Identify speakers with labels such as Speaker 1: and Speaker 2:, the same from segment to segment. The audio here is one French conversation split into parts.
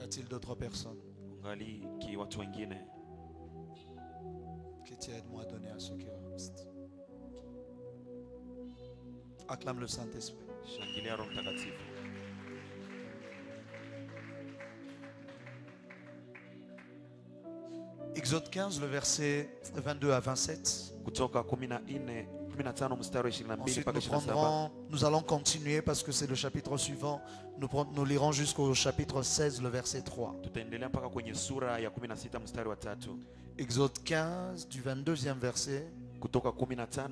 Speaker 1: a-t-il d'autres personnes
Speaker 2: Angali ki watu wengine.
Speaker 1: que tu aides moi à donner à ceux qui restent? Acclame le Saint-Esprit.
Speaker 2: Shangilia Roho Mtakatifu.
Speaker 1: Exode 15, le verset 22 à 27.
Speaker 2: Kutoka 15 mstari wa 22
Speaker 1: Ensuite,
Speaker 2: mpaka 27.
Speaker 1: nous allons continuer parce que c'est le chapitre suivant. Nous lirons jusqu'au chapitre 16, le verset 3.
Speaker 2: Tutaendelea mpaka kwenye sura ya 16 mstari wa 3.
Speaker 1: Exode 15, du 22e verset.
Speaker 2: Kutoka 15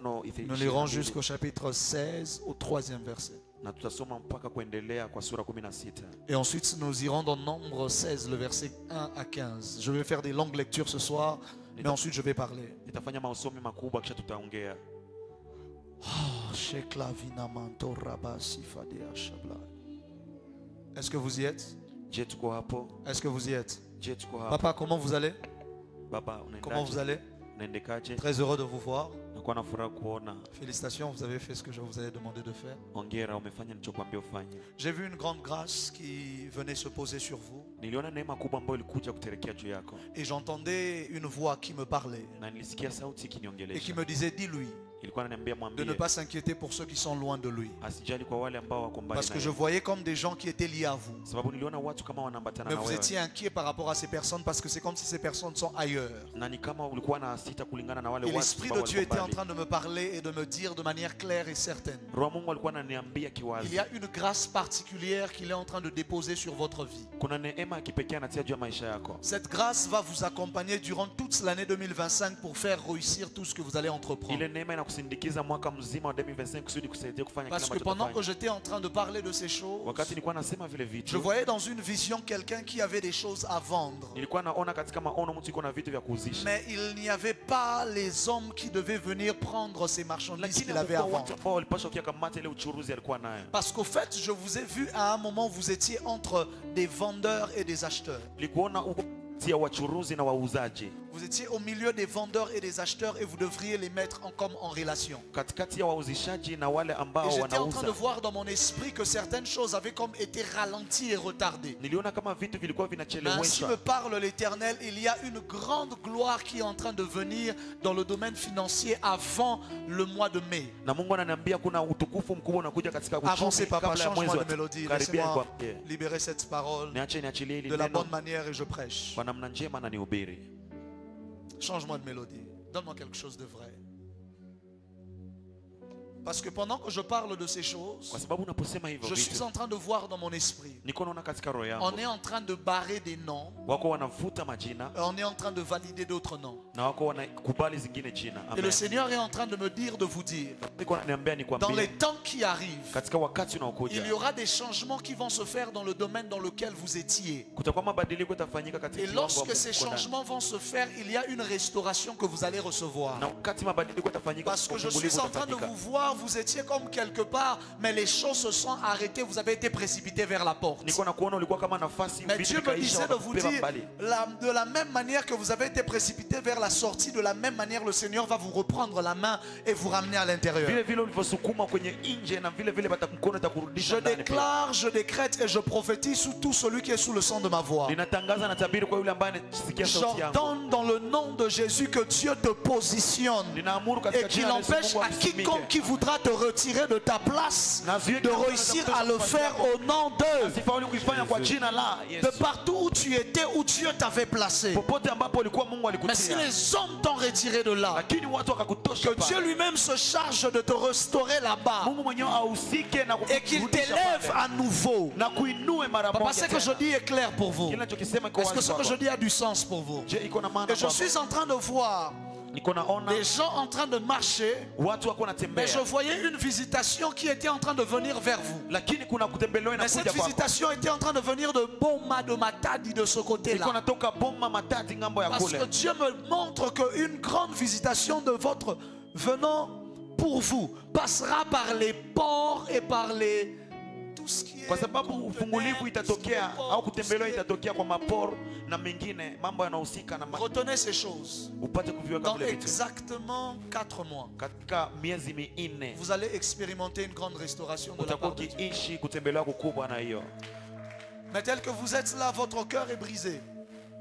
Speaker 1: Nous lirons jusqu'au chapitre 16, au 3e verset.
Speaker 2: na tutasoma mpaka kuendelea kwa sura 16.
Speaker 1: Et ensuite, nous irons dans Nombre 16, le verset 1 à 15. Je vais faire des longues lectures ce soir, mais ensuite je vais parler.
Speaker 2: Nitafanya masomo makubwa kisha tutaongea.
Speaker 1: Est-ce que vous y êtes?
Speaker 2: Je tuko hapo?
Speaker 1: Est-ce que vous y êtes?
Speaker 2: Je tuko hapo?
Speaker 1: Papa, comment vous allez?
Speaker 2: Baba,
Speaker 1: Comment vous allez?
Speaker 2: unaendekaje?
Speaker 1: Très heureux de vous voir.
Speaker 2: Nakuwa na furaha kuona.
Speaker 1: Félicitations, vous avez fait ce que je vous avais demandé de faire.
Speaker 2: Hongera, umefanya nilichokuambia ufanye.
Speaker 1: J'ai vu une grande grâce qui venait se poser sur vous.
Speaker 2: Niliona neema kubwa ambayo ilikuja kuterekea juu yako.
Speaker 1: Et j'entendais une voix qui me parlait
Speaker 2: Na nilisikia sauti
Speaker 1: et qui
Speaker 2: ikiniongelesha.
Speaker 1: me disait, dis-lui
Speaker 2: Ilikuwa inaniambia
Speaker 1: de
Speaker 2: mwambie
Speaker 1: ne pas s'inquiéter pour ceux qui sont loin de lui.
Speaker 2: asijali kwa wale ambao wako mbali
Speaker 1: Parce
Speaker 2: na
Speaker 1: que je
Speaker 2: yeye.
Speaker 1: voyais comme des gens qui étaient liés à vous.
Speaker 2: Sababu niliona watu kama wanaambatana
Speaker 1: Mais
Speaker 2: na
Speaker 1: vous
Speaker 2: wewe.
Speaker 1: étiez inquiet par rapport à ces personnes parce que c'est comme si ces personnes sont ailleurs.
Speaker 2: Na ni kama ulikuwa na sita kulingana na wale
Speaker 1: Et
Speaker 2: watu
Speaker 1: l'Esprit
Speaker 2: ambao
Speaker 1: de Dieu était en
Speaker 2: walikuwa
Speaker 1: train de me parler et de me dire de manière claire et certaine.
Speaker 2: mbali. Roho wa Mungu alikuwa ananiambia
Speaker 1: Il
Speaker 2: kiwazi.
Speaker 1: y a une grâce particulière qu'il est en train de déposer sur votre vie.
Speaker 2: Kuna neema ya kipekee anatia juu ya maisha yako.
Speaker 1: Cette grâce va vous accompagner durant toute l'année 2025 pour faire réussir tout ce que vous allez entreprendre.
Speaker 2: Ile neema inakusindikiza mwaka mzima wa 2025 kusudi kusaidia kufanya
Speaker 1: Parce
Speaker 2: kile
Speaker 1: que pendant que
Speaker 2: ambacho
Speaker 1: j'étais en train de parler de ces choses,
Speaker 2: wakati nilikuwa nasema vile vitu,
Speaker 1: je voyais dans une vision quelqu'un qui avait des choses à vendre.
Speaker 2: nilikuwa naona katika maono mtu yuko na vitu vya kuuzisha.
Speaker 1: Mais il n'y avait pas les hommes qui devaient venir prendre ces marchandises
Speaker 2: Lakini
Speaker 1: qu'il avait à
Speaker 2: hakukuwa
Speaker 1: vendre.
Speaker 2: watu ambao walipaswa kukamata ile uchuruzi alikuwa nayo.
Speaker 1: Parce qu'au fait, je vous ai vu à un moment, vous étiez entre des vendeurs et des acheteurs.
Speaker 2: Nilikuona uko kati ya wachuruzi na wauzaji.
Speaker 1: Vous étiez au milieu des vendeurs et des acheteurs et vous devriez les mettre comme en relation.
Speaker 2: Katikati ya wauzishaji na wale
Speaker 1: Et
Speaker 2: ambao
Speaker 1: j'étais en train de
Speaker 2: wanauza.
Speaker 1: voir dans mon esprit que certaines choses avaient comme été ralenties et retardées.
Speaker 2: Niliona kama vitu vilikuwa
Speaker 1: Mais ainsi
Speaker 2: vinacheleweshwa.
Speaker 1: me parle l'Éternel, il y a une grande gloire qui est en train de venir dans le domaine financier avant le mois de mai.
Speaker 2: Na Mungu ananiambia kuna utukufu mkubwa unakuja katika
Speaker 1: Avancez
Speaker 2: uchumi
Speaker 1: papa,
Speaker 2: kabla ya mwezi
Speaker 1: change-moi
Speaker 2: wa
Speaker 1: de mélodie.
Speaker 2: karibia
Speaker 1: Laissez-moi
Speaker 2: kuambia.
Speaker 1: libérer cette parole
Speaker 2: Niachilie hili
Speaker 1: de la
Speaker 2: neno
Speaker 1: bonne manière et je prêche.
Speaker 2: kwa namna njema na nihubiri.
Speaker 1: Change-moi de mélodie. Donne-moi quelque chose de vrai. Parce que pendant que je parle de ces choses,
Speaker 2: Kwa sababu unaposema hivyo
Speaker 1: je suis
Speaker 2: vitu,
Speaker 1: en train de voir dans mon esprit.
Speaker 2: niko naona katika roho yangu
Speaker 1: On est en train de barrer des noms.
Speaker 2: wako wanavuta majina
Speaker 1: On est en train de valider d'autres noms.
Speaker 2: na wako wanakubali zingine jina.
Speaker 1: Et le
Speaker 2: Amen.
Speaker 1: Seigneur est en train de me dire, de vous dire,
Speaker 2: Niko ananiambia
Speaker 1: dans
Speaker 2: nikwambie
Speaker 1: les temps qui arrivent,
Speaker 2: katika wakati
Speaker 1: il y
Speaker 2: unaokuja
Speaker 1: aura des changements qui vont se faire dans le domaine dans lequel vous étiez.
Speaker 2: kutakuwa mabadiliko yatafanyika katika
Speaker 1: Et
Speaker 2: kiwango
Speaker 1: lorsque
Speaker 2: ambacho
Speaker 1: ces
Speaker 2: uko ndani.
Speaker 1: changements vont se faire, il y a une restauration que vous allez recevoir.
Speaker 2: Na wakati mabadiliko yatafanyika,
Speaker 1: Parce que je suis
Speaker 2: ufungulivu
Speaker 1: en train de
Speaker 2: utafanyika.
Speaker 1: vous voir, vous étiez comme quelque part, mais les choses se sont arrêtées, vous avez été précipité vers la porte.
Speaker 2: Niko na kuona ulikuwa kama nafasi
Speaker 1: Mais
Speaker 2: vitu
Speaker 1: Dieu me
Speaker 2: vikaisha,
Speaker 1: disait de vous
Speaker 2: wakakubeba
Speaker 1: dire,
Speaker 2: mbali.
Speaker 1: de la même manière que vous avez été précipité vers la sortie, de la même manière le Seigneur va vous reprendre la main et vous ramener à l'intérieur.
Speaker 2: Vile vile ulivyosukuma kwenye nje na vile vile mkono itakurudisha
Speaker 1: Je
Speaker 2: ndani pia.
Speaker 1: déclare, je décrète et je prophétise sous tout celui qui est sous le son de ma voix.
Speaker 2: Ninatangaza na tabiri kwa yule ambaye anasikia sauti yangu.
Speaker 1: J'ordonne dans le nom de Jésus que Dieu te positionne
Speaker 2: Ninaamuru katika
Speaker 1: et qu'il
Speaker 2: jina la Yesu
Speaker 1: empêche
Speaker 2: Mungu
Speaker 1: à
Speaker 2: akusimike.
Speaker 1: quiconque qui voudra te retirer de ta place
Speaker 2: Nazuie
Speaker 1: de
Speaker 2: kila mtu
Speaker 1: réussir
Speaker 2: anayetafuta
Speaker 1: à le
Speaker 2: nafasi
Speaker 1: faire
Speaker 2: yako.
Speaker 1: au nom d'eux.
Speaker 2: Asifaulu kuifanya kwa jina la
Speaker 1: De
Speaker 2: Yesu.
Speaker 1: partout où tu étais, où Dieu t'avait placé.
Speaker 2: Popote ambapo ulikuwa Mungu
Speaker 1: Mais si
Speaker 2: alikutia.
Speaker 1: les hommes t'ont retiré de là,
Speaker 2: Lakini watu wakakutosha
Speaker 1: que Dieu
Speaker 2: pale.
Speaker 1: lui-même se charge de te restaurer là-bas
Speaker 2: Mungu mwenyewe ahusike na
Speaker 1: et qu'il t'élève à nouveau.
Speaker 2: na kuinue mara
Speaker 1: Papa,
Speaker 2: moja.
Speaker 1: ce que je dis est clair pour vous.
Speaker 2: Kile ninachokisema iko
Speaker 1: Est-ce que
Speaker 2: wazi
Speaker 1: ce que
Speaker 2: kwako.
Speaker 1: je dis a du sens pour vous?
Speaker 2: Je, iko na maana
Speaker 1: Et je
Speaker 2: kwako.
Speaker 1: suis en train de voir
Speaker 2: Niko naona
Speaker 1: des gens en train de marcher,
Speaker 2: watu wako
Speaker 1: mais
Speaker 2: wanatembea.
Speaker 1: je voyais une visitation qui était en train de venir vers vous.
Speaker 2: Lakini kuna kutembelewa
Speaker 1: Mais cette
Speaker 2: inakuja kwako.
Speaker 1: visitation était en train de venir de Boma de Matadi de ce
Speaker 2: Iko
Speaker 1: côté-là.
Speaker 2: natoka Boma Matadi ngambo ya
Speaker 1: Parce que
Speaker 2: kule.
Speaker 1: Dieu me montre qu'une grande visitation de votre venant pour vous passera par les ports et par les tout ce qui est
Speaker 2: Kwa sababu ufungulivu itatokea au kutembelewa itatokea kwa maporo na mengine mambo yanahusika na
Speaker 1: Retenez ces choses.
Speaker 2: upate kuviweka
Speaker 1: Dans
Speaker 2: vile vitu.
Speaker 1: exactement 4 mois,
Speaker 2: Katika miezi minne
Speaker 1: vous allez expérimenter une grande restauration de la
Speaker 2: utakuwa
Speaker 1: part de Dieu.
Speaker 2: ukiishi kutembelewa kukubwa na hiyo.
Speaker 1: Mais tel que vous êtes là, votre cœur est brisé.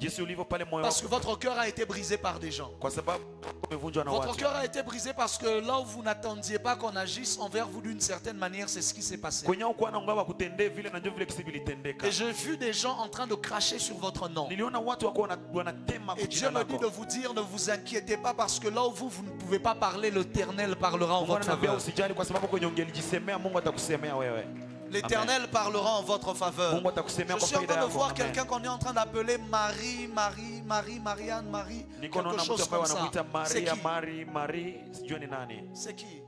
Speaker 2: jinsi ulivyo pale moyo
Speaker 1: Parce que
Speaker 2: wako,
Speaker 1: votre cœur a été brisé par des gens.
Speaker 2: kwa sababu umevunjwa na
Speaker 1: Votre
Speaker 2: watu.
Speaker 1: cœur a été brisé parce que là où vous n'attendiez pas qu'on agisse envers vous d'une certaine manière, c'est ce qui s'est passé.
Speaker 2: Kwenye ukuwa na ungawa kutendee vile na ndio vile kisi vilitendeka.
Speaker 1: Et j'ai vu des gens en train de cracher sur votre nom.
Speaker 2: Niliona watu wako wanatema
Speaker 1: Et Dieu
Speaker 2: kujina
Speaker 1: me dit de
Speaker 2: lako.
Speaker 1: vous dire, ne vous inquiétez pas parce que là où vous ne pouvez pas parler, l'Éternel parlera en
Speaker 2: Mungu
Speaker 1: votre
Speaker 2: ananiambia
Speaker 1: faveur.
Speaker 2: usijali kwa sababu kwenye ungelijisemea Mungu atakusemea wewe.
Speaker 1: L'Éternel parlera en votre faveur.
Speaker 2: Mungu atakusemea
Speaker 1: Je
Speaker 2: kwa
Speaker 1: suis en
Speaker 2: faida
Speaker 1: train de
Speaker 2: yako.
Speaker 1: voir
Speaker 2: Amen.
Speaker 1: quelqu'un qu'on est en train d'appeler Marie, Marie, Marie, Marianne, Marie,
Speaker 2: Niko
Speaker 1: quelque
Speaker 2: naona mtu
Speaker 1: chose
Speaker 2: ambaye
Speaker 1: comme ça.
Speaker 2: wanamuita
Speaker 1: C'est
Speaker 2: Maria,
Speaker 1: qui?
Speaker 2: Marie, sijui ni nani.
Speaker 1: C'est qui?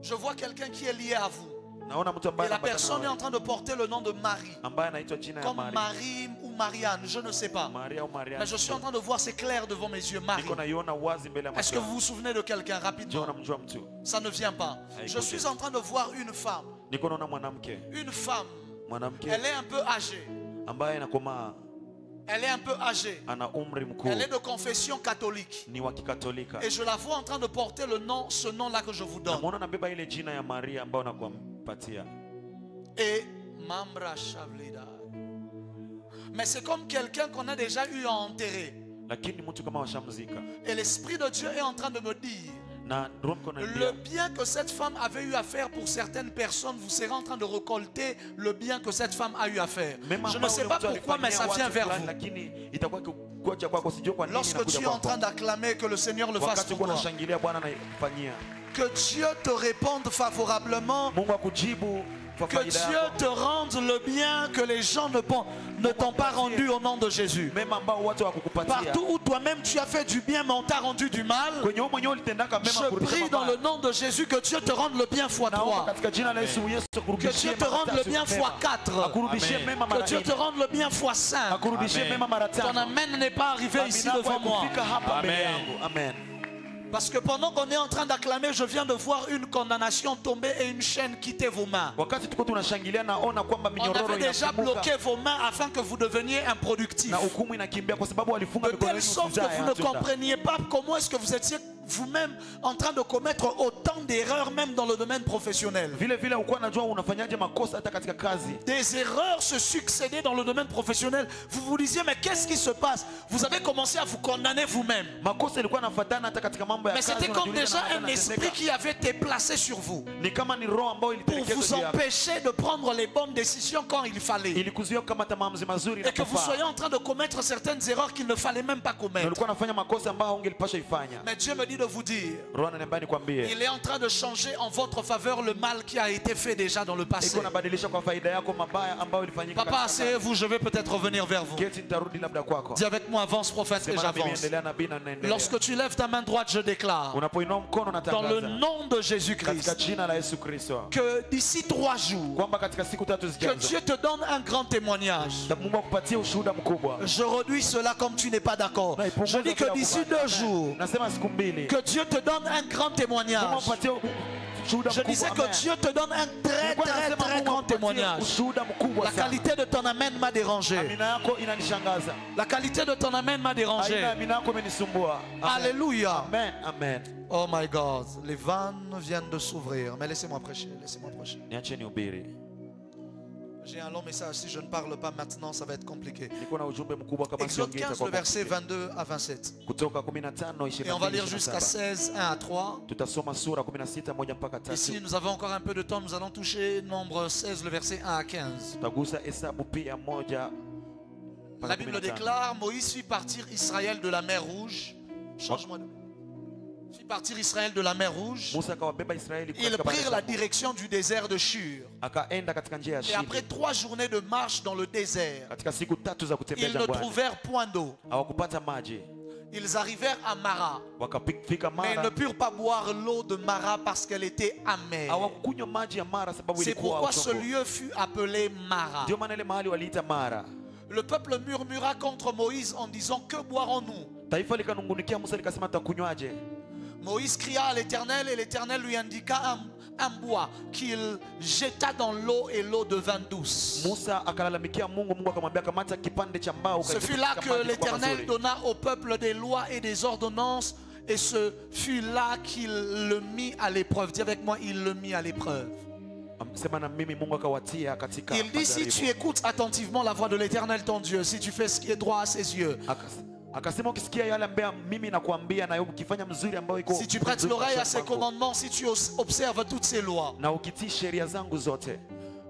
Speaker 1: Je vois quelqu'un qui est lié à vous.
Speaker 2: Naona mtu
Speaker 1: Et
Speaker 2: ambaye
Speaker 1: la
Speaker 2: anapatana
Speaker 1: personne est
Speaker 2: na
Speaker 1: en train de porter le nom de Marie.
Speaker 2: ambaye anaitwa jina ya
Speaker 1: Comme
Speaker 2: Maria.
Speaker 1: Marie ou Marianne, je ne sais pas.
Speaker 2: Maria au Maria.
Speaker 1: Mais je suis en train de voir, c'est clair devant mes yeux, Marie.
Speaker 2: Niko naiona wazi mbele ya
Speaker 1: Est-ce
Speaker 2: macho.
Speaker 1: que vous vous souvenez de quelqu'un
Speaker 2: Je
Speaker 1: rapidement?
Speaker 2: unamjua mtu.
Speaker 1: Ça ne vient pas. Je suis en train de voir une femme.
Speaker 2: Niko naona mwanamke.
Speaker 1: Une femme.
Speaker 2: Mwanamke
Speaker 1: Elle est un peu âgée.
Speaker 2: ambaye anakomaa,
Speaker 1: Elle est un peu âgée.
Speaker 2: ana umri mkuu.
Speaker 1: Elle est de confession catholique.
Speaker 2: Ni wa Kikatolika.
Speaker 1: Et je la vois en train de porter le nom, ce nom-là que je vous donne.
Speaker 2: Namuona nabeba ile jina ya Maria ambayo nakumpatia.
Speaker 1: Et Mamra Shavlida. Mais c'est comme quelqu'un qu'on a déjà eu à enterrer.
Speaker 2: Lakini mtu kama washamzika.
Speaker 1: Et l'Esprit de Dieu est en train de me dire,
Speaker 2: Na roho mko
Speaker 1: le
Speaker 2: ananiambia
Speaker 1: bien que cette femme avait eu à faire pour certaines personnes, vous serez en train de récolter le bien que cette femme a eu à faire. Je ne sais pas pourquoi, mais ça vient vers vous.
Speaker 2: Lakini itakuwa kuacha kwako, sijui kwa nini
Speaker 1: Lorsque
Speaker 2: inakuja
Speaker 1: tu es en
Speaker 2: kwako.
Speaker 1: train d'acclamer, que le Seigneur le fasse
Speaker 2: Wakati
Speaker 1: pour
Speaker 2: uko
Speaker 1: toi.
Speaker 2: unashangilia Bwana anafanyia.
Speaker 1: Que Dieu te réponde favorablement.
Speaker 2: Mungu akujibu kwa
Speaker 1: Que
Speaker 2: faida
Speaker 1: Dieu
Speaker 2: yako.
Speaker 1: te rende le bien que les gens ne t'ont pas rendu au nom de Jésus.
Speaker 2: Mema ambao watu wakukupatia.
Speaker 1: Partout où toi-même tu as fait du bien mais on t'a rendu du mal,
Speaker 2: Kwenye wewe mwenyewe ulitendaka mema
Speaker 1: je
Speaker 2: kurudisha
Speaker 1: prie dans
Speaker 2: mabaya.
Speaker 1: le nom de Jésus que Dieu te rende le bien fois
Speaker 2: Naomba
Speaker 1: 3.
Speaker 2: katika jina la Yesu Yesu
Speaker 1: Que
Speaker 2: akurudishie
Speaker 1: Dieu te
Speaker 2: mema
Speaker 1: rende le
Speaker 2: tatu
Speaker 1: bien
Speaker 2: mema.
Speaker 1: fois 4.
Speaker 2: Akurudishie
Speaker 3: Amen.
Speaker 2: mema
Speaker 1: Que
Speaker 2: mara
Speaker 1: Dieu
Speaker 2: nne.
Speaker 1: te rende le bien fois 5.
Speaker 2: Akurudishie
Speaker 3: Amen.
Speaker 2: mema mara
Speaker 1: Ton
Speaker 2: tano.
Speaker 1: amen n'est pas arrivé ici
Speaker 2: Amina
Speaker 1: devant
Speaker 2: yako
Speaker 1: moi.
Speaker 2: kufika hapa mbele
Speaker 3: Amen.
Speaker 2: yangu. Amen.
Speaker 1: Parce que pendant qu'on est en train d'acclamer, je viens de voir une condamnation tomber et une chaîne quitter vos mains.
Speaker 2: Wakati tuko tunashangilia naona kwamba
Speaker 1: On
Speaker 2: minyororo
Speaker 1: avait déjà
Speaker 2: inafunguka
Speaker 1: bloqué vos mains afin que vous deveniez improductifs.
Speaker 2: na hukumu inakimbia kwa sababu walifunga
Speaker 1: De
Speaker 2: mikono
Speaker 1: telle
Speaker 2: yenu
Speaker 1: sorte que
Speaker 2: msizae
Speaker 1: vous ne
Speaker 2: matunda.
Speaker 1: compreniez pas comment est-ce que vous étiez vous-même en train de commettre autant d'erreurs même dans le domaine professionnel.
Speaker 2: Vile vile ukuwa najua unafanyaje makosa hata katika kazi.
Speaker 1: Des erreurs se succédaient dans le domaine professionnel. Vous vous disiez mais qu'est-ce qui se passe? Vous avez commencé à vous condamner vous-même.
Speaker 2: Makosa ilikuwa nafuatana hata katika mambo ya
Speaker 1: Mais
Speaker 2: kazi.
Speaker 1: c'était comme
Speaker 2: unajiuliza
Speaker 1: déjà
Speaker 2: na
Speaker 1: un
Speaker 2: nini
Speaker 1: esprit
Speaker 2: inatendeka.
Speaker 1: qui avait été placé sur vous
Speaker 2: Ni kama ni roho ambayo
Speaker 1: pour
Speaker 2: ilipelekea
Speaker 1: vous
Speaker 2: juu yako.
Speaker 1: empêcher de prendre les bonnes décisions quand il fallait.
Speaker 2: Ilikuzuia kukamata maamuzi mazuri na
Speaker 1: Et que vous soyez en train de commettre certaines erreurs qu'il ne fallait même pas
Speaker 2: na
Speaker 1: commettre.
Speaker 2: ulikuwa unafanya makosa ambayo ungelipaswa ifanya.
Speaker 1: Mais Dieu me dit de vous dire,
Speaker 2: Roho ananiambia nikwambie.
Speaker 1: il est en train de changer en votre faveur le mal qui a été fait déjà dans le passé.
Speaker 2: Iko nabadilisha kwa faida yako mabaya ambayo ilifanyika
Speaker 1: Papa,
Speaker 2: katika
Speaker 1: asseyez-vous, je vais peut-être revenir vers vous.
Speaker 2: keti, nitarudi labda kwako.
Speaker 1: Dis avec moi, avance prophète et
Speaker 2: Sema na mimi
Speaker 1: j'avance.
Speaker 2: endelea nabii na ninaendelea.
Speaker 1: Lorsque tu lèves ta main droite, je déclare,
Speaker 2: Unapoinua mkono
Speaker 1: dans le
Speaker 2: natangaza
Speaker 1: nom de
Speaker 2: katika
Speaker 1: Jésus-Christ,
Speaker 2: jina la Yesu Kristo
Speaker 1: que d'ici 3 jours,
Speaker 2: kwamba katika siku tatu
Speaker 1: que
Speaker 2: zijazo
Speaker 1: Dieu te donne un grand témoignage.
Speaker 2: Mungu akupatie ushuhuda mkubwa.
Speaker 1: Je réduis cela comme tu n'es pas d'accord.
Speaker 2: Na ipunguze
Speaker 1: Je dis que
Speaker 2: bila
Speaker 1: d'ici
Speaker 2: kubali.
Speaker 1: 2 jours,
Speaker 2: Nasema siku mbili.
Speaker 1: que Dieu te donne un grand
Speaker 2: Mungu
Speaker 1: témoignage.
Speaker 2: akupatie ushuhuda
Speaker 1: Je disais
Speaker 2: mkubwa.
Speaker 1: que Dieu te donne un très
Speaker 2: Nilikuwa
Speaker 1: très
Speaker 2: nasema
Speaker 1: très
Speaker 2: Mungu
Speaker 1: grand
Speaker 2: akupatie
Speaker 1: témoignage.
Speaker 2: ushuhuda mkubwa
Speaker 1: La
Speaker 2: sana.
Speaker 1: qualité de ton amen m'a dérangé.
Speaker 2: Amina yako inanishangaza.
Speaker 1: La qualité de ton amen m'a
Speaker 2: Aina
Speaker 1: dérangé.
Speaker 2: amina yako imenisumbua. Amen.
Speaker 1: Alléluia.
Speaker 2: Amen. Amen.
Speaker 1: Oh my God, les vannes viennent de s'ouvrir. Mais laissez-moi prêcher, laissez-moi prêcher.
Speaker 2: Niache nihubiri.
Speaker 1: J'ai un long message. Si je ne parle pas maintenant, ça va être compliqué.
Speaker 2: Niko na ujumbe mkubwa kama
Speaker 1: Exode
Speaker 2: siongea
Speaker 1: 15,
Speaker 2: itakuwa
Speaker 1: le verset
Speaker 2: komplike.
Speaker 1: 22 à 27.
Speaker 2: Kutoka 15
Speaker 1: Et on va lire
Speaker 2: 22
Speaker 1: jusqu'à
Speaker 2: 27.
Speaker 1: 16, 1 à 3.
Speaker 2: Tutasoma sura 16 moja mpaka
Speaker 1: Ici,
Speaker 2: 3.
Speaker 1: nous avons encore un peu de temps. Nous allons toucher nombre 16, le verset 1 à 15.
Speaker 2: Tutagusa Hesabu pia moja mpaka
Speaker 1: La Bible
Speaker 2: 15.
Speaker 1: déclare, Moïse fit partir Israël de la mer Rouge. Change-moi de... Fit partir Israël de la mer Rouge.
Speaker 2: Musa akawabeba Israeli
Speaker 1: Ils
Speaker 2: katika
Speaker 1: prirent la
Speaker 2: bahari.
Speaker 1: direction du désert de Shur.
Speaker 2: Akaenda katika njia ya
Speaker 1: Et
Speaker 2: Shili.
Speaker 1: après 3 journées de marche dans le désert,
Speaker 2: Katika siku tatu za kutembea
Speaker 1: ils ne
Speaker 2: jangwani
Speaker 1: trouvèrent point d'eau.
Speaker 2: hawakupata maji.
Speaker 1: Ils arrivèrent à Mara,
Speaker 2: Wakafika
Speaker 1: mais ils ne
Speaker 2: Mara,
Speaker 1: purent pas boire l'eau de Mara parce qu'elle était amère.
Speaker 2: hawakunywa maji ya Mara sababu
Speaker 1: C'est
Speaker 2: ilikuwa
Speaker 1: pourquoi ce
Speaker 2: uchungu.
Speaker 1: lieu fut appelé Mara.
Speaker 2: Ndio maana ile mahali waliita Mara.
Speaker 1: Le peuple murmura contre Moïse en disant, que boirons-nous?
Speaker 2: Taifa likanungunikia Musa likasema tutakunywaje?
Speaker 1: Moïse cria à l'Éternel et l'Éternel lui indiqua un bois qu'il jeta dans l'eau et l'eau devint douce.
Speaker 2: Musa akalalamikia Mungu, Mungu akamwambia kamata kipande cha mbao
Speaker 1: Ce fut là que l'Éternel donna au peuple des lois et des ordonnances et ce fut là qu'il le mit à l'épreuve. Dis avec moi, il le mit à l'épreuve.
Speaker 2: Sema na mimi Mungu akawatia katika
Speaker 1: Il dit, si tu écoutes attentivement la voix de l'Éternel ton Dieu, si tu fais ce qui est droit à ses yeux,
Speaker 2: Akasema ukisikia yale ambayo mimi nakuambia na ukifanya mzuri ambayo iko,
Speaker 1: si tu prêtes l'oreille à ses commandements, si tu observes toutes ses lois,
Speaker 2: na ukitii sheria zangu zote,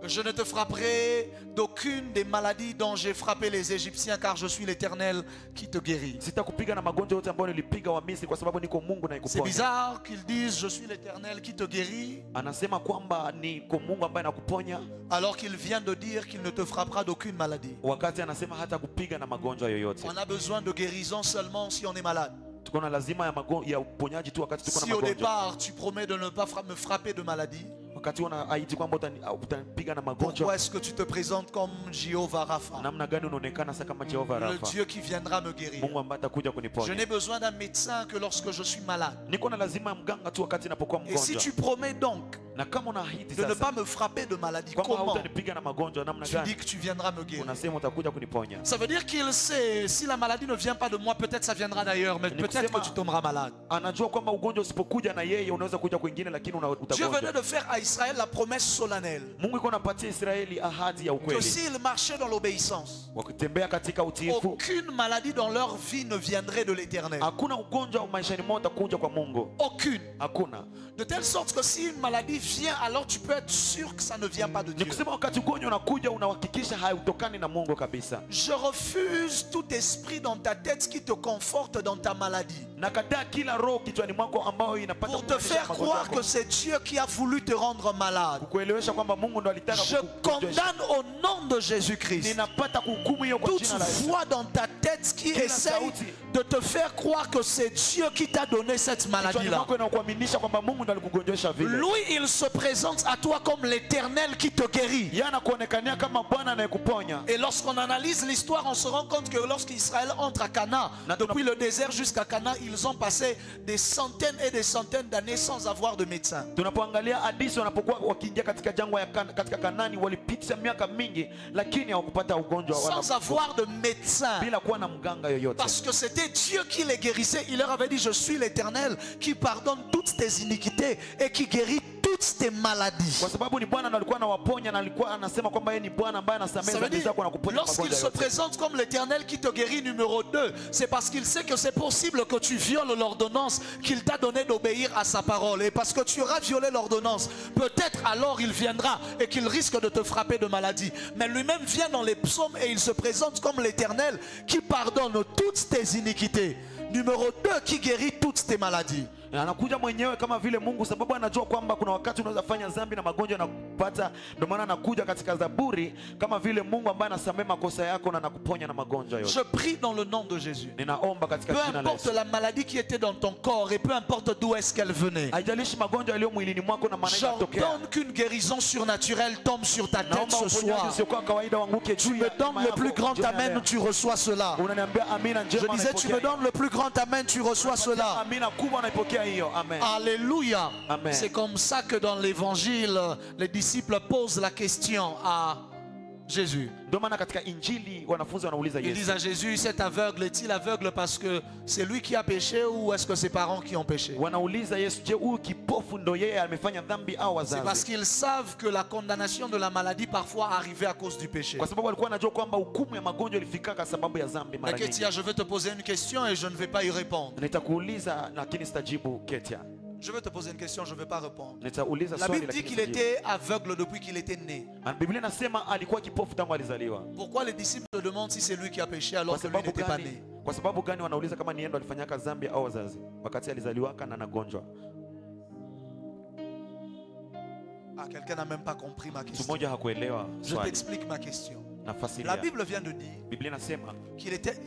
Speaker 1: je ne te frapperai d'aucune des maladies dont j'ai frappé les Égyptiens, car je suis l'Éternel qui te guérit.
Speaker 2: sitakupiga na magonjwa yote ambayo nilipiga wa Misri, kwa sababu niko Mungu na
Speaker 1: C'est
Speaker 2: nikuponya.
Speaker 1: bizarre qu'ils disent je suis l'Éternel qui te guérit,
Speaker 2: Anasema kwamba niko Mungu ambaye nakuponya,
Speaker 1: alors qu'il vient de dire qu'il ne te frappera d'aucune maladie.
Speaker 2: wakati anasema hata kupiga na magonjwa yoyote.
Speaker 1: On a besoin de guérison seulement si on est malade.
Speaker 2: Tuko na lazima ya uponyaji tu wakati tuko na
Speaker 1: Si au
Speaker 2: magonjwa.
Speaker 1: départ tu promets de ne pas me frapper de maladie,
Speaker 2: Wakati unaahidi kwamba utanipiga na
Speaker 1: pourquoi
Speaker 2: magonjwa,
Speaker 1: est-ce que tu te présentes comme Jéhovah Rapha,
Speaker 2: namna gani unaonekana sasa kama Jehova
Speaker 1: le
Speaker 2: Rafa,
Speaker 1: Dieu qui viendra me guérir?
Speaker 2: Mungu ambaye atakuja
Speaker 1: Je
Speaker 2: kuniponya?
Speaker 1: n'ai besoin d'un médecin que lorsque je suis malade.
Speaker 2: Niko na lazima ya mganga tu wakati napokuwa
Speaker 1: Et si
Speaker 2: mgonjwa.
Speaker 1: tu promets donc
Speaker 2: Na kama unaahidi
Speaker 1: de ne
Speaker 2: sasa
Speaker 1: pas me frapper de maladie,
Speaker 2: kwamba
Speaker 1: comment
Speaker 2: hautanipiga na magonjwa, namna
Speaker 1: tu dis
Speaker 2: gani
Speaker 1: que tu viendras me guérir?
Speaker 2: unasema utakuja kuniponya?
Speaker 1: Ça veut dire qu'il sait, si la maladie ne vient pas de moi, peut-être ça viendra d'ailleurs, mais peut-être que tu tomberas malade.
Speaker 2: Anajua kwamba ugonjwa usipokuja na yeye unaweza kuja kwingine, lakini
Speaker 1: Dieu venait
Speaker 2: utagonjwa.
Speaker 1: de faire à Israël la promesse solennelle
Speaker 2: Mungu iko anapatia Israeli ahadi ya
Speaker 1: que
Speaker 2: ukweli,
Speaker 1: s'ils marchaient dans l'obéissance,
Speaker 2: wakitembea katika utiifu,
Speaker 1: aucune maladie dans leur vie ne viendrait de l'Éternel.
Speaker 2: hakuna ugonjwa maishani mwao utakuja kwa Mungu,
Speaker 1: Aucune.
Speaker 2: hakuna.
Speaker 1: De telle sorte que si une maladie vient, alors tu peux être sûr que ça ne vient pas de
Speaker 2: Ni
Speaker 1: Dieu.
Speaker 2: kusema wakati ugonjwa unakuja unahakikisha hautokani na Mungu kabisa.
Speaker 1: Je refuse tout esprit dans ta tête qui te conforte dans ta maladie,
Speaker 2: Nakataa kila roho kichwani mwako ambayo inapata
Speaker 1: pour te
Speaker 2: kukuonyesha
Speaker 1: faire
Speaker 2: magonjwa
Speaker 1: croire
Speaker 2: yako,
Speaker 1: que c'est Dieu qui a voulu te rendre malade.
Speaker 2: kukuelewesha kwamba Mungu ndo alitaka
Speaker 1: Je
Speaker 2: kukugonjesha.
Speaker 1: condamne au nom de Jésus-Christ
Speaker 2: Ninapata kuhukumu hiyo kwa
Speaker 1: toute
Speaker 2: jina la Yesu.
Speaker 1: voix dans ta tête qui
Speaker 2: Kila
Speaker 1: essaye
Speaker 2: sauti
Speaker 1: de te faire croire que c'est Dieu qui t'a donné cette
Speaker 2: Kichwani
Speaker 1: maladie-là.
Speaker 2: mwako inakuaminisha kwamba Mungu ndo alikugonjesha vile.
Speaker 1: Lui, il se présente à toi comme l'Éternel qui te guérit.
Speaker 2: Yeye anakuonekania kama Bwana anayekuponya.
Speaker 1: Et lorsqu'on analyse l'histoire, on se rend compte que lorsqu'Israël entre à Canaan, depuis le désert jusqu'à Canaan, ils ont passé des centaines et des centaines d'années sans avoir de médecin.
Speaker 2: Tunapoangalia hadithi wanapokuwa wakiingia katika jangwa ya katika Kanani, walipitisha miaka mingi lakini hawakupata ugonjwa
Speaker 1: Sans avoir de médecin.
Speaker 2: bila kuwa na mganga yoyote.
Speaker 1: Parce que c'était Dieu qui les guérissait. Il leur avait dit, je suis l'Éternel qui pardonne toutes tes iniquités et qui guérit toutes tes maladies.
Speaker 2: Kwa sababu ni Bwana ndo alikuwa anawaponya na alikuwa anasema kwamba yeye ni Bwana ambaye anasamehe
Speaker 1: Ça veut
Speaker 2: dhambi
Speaker 1: dire,
Speaker 2: zako na kuponya
Speaker 1: lorsqu'il
Speaker 2: magonjwa
Speaker 1: se
Speaker 2: yote.
Speaker 1: présente comme l'Éternel qui te guérit numéro 2, c'est parce qu'il sait que c'est possible que tu violes l'ordonnance qu'il t'a donnée d'obéir à sa parole. Et parce que tu auras violé l'ordonnance, peut-être alors il viendra et qu'il risque de te frapper de maladie. Mais lui-même vient dans les psaumes et il se présente comme l'Éternel qui pardonne toutes tes iniquités. Numéro 2, qui guérit toutes tes maladies.
Speaker 2: Anakuja mwenyewe kama vile Mungu, sababu anajua kwamba kuna wakati unaweza fanya dhambi na magonjwa na kupata. Ndio maana anakuja katika Zaburi kama vile Mungu ambaye anasamehe makosa yako na anakuponya na magonjwa yote.
Speaker 1: Je prie dans le nom de Jésus.
Speaker 2: Ninaomba katika
Speaker 1: Peu
Speaker 2: jina la
Speaker 1: importe
Speaker 2: Yesu.
Speaker 1: la maladie qui était dans ton corps et peu importe d'où est-ce qu'elle venait,
Speaker 2: Haijalishi magonjwa yaliyo mwilini mwako na maana yanatokea.
Speaker 1: j'ordonne qu'une guérison surnaturelle tombe sur ta tête
Speaker 2: Naomba
Speaker 1: ce
Speaker 2: uponyaji
Speaker 1: soir.
Speaker 2: usiokuwa kawaida uanguke
Speaker 1: Tu
Speaker 2: juu
Speaker 1: me
Speaker 2: ya
Speaker 1: donnes
Speaker 2: mama
Speaker 1: le
Speaker 2: yako
Speaker 1: plus grand
Speaker 2: jioni ya
Speaker 1: amen,
Speaker 2: leo.
Speaker 1: tu reçois cela.
Speaker 2: Unaniambia amina
Speaker 1: Je
Speaker 2: njema
Speaker 1: disais, tu me
Speaker 2: unaipokea.
Speaker 1: donnes le plus grand amen, tu reçois cela.
Speaker 2: Amina kubwa unaipokea hiyo. Amen.
Speaker 1: Alléluia.
Speaker 2: Amen.
Speaker 1: C'est comme ça que dans l'évangile, les disciples posent la question à Jésus.
Speaker 2: Ndio maana katika Injili wanafunzi wanauliza
Speaker 1: Ils disent
Speaker 2: Yesu,
Speaker 1: à Jésus, cet aveugle est-il aveugle parce que c'est lui qui a péché ou est-ce que ses parents qui ont péché?
Speaker 2: wanauliza Yesu, je, huyu kipofu ndo yeye amefanya dhambi au
Speaker 1: C'est parce
Speaker 2: wazazi?
Speaker 1: qu'ils savent que la condamnation de la maladie parfois arrivait à cause du péché.
Speaker 2: Kwa sababu walikuwa wanajua kwamba hukumu ya magonjwa ilifika kwa sababu ya dhambi mara
Speaker 1: Mais
Speaker 2: nyingi.
Speaker 1: Ketia, je vais te poser une question et je ne vais pas y répondre.
Speaker 2: Nitakuuliza lakini sitajibu Ketia.
Speaker 1: Je vais te poser une question, je ne vais pas répondre.
Speaker 2: Nitauliza
Speaker 1: La
Speaker 2: swali
Speaker 1: Bible dit
Speaker 2: lakini
Speaker 1: qu'il
Speaker 2: sitajibu.
Speaker 1: était aveugle depuis qu'il était né.
Speaker 2: Biblia inasema alikuwa kipofu tangu alizaliwa.
Speaker 1: Pourquoi les disciples te demandent si c'est lui qui a péché alors
Speaker 2: Kwa
Speaker 1: que lui
Speaker 2: sababu
Speaker 1: n'était pas
Speaker 2: gani?
Speaker 1: né?
Speaker 2: Kwa sababu gani wanauliza kama ni yeye ndo alifanyaka dhambi au wazazi wakati alizaliwa kana anagonjwa?
Speaker 1: Ah, quelqu'un n'a même pas compris ma
Speaker 2: Mtu
Speaker 1: question.
Speaker 2: mmoja hakuelewa
Speaker 1: Je
Speaker 2: swali.
Speaker 1: t'explique ma question.
Speaker 2: Nafasiria.
Speaker 1: La Bible vient de dire
Speaker 2: Biblia inasema
Speaker 1: qu'il était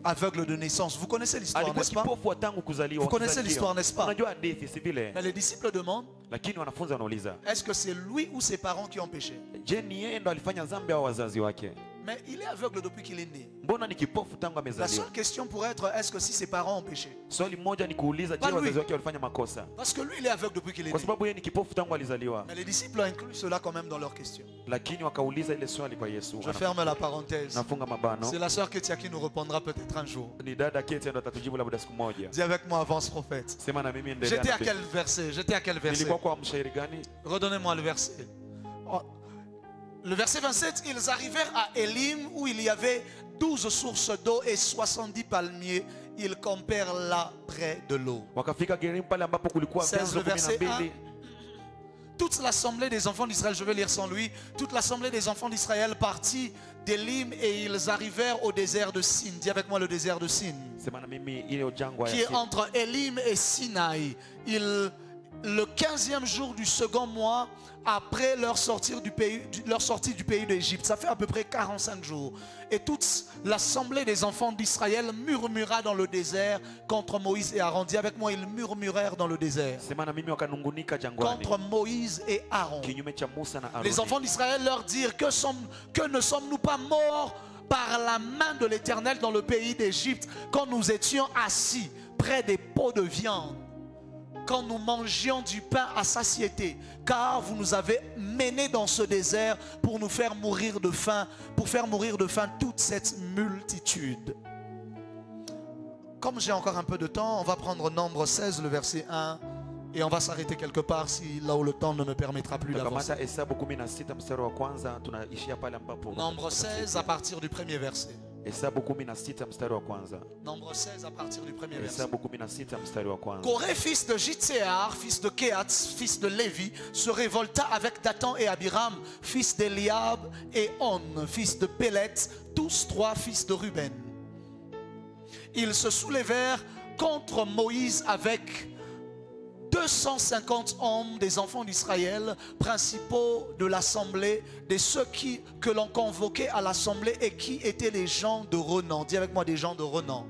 Speaker 1: aveugle de naissance. Vous connaissez l'histoire,
Speaker 2: alikuwa
Speaker 1: n'est-ce pas?
Speaker 2: kipofu tangu kuzaliwa.
Speaker 1: Vous connaissez
Speaker 2: kuzaliwa.
Speaker 1: l'histoire, n'est-ce pas?
Speaker 2: Unajua hadithi si vile?
Speaker 1: Mais les disciples demandent,
Speaker 2: Lakini wanafunzi wanauliza,
Speaker 1: est-ce que c'est lui ou ses parents qui ont péché?
Speaker 2: je, ni yeye ndo alifanya dhambi au wazazi wake?
Speaker 1: Mais il est aveugle depuis qu'il est né.
Speaker 2: Mbona ni kipofu tangu
Speaker 1: La
Speaker 2: amezaliwa?
Speaker 1: seule question pourrait être, est-ce que si ses parents ont péché?
Speaker 2: Swali moja ni kuuliza, je,
Speaker 1: Pas lui.
Speaker 2: wazazi wake walifanya makosa?
Speaker 1: Parce que lui, il est aveugle depuis qu'il est
Speaker 2: Kwa
Speaker 1: né.
Speaker 2: sababu yeye ni kipofu tangu alizaliwa.
Speaker 1: Mais les disciples ont inclus cela quand même dans leur question.
Speaker 2: Lakini wakauliza ile swali kwa Yesu.
Speaker 1: Je ferme la parenthèse.
Speaker 2: Nafunga mabano.
Speaker 1: C'est la sœur Ketia qui nous répondra peut-être un jour.
Speaker 2: Ni dada Ketia ndo atatujibu labda siku moja.
Speaker 1: Dis avec moi, avance prophète.
Speaker 2: Sema na mimi endelea.
Speaker 1: J'étais
Speaker 2: na
Speaker 1: à
Speaker 2: Biblia.
Speaker 1: quel verset? J'étais à quel verset?
Speaker 2: Nilikuwa kwa mshairi gani?
Speaker 1: Redonnez-moi le verset. Le verset 27, ils arrivèrent à Élim où il y avait 12 sources d'eau et 70 palmiers. Ils campèrent là près de l'eau.
Speaker 2: Wakafika Gerim pale ambapo kulikuwa
Speaker 1: 16,
Speaker 2: vyanzo
Speaker 1: le verset
Speaker 2: 12.
Speaker 1: Toute l'assemblée des enfants d'Israël, je vais lire sans lui, toute l'assemblée des enfants d'Israël partit d'Élim et ils arrivèrent au désert de Sin. Dis avec moi le désert de Sin,
Speaker 2: Sema na mimi ile jangwa
Speaker 1: qui
Speaker 2: ya
Speaker 1: est entre Élim et Sinaï. Le 15e jour du second mois, après leur sortie du pays d'Égypte, ça fait à peu près 45 jours. Et toute l'assemblée des enfants d'Israël murmura dans le désert contre Moïse et Aaron. Dis avec moi, ils murmurèrent dans le désert.
Speaker 2: Sema na mimi wakanungunika jangwani.
Speaker 1: Contre Moïse et Aaron.
Speaker 2: Kinyume cha Musa na Aroni.
Speaker 1: Les enfants d'Israël leur dirent, que ne sommes-nous pas morts par la main de l'Éternel dans le pays d'Égypte quand nous étions assis près des pots de viande, quand nous mangions du pain à satiété, car vous nous avez menés dans ce désert pour nous faire mourir de faim, pour faire mourir de faim toute cette multitude. Comme j'ai encore un peu de temps, on va prendre Nombre 16, le verset 1, et on va s'arrêter quelque part si là où le temps ne me permettra plus d'avancer. Nombre 16 à partir du premier verset. Nombre 16 à partir du premier verset. Coré, fils de Jitséar, fils de Kéat, fils de Lévi, se révolta avec Dathan et Abiram, fils d'Eliab, et On, fils de Pélet, tous trois fils de Ruben. Ils se soulevèrent contre Moïse avec 250 hommes des enfants d'Israël, principaux de l'assemblée, de ceux que l'on convoquait à l'assemblée et qui étaient les gens de renom. Dis avec moi, des gens de renom.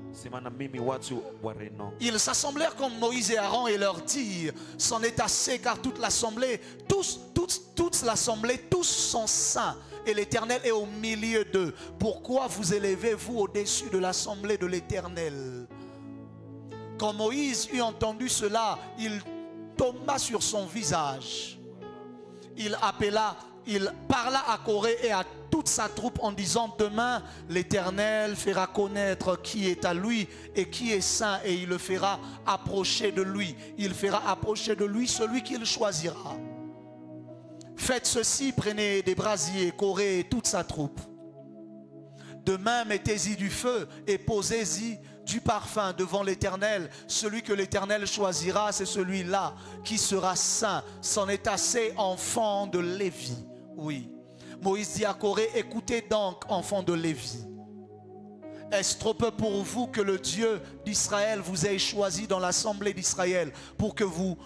Speaker 1: Ils s'assemblèrent contre Moïse et Aaron et leur dirent, c'en est assez car toute l'assemblée, toute l'assemblée, tous sont saints et l'Éternel est au milieu d'eux. Pourquoi vous élevez-vous au-dessus de l'assemblée de l'Éternel? Quand Moïse eut entendu cela, il tomba sur son visage. Il parla à Coré et à toute sa troupe en disant, demain l'Éternel fera connaître qui est à lui et qui est saint, et il le fera approcher de lui. Il fera approcher de lui celui qu'il choisira. Faites ceci, prenez des brasiers, Coré et toute sa troupe. Demain mettez-y du feu et posez-y du parfum devant l'Éternel. Celui que l'Éternel choisira, c'est celui-là qui sera saint. C'en est assez, enfant de Lévi. Oui. Moïse dit à Coré, écoutez donc, enfant de Lévi. Est-ce trop peu pour vous que le Dieu d'Israël vous ait choisi dans l'assemblée d'Israël pour que vous,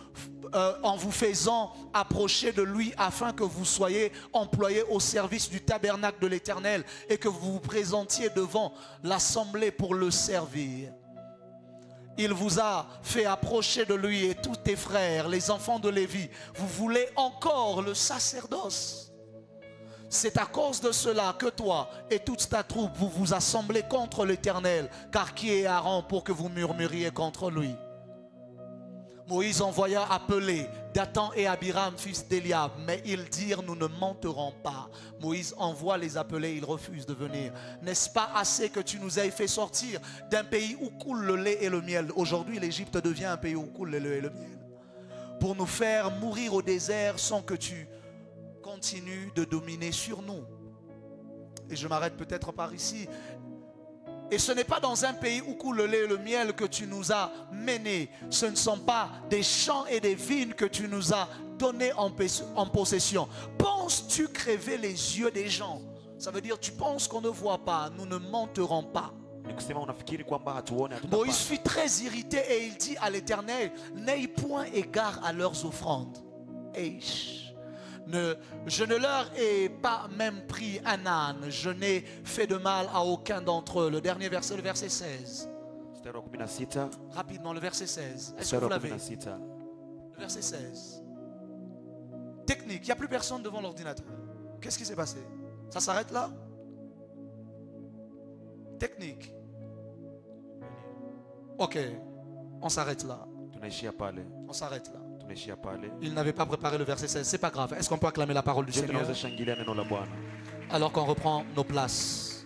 Speaker 1: en vous faisant approcher de lui, afin que vous soyez employés au service du tabernacle de l'Éternel et que vous vous présentiez devant l'assemblée pour le servir? Il vous a fait approcher de lui et tous tes frères, les enfants de Lévi. Vous voulez encore le sacerdoce? C'est à cause de cela que toi et toute ta troupe, vous vous assemblez contre l'Éternel. Car qui est Aaron pour que vous murmuriez contre lui? Moïse envoya appeler Dathan et Abiram, fils d'Eliab. Mais ils dirent, nous ne monterons pas. Moïse envoie les appeler, ils refusent de venir. N'est-ce pas assez que tu nous aies fait sortir d'un pays où coule le lait et le miel? Aujourd'hui, l'Égypte devient un pays où coule le lait et le miel. Pour nous faire mourir au désert sans que tu continue de dominer sur nous. Et je m'arrête peut-être par ici. Et ce n'est pas dans un pays où coule le lait et le miel que tu nous as menés. Ce ne sont pas des champs et des vignes que tu nous as donnés en possession. Penses-tu crever les yeux des gens? Ça veut dire, tu penses qu'on ne voit pas, nous ne monterons pas. Moïse fut très irrité et il dit à l'Éternel, n'aie point égard à leurs offrandes. Je ne leur ai pas même pris un âne. Je n'ai fait de mal à aucun d'entre eux. Le dernier verset, le verset 16. Rapidement, le verset 16. Est-ce que vous l'avez? Le verset 16. Technique, il n'y a plus personne devant l'ordinateur. Qu'est-ce qui s'est passé? Ça s'arrête là? Technique. Ok, on s'arrête là. On s'arrête là. Il n'avait pas préparé le verset 16. C'est pas grave. Est-ce qu'on peut acclamer la parole du Seigneur alors qu'on reprend nos places?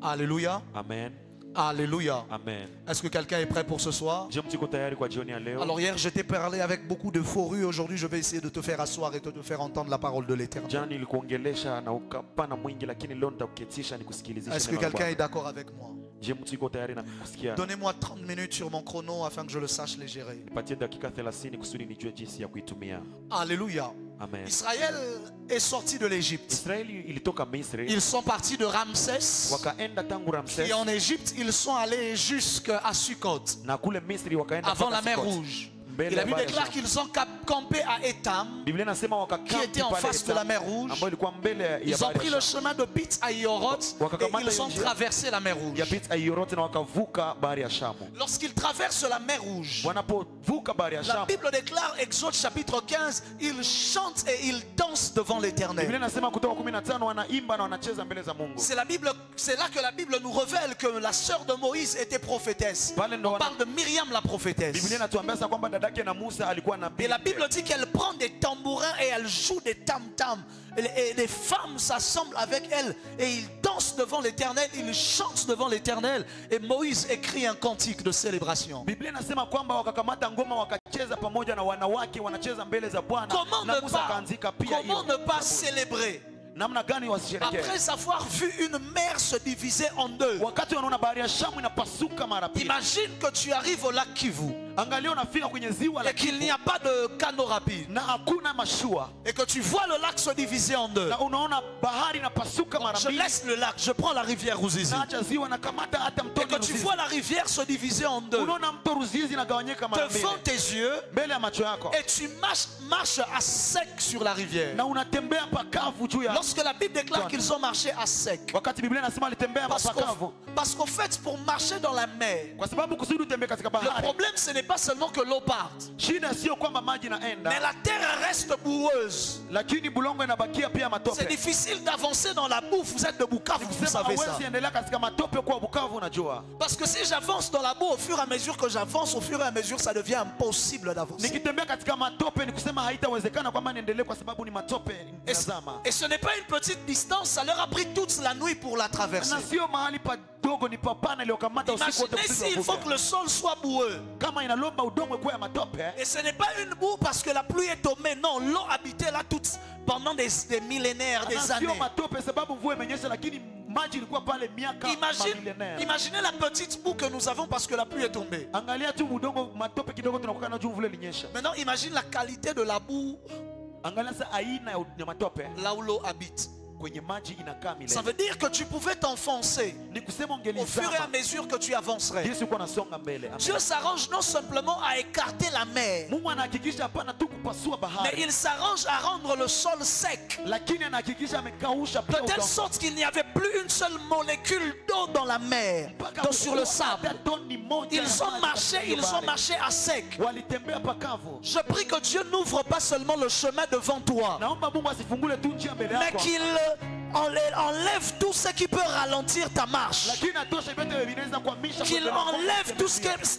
Speaker 1: Alléluia.
Speaker 2: Amen.
Speaker 1: Alléluia.
Speaker 2: Amen.
Speaker 1: Est-ce que quelqu'un est prêt pour ce soir?
Speaker 2: Je mtiko tayari kwa jioni ya leo.
Speaker 1: Alors hier, je t'ai parlé avec beaucoup de forue. Aujourd'hui, je vais essayer de te faire asseoir et de te faire entendre la parole de l'Éternel.
Speaker 2: Jana nilikuongelesha na ukapana mwingi lakini leo nitakuketisha nikusikilizishe.
Speaker 1: Est-ce que quelqu'un est d'accord avec moi?
Speaker 2: Je mtiko tayari na kusikia.
Speaker 1: Donnez-moi 30 minutes sur mon chrono afin que je le sache les gérer.
Speaker 2: Nipatie dakika 30 kusudi nijue jinsi ya kuitumia.
Speaker 1: Alléluia.
Speaker 2: Amen.
Speaker 1: Israël est sorti de l'Égypte.
Speaker 2: Israeli ilitoka Misri.
Speaker 1: Ils sont partis de Ramsès.
Speaker 2: Wakaenda tangu Ramses.
Speaker 1: Et en Égypte, ils sont allés jusqu'à Sukkot,
Speaker 2: Na kule Misri wakaenda
Speaker 1: avant la
Speaker 2: mpaka
Speaker 1: mer
Speaker 2: Sukot.
Speaker 1: Rouge.
Speaker 2: Mbele
Speaker 1: Et la
Speaker 2: ya
Speaker 1: Bible
Speaker 2: bahari ya
Speaker 1: déclare
Speaker 2: Shamu.
Speaker 1: qu'ils ont campé à Étam,
Speaker 2: Biblia inasema
Speaker 1: qui
Speaker 2: wakakampi
Speaker 1: était en
Speaker 2: pale
Speaker 1: face de
Speaker 2: Etam,
Speaker 1: la mer Rouge.
Speaker 2: ambayo ilikuwa mbele ya
Speaker 1: Ils ont
Speaker 2: bahari
Speaker 1: pris
Speaker 2: ya
Speaker 1: le
Speaker 2: Shamu.
Speaker 1: chemin de Bit à Yorot et
Speaker 2: Wakakamata
Speaker 1: ils ont
Speaker 2: njia
Speaker 1: traversé la mer Rouge.
Speaker 2: ya Bit Ayorote na wakavuka bahari ya Shamu.
Speaker 1: Lorsqu'ils traversent la mer Rouge,
Speaker 2: Wanapovuka bahari ya
Speaker 1: la
Speaker 2: Shamu,
Speaker 1: Bible déclare, Exode chapitre 15, ils chantent et ils dansent devant
Speaker 2: Biblia
Speaker 1: l'Éternel.
Speaker 2: inasema kutoka 15 wanaimba na wanacheza mbele za Mungu.
Speaker 1: C'est là que la Bible nous révèle que la sœur de Moïse était prophétesse.
Speaker 2: Pale ndo
Speaker 1: On
Speaker 2: wana-
Speaker 1: parle de Myriam la prophétesse.
Speaker 2: Biblia inatuambia sasa kwamba dadake na Musa alikuwa nabii.
Speaker 1: Et la Bible dit qu'elle prend des tambourins et elle joue des tam-tams. Et les femmes s'assemblent avec elle et ils dansent devant l'Éternel, ils chantent devant l'Éternel. Et Moïse écrit un cantique de célébration.
Speaker 2: Biblia inasema kwamba wakakamata ngoma wakacheza pamoja na wanawake wanacheza mbele za Bwana.
Speaker 1: Comment
Speaker 2: Na
Speaker 1: ne
Speaker 2: Musa
Speaker 1: pas,
Speaker 2: akaanzika pia
Speaker 1: comment
Speaker 2: hiyo.
Speaker 1: ne pas célébrer
Speaker 2: Namna gani wasisherekee?
Speaker 1: après avoir vu une mer se diviser en deux?
Speaker 2: Wakati wanaona bahari ya Shamu inapasuka mara pili.
Speaker 1: Imagine que tu arrives au lac Kivu
Speaker 2: Angalia unafika kwenye ziwa la
Speaker 1: et qu'il n'y
Speaker 2: Kivu
Speaker 1: a pas de canot rapide
Speaker 2: na hakuna mashua
Speaker 1: et que tu vois le lac se diviser en deux.
Speaker 2: na unaona bahari inapasuka mara
Speaker 1: Je
Speaker 2: mbili.
Speaker 1: laisse le lac, je prends la rivière Ruzizi.
Speaker 2: Naacha ziwa na kamata hata mto
Speaker 1: Et que tu vois la rivière se diviser en deux
Speaker 2: unaona mto Ruzizi inagawanyika mara mbili
Speaker 1: devant tes yeux
Speaker 2: mbele ya macho yako
Speaker 1: et tu marches à sec sur la rivière.
Speaker 2: na unatembea pakavu juu ya.
Speaker 1: Lorsque la Bible déclare qu'ils ont marché à sec,
Speaker 2: Wakati Biblia inasema alitembea pakavu
Speaker 1: parce qu'en fait, pour marcher dans la mer,
Speaker 2: kwa sababu kusudi utembee katika
Speaker 1: le
Speaker 2: bahari.
Speaker 1: problème ce n'est pas seulement que l'eau parte,
Speaker 2: Shida sio kwamba maji
Speaker 1: mais
Speaker 2: inaenda,
Speaker 1: la terre reste boueuse.
Speaker 2: lakini bulongo inabakia pia
Speaker 1: C'est
Speaker 2: matope.
Speaker 1: difficile d'avancer dans la boue. Vous êtes de Bukavu, vous
Speaker 2: Kusema
Speaker 1: savez ça.
Speaker 2: hauwezi endelea katika matope kwa Bukavu, unajua.
Speaker 1: Parce que si j'avance dans la boue, au fur et à mesure que j'avance, au fur et à mesure, ça devient impossible d'avancer.
Speaker 2: Nikitembea katika matope ni kusema haitawezekana kwamba niendelee kwa sababu ni matope ninazama.
Speaker 1: Et ce n'est pas une petite distance, ça leur a pris toute la nuit pour la traverser.
Speaker 2: Na sio mahali padogo, ni papana iliyokamata usiku wote
Speaker 1: Imaginez
Speaker 2: kusudi
Speaker 1: s'il faut
Speaker 2: wavuke.
Speaker 1: que le sol soit boueux.
Speaker 2: Kama inalomba udongo kwa ya matope,
Speaker 1: Et ce n'est pas une boue parce que la pluie est tombée. Non, l'eau habitait là pendant des millénaires, des
Speaker 2: na
Speaker 1: années.
Speaker 2: sio matope sababu mvua imenyesha, lakini maji ilikuwa pale miaka milenia.
Speaker 1: Imaginez la petite boue que nous avons parce que la pluie est tombée.
Speaker 2: Angalia tu udongo, matope kidogo tunakuwa na juu mvua ilinyesha.
Speaker 1: Maintenant, imagine la qualité de la boue
Speaker 2: Angalia sasa aina ya matope
Speaker 1: là où l'eau habite.
Speaker 2: kwenye maji inakaa
Speaker 1: Ça
Speaker 2: milele.
Speaker 1: veut dire que tu pouvais t'enfoncer
Speaker 2: Ni kusema
Speaker 1: au fur et à
Speaker 2: ungelizama
Speaker 1: mesure que tu avancerais.
Speaker 2: jinsi uko nasonga mbele. Amen.
Speaker 1: Dieu s'arrange non simplement à écarter la mer,
Speaker 2: Mungu anahakikisha hapana tu kupasua
Speaker 1: mais
Speaker 2: bahari,
Speaker 1: il s'arrange à rendre le sol sec,
Speaker 2: lakini anahakikisha amekausha
Speaker 1: de
Speaker 2: pia
Speaker 1: telle
Speaker 2: udongo.
Speaker 1: sorte qu'il n'y avait plus une seule molécule d'eau dans la mer, donc sur le sable. Ils ont marché à sec.
Speaker 2: Walitembea pakavu.
Speaker 1: Je prie que Dieu n'ouvre pas seulement le chemin devant toi,
Speaker 2: Naomba Mungu asifungule tu njia mbele
Speaker 1: mais
Speaker 2: yako,
Speaker 1: qu'il enlève tout ce qui peut ralentir ta marche,
Speaker 2: lakini atoshe vyote vinaweza kuhamisha
Speaker 1: qu'il
Speaker 2: kwenda
Speaker 1: enlève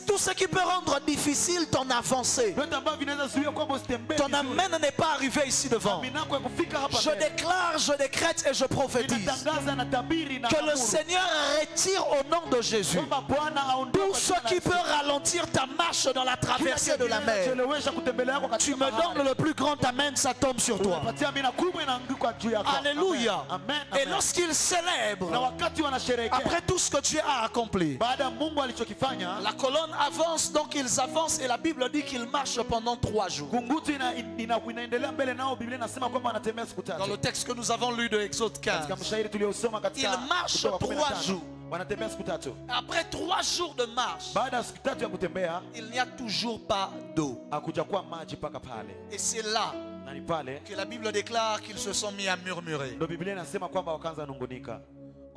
Speaker 1: tout ce qui peut rendre difficile ton avancée.
Speaker 2: vyote ambavyo vinaweza zuia kwamba usitembee
Speaker 1: Ton
Speaker 2: vizuri.
Speaker 1: amen n'est pas arrivé ici devant.
Speaker 2: Minako ya kufika hapa
Speaker 1: Je
Speaker 2: mbele.
Speaker 1: déclare, je décrète et je prophétise
Speaker 2: Ninatangaza na tabiri na
Speaker 1: que le
Speaker 2: amuru
Speaker 1: Seigneur retire au nom de Jésus
Speaker 2: kwamba Bwana aondoe
Speaker 1: tout
Speaker 2: kwa
Speaker 1: ce
Speaker 2: jina la
Speaker 1: qui
Speaker 2: Yesu.
Speaker 1: peut ralentir ta marche dans la
Speaker 2: Kila
Speaker 1: traversée de la mer.
Speaker 2: kinachelewesha kutembelea yako
Speaker 1: Tu
Speaker 2: katika
Speaker 1: me
Speaker 2: bahari.
Speaker 1: donnes le plus grand amen, ça tombe sur toi.
Speaker 2: Unapatia mina kubwa inaanguka juu yako.
Speaker 1: Alléluia.
Speaker 2: Amen.
Speaker 1: Et
Speaker 2: Amen.
Speaker 1: lorsqu'ils
Speaker 2: Na
Speaker 1: célèbrent,
Speaker 2: wakati wanasherehekea
Speaker 1: après tout ce que Dieu a accompli,
Speaker 2: baada ya Mungu alichokifanya,
Speaker 1: la colonne avance, donc ils avancent et la Bible dit qu'ils marchent pendant 3 jours.
Speaker 2: kungutu inaendelea mbele nao. Biblia inasema kwamba wanatembea siku
Speaker 1: Dans
Speaker 2: tatu.
Speaker 1: le texte que nous avons lu de Exode 15,
Speaker 2: Katika mshairi tuliosoma katika
Speaker 1: Il marche
Speaker 2: Kutoka
Speaker 1: 3
Speaker 2: 15,
Speaker 1: jours.
Speaker 2: wanatembea siku tatu.
Speaker 1: après 3 jours de marche,
Speaker 2: Baada ya siku tatu ya kutembea,
Speaker 1: il n'y a toujours pas d'eau.
Speaker 2: hakuja kuwa maji mpaka pale,
Speaker 1: Et c'est là
Speaker 2: na ni pale
Speaker 1: que la Bible déclare qu'ils se sont mis à murmurer.
Speaker 2: ndo Biblia inasema kwamba wakaanza nungunika.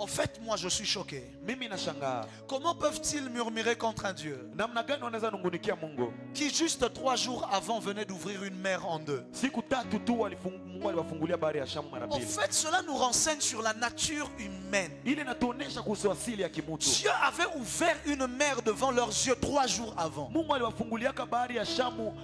Speaker 1: En fait, moi je suis choqué.
Speaker 2: Mimi nashangaa
Speaker 1: Comment peuvent-ils murmurer contre un Dieu
Speaker 2: namna gani wanaweza nungunikia Mungu.
Speaker 1: qui juste 3 jours avant venait d'ouvrir une mer en deux?
Speaker 2: Siku tatu tu Mungu aliwafungulia bahari ya Shamu mara
Speaker 1: En
Speaker 2: mbili.
Speaker 1: fait, cela nous renseigne sur la nature humaine.
Speaker 2: Ile inatuonesha kuhusu asili ya kimutu.
Speaker 1: Dieu avait ouvert une mer devant leurs yeux 3 jours avant.
Speaker 2: Mungu aliwafunguliaka bahari ya Shamu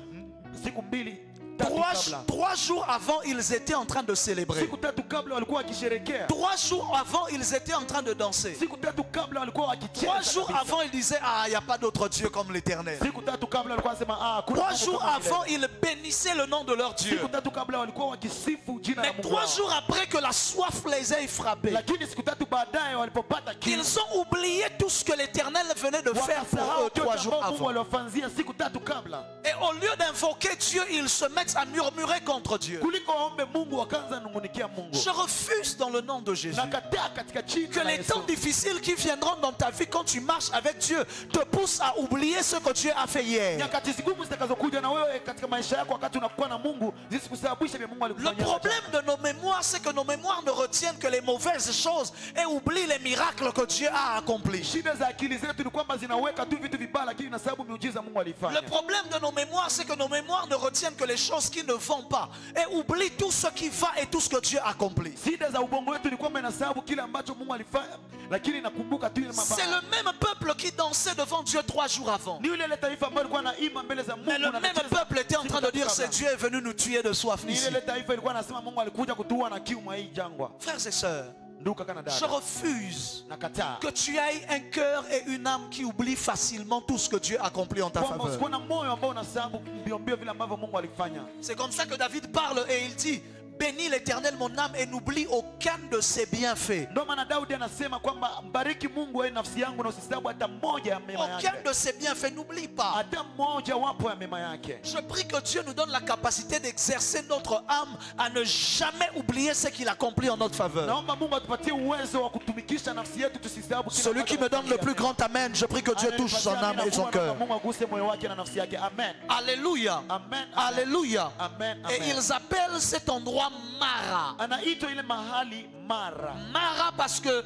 Speaker 2: siku mbili
Speaker 1: 3 jours avant, ils étaient en train de célébrer.
Speaker 2: Siku tatu kabla walikuwa wakisherehekea.
Speaker 1: 3 jours avant, ils étaient en train de danser.
Speaker 2: Siku tatu kabla walikuwa wakicheza.
Speaker 1: 3 jours avant, ils disaient, ah, il n'y a pas d'autre Dieu comme l'Éternel.
Speaker 2: Siku tatu kabla walikuwa wasema, ah, kuna
Speaker 1: 3
Speaker 2: Mungu
Speaker 1: jours
Speaker 2: kama
Speaker 1: avant,
Speaker 2: milele.
Speaker 1: ils bénissaient le nom de leur Dieu.
Speaker 2: Siku tatu kabla walikuwa wakisifu jina la
Speaker 1: Mais
Speaker 2: Mungu
Speaker 1: 3
Speaker 2: wao.
Speaker 1: jours après que la soif les ait frappés,
Speaker 2: Lakini siku tatu baadaye walipopata kiu,
Speaker 1: ils ont oublié tout ce que l'Éternel venait de faire pour eux 3 jours
Speaker 2: Mungu
Speaker 1: avant.
Speaker 2: waliwafanzia siku tatu kabla.
Speaker 1: Et au lieu d'invoquer Dieu, ils se mettent à murmurer contre Dieu.
Speaker 2: Kuliko waombe Mungu wakaanza nungunikia Mungu.
Speaker 1: Je refuse dans le nom de Jésus
Speaker 2: Nakataa katika jina
Speaker 1: que
Speaker 2: la
Speaker 1: les
Speaker 2: Yesu.
Speaker 1: temps difficiles qui viendront dans ta vie quand tu marches avec Dieu te poussent à oublier ce que Dieu a fait hier.
Speaker 2: Nyakati zigumu zitakazokuja na wewe katika maisha yako wakati unakuwa na Mungu zisikusababishe vya Mungu
Speaker 1: Le
Speaker 2: alikufanyia.
Speaker 1: problème de nos mémoires, c'est que nos mémoires ne retiennent que les mauvaises choses et oublient les miracles que Dieu a accomplis.
Speaker 2: Shida za akili zetu ni kwamba zinaweka tu vitu vibaya lakini na sababu miujiza Mungu alifanya.
Speaker 1: Le problème de nos mémoires, c'est que nos mémoires ne retiennent que les choses qui ne vont pas et oublient tout ce qui va et tout ce que Dieu accomplit.
Speaker 2: Shida za ubongo wetu ni kwamba inasababu kile ambacho Mungu alifanya lakini nakumbuka tu ile mabaya.
Speaker 1: C'est le même peuple qui dansait devant Dieu 3 jours avant.
Speaker 2: Ni ile taifa ambalo lilikuwa naimba mbele za Mungu
Speaker 1: Mais le
Speaker 2: na
Speaker 1: même
Speaker 2: anacheza
Speaker 1: peuple était en train de dire,
Speaker 2: siku
Speaker 1: c'est
Speaker 2: tatu
Speaker 1: Dieu est venu nous tuer de soif
Speaker 2: kabla. Ni
Speaker 1: ici.
Speaker 2: ile taifa ilikuwa nasema Mungu alikuja kutuua na kiu mwa hii jangwa.
Speaker 1: Frères et sœurs,
Speaker 2: Ndugu kaka na
Speaker 1: je
Speaker 2: dada.
Speaker 1: refuse
Speaker 2: Nakataa.
Speaker 1: que tu aies un cœur et une âme qui oublient facilement tout ce que Dieu accomplit en ta
Speaker 2: Kwamba
Speaker 1: faveur.
Speaker 2: usikuwe na moyo ambao unasababu mbio mbio vile ambavyo Mungu alifanya.
Speaker 1: C'est comme ça que David parle et il dit, bénis l'Éternel mon âme et n'oublie aucun de ses bienfaits.
Speaker 2: Ndio maana Daudi anasema kwamba mbariki Mungu wewe nafsi yangu na usisahau hata moja ya mema
Speaker 1: Aucun
Speaker 2: yake.
Speaker 1: de ses bienfaits, n'oublie pas.
Speaker 2: Hata mmoja wapo ya mema yake.
Speaker 1: Je prie que Dieu nous donne la capacité d'exercer notre âme à ne jamais oublier ce qu'il accomplit en notre faveur.
Speaker 2: Naomba Mungu atupatie uwezo wa kutumikisha nafsi yetu tusisahau kile
Speaker 1: Celui qui me donne le plus grand amen, je prie que Dieu touche son âme et son cœur.
Speaker 2: Mungu aguse moyo wake na nafsi yake. Amen.
Speaker 1: Alléluia.
Speaker 2: Amen.
Speaker 1: Alléluia.
Speaker 2: Amen.
Speaker 1: Et
Speaker 2: Amen.
Speaker 1: ils appellent cet endroit Mara.
Speaker 2: Anaitwa ile mahali Mara.
Speaker 1: Mara parce que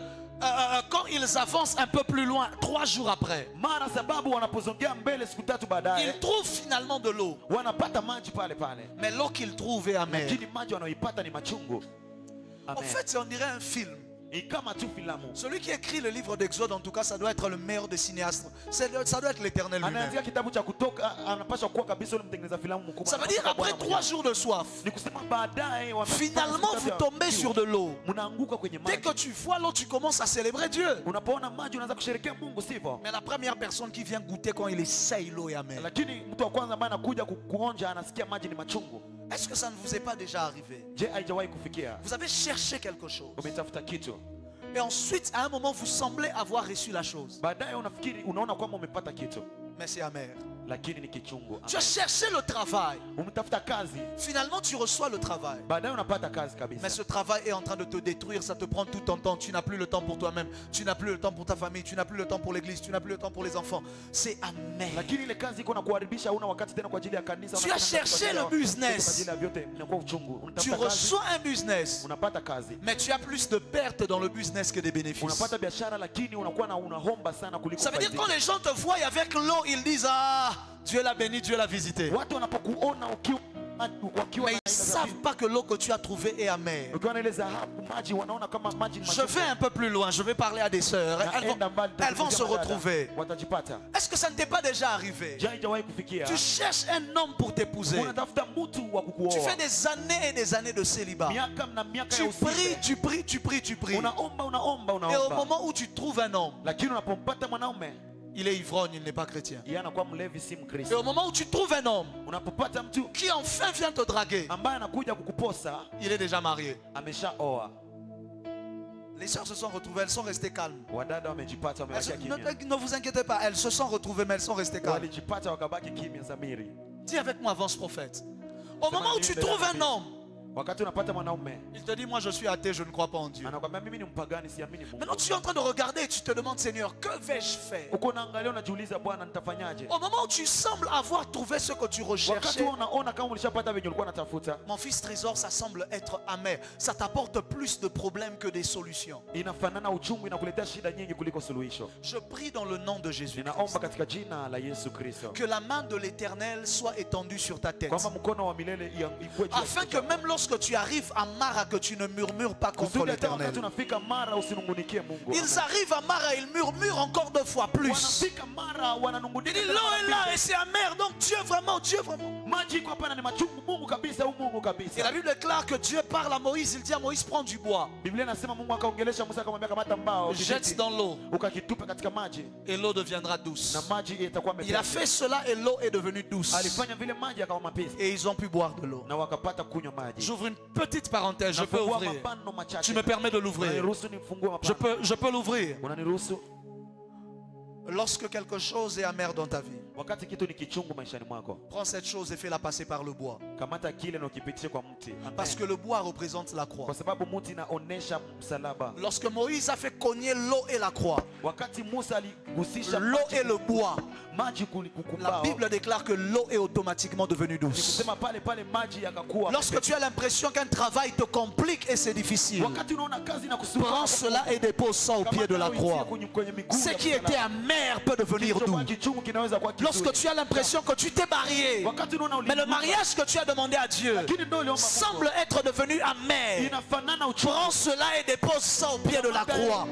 Speaker 1: quand ils avancent un peu plus loin, 3 jours après,
Speaker 2: Mara sababu wanapozongea mbele siku tatu baadaye
Speaker 1: ils trouvent finalement de l'eau.
Speaker 2: wanapata maji pale pale.
Speaker 1: Mais l'eau qu'ils trouvent est amère.
Speaker 2: Lakini maji wanaoipata ni machungu.
Speaker 1: En
Speaker 2: Amen.
Speaker 1: fait, on dirait un film.
Speaker 2: Ni kama tu filamu.
Speaker 1: Celui qui écrit le livre d'Exode, en tout cas, ça doit être le meilleur des cinéastes. Ça doit être l'Éternel lui-même.
Speaker 2: Anaandika kitabu cha Kutoka, anapaswa kuwa kabisa yule mtengeneza filamu mkubwa.
Speaker 1: Ça veut dire après 3 jours de soif,
Speaker 2: Ni kusema baadaye
Speaker 1: finalement vous tombez sur de l'eau.
Speaker 2: mnaanguka kwenye
Speaker 1: Dès
Speaker 2: maji.
Speaker 1: que tu vois l'eau, tu commences à célébrer Dieu.
Speaker 2: Unapoona maji unaanza kusherehekea Mungu, sivyo?
Speaker 1: Mais la première personne qui vient goûter quand il essaye l'eau est amère.
Speaker 2: Lakini mtu wa kwanza ambaye anakuja kuonja anasikia maji ni machungu.
Speaker 1: Est-ce que ça ne vous est pas déjà arrivé?
Speaker 2: Je, haijawahi kufikia?
Speaker 1: Vous avez cherché quelque chose.
Speaker 2: Umetafuta kitu.
Speaker 1: Et ensuite, à un moment, vous semblez avoir reçu la chose.
Speaker 2: Baadaye unafikiri unaona kwamba umepata kitu.
Speaker 1: Mais c'est amer.
Speaker 2: Lakini ni kichungu.
Speaker 1: Tu as cherché le travail.
Speaker 2: Umetafuta kazi.
Speaker 1: Finalement, tu reçois le travail.
Speaker 2: Baadaye unapata kazi
Speaker 1: Mais
Speaker 2: kabisa.
Speaker 1: ce travail est en train de te détruire, ça te prend tout ton temps. Tu n'as plus le temps pour toi-même, tu n'as plus le temps pour ta famille, tu n'as plus le temps pour l'église, tu n'as plus le temps pour les enfants. C'est amer.
Speaker 2: Lakini ile kazi iko na kuharibisha, huna wakati tena kwa ajili ya kanisa.
Speaker 1: Tu as cherché le business.
Speaker 2: Kwa ajili ya vyote inakuwa uchungu.
Speaker 1: Tu
Speaker 2: Unatafuta kazi,
Speaker 1: reçois un business,
Speaker 2: unapata kazi.
Speaker 1: mais tu as plus de pertes dans le business que des bénéfices.
Speaker 2: Unapata biashara lakini unakuwa na unahomba sana kuliko
Speaker 1: Ça veut dire
Speaker 2: faida.
Speaker 1: quand les gens te voient avec l'eau, ils disent ah, Dieu l'a béni, Dieu l'a visité.
Speaker 2: Watu wanapokuona ukiwa wakiwa
Speaker 1: Mais
Speaker 2: na
Speaker 1: ils ne savent pas que l'eau que tu as trouvée est amère.
Speaker 2: ukiwa na ile dhahabu maji wanaona kama maji ni
Speaker 1: Je vais un peu plus loin, je vais parler à des sœurs. Elles vont se retrouver.
Speaker 2: Watajipata.
Speaker 1: Est-ce que ça ne t'est pas déjà arrivé?
Speaker 2: Je, haijawahi kufikia.
Speaker 1: Tu cherches un homme pour t'épouser.
Speaker 2: Unatafuta mtu wa kukuoa.
Speaker 1: Tu fais des années et des années de célibat.
Speaker 2: Miaka na miaka
Speaker 1: Tu
Speaker 2: ya
Speaker 1: pries,
Speaker 2: usibe.
Speaker 1: tu pries, tu pries, tu pries.
Speaker 2: Unaomba.
Speaker 1: Et au moment où tu trouves un homme,
Speaker 2: Lakini unapompata mwanaume,
Speaker 1: il est ivrogne, il n'est pas chrétien.
Speaker 2: yeye anakuwa mlevi si
Speaker 1: Et
Speaker 2: Mkristo.
Speaker 1: au moment où tu trouves un homme
Speaker 2: Unapopata mtu
Speaker 1: qui enfin vient te draguer,
Speaker 2: ambaye anakuja kukuposa,
Speaker 1: il est déjà marié.
Speaker 2: ameshaoa.
Speaker 1: Les sœurs se sont retrouvées, elles sont restées calmes.
Speaker 2: Wadada wamejipata wamebakia kimya.
Speaker 1: Ne vous inquiétez pas, elles se sont retrouvées, mais elles sont restées calmes.
Speaker 2: Walijipata wakabaki kimya Zamiri.
Speaker 1: Dis avec moi, avance prophète. Au moment où tu trouves un homme,
Speaker 2: Wakati unapata mwanaume,
Speaker 1: il te dit, moi je suis athée, je ne crois pas en Dieu.
Speaker 2: anakuambia mimi ni mpagani siamini Mungu.
Speaker 1: Maintenant tu es en train de regarder et tu te demandes, Seigneur, que vais-je faire?
Speaker 2: Uko unaangalia unajiuliza Bwana nitafanyaje?
Speaker 1: Au moment où tu sembles avoir trouvé ce que tu
Speaker 2: Wakati
Speaker 1: recherchais,
Speaker 2: unaona kama ulishapata venye ulikuwa unatafuta,
Speaker 1: mon fils trésor, ça semble être amer. Ça t'apporte plus de problèmes que des solutions.
Speaker 2: inafanana uchungu, inakuletea shida nyingi kuliko suluhisho.
Speaker 1: Je prie dans le nom de Jésus
Speaker 2: Ninaomba katika jina la Yesu Kristo
Speaker 1: que la main de l'Éternel soit étendue sur ta tête.
Speaker 2: kwamba mkono wa milele ikue juu ya
Speaker 1: Afin
Speaker 2: kichwa
Speaker 1: que même lorsque tu arrives à Mara, que tu ne murmures pas contre
Speaker 2: kusudi hata
Speaker 1: l'Éternel.
Speaker 2: wakati unafika Mara usinungunikie Mungu.
Speaker 1: Ils arrivent à Mara, ils murmurent encore 2 fois plus.
Speaker 2: Wanafika Mara
Speaker 1: Il
Speaker 2: wananungunika
Speaker 1: dit
Speaker 2: tena
Speaker 1: l'eau
Speaker 2: mara
Speaker 1: est là
Speaker 2: mbili.
Speaker 1: et c'est amer. Donc Dieu vraiment, Dieu vraiment.
Speaker 2: Maji iko hapa na ni machungu. Mungu kabisa, Mungu kabisa.
Speaker 1: Et la Bible déclare que Dieu parle à Moïse. Il dit à Moïse, prends du bois,
Speaker 2: Biblia inasema Mungu akaongelesha Musa akamwambia kamata mbao,
Speaker 1: jette dans l'eau
Speaker 2: ukakitupa katika maji
Speaker 1: et l'eau deviendra douce.
Speaker 2: na maji itakuwa
Speaker 1: Il a
Speaker 2: mepesi.
Speaker 1: fait cela et l'eau est devenue douce.
Speaker 2: Alifanya vile maji yakawa mapesi
Speaker 1: Et ils ont pu boire de l'eau.
Speaker 2: na wakapata kunywa maji.
Speaker 1: J'ouvre une petite parenthèse, je peux
Speaker 2: Nafungua
Speaker 1: ouvrir.
Speaker 2: mabano machache.
Speaker 1: Tu me permets de l'ouvrir.
Speaker 2: Unaniruhusu nifungue mabano?
Speaker 1: Je peux l'ouvrir.
Speaker 2: Unaniruhusu?
Speaker 1: Lorsque quelque chose est amer dans ta vie,
Speaker 2: Wakati kitu ni kichungu maishani mwako,
Speaker 1: prends cette chose et fais-la passer par le bois.
Speaker 2: kamata kile na ukipitishe kwa mti. Amen.
Speaker 1: Parce que le bois représente la croix.
Speaker 2: Kwa sababu mti inaonesha msalaba.
Speaker 1: Lorsque Moïse a fait cogner l'eau et la croix,
Speaker 2: Wakati Musa aligusisha
Speaker 1: l'eau et le bois,
Speaker 2: maji
Speaker 1: la
Speaker 2: kukumbao,
Speaker 1: Bible déclare que l'eau est automatiquement devenue douce.
Speaker 2: nikusema pale pale maji yakakuwa.
Speaker 1: Lorsque tu as l'impression qu'un travail te complique et c'est difficile,
Speaker 2: Wakati unaona kazi na kusumbua,
Speaker 1: prends cela et dépose ça au pied de la croix. Ce qui était amer peut devenir doux. Lorsque tu as l'impression que tu t'es marié, mais le mariage que tu as demandé à Dieu semble être devenu amer, prends cela et dépose ça au pied de la croix.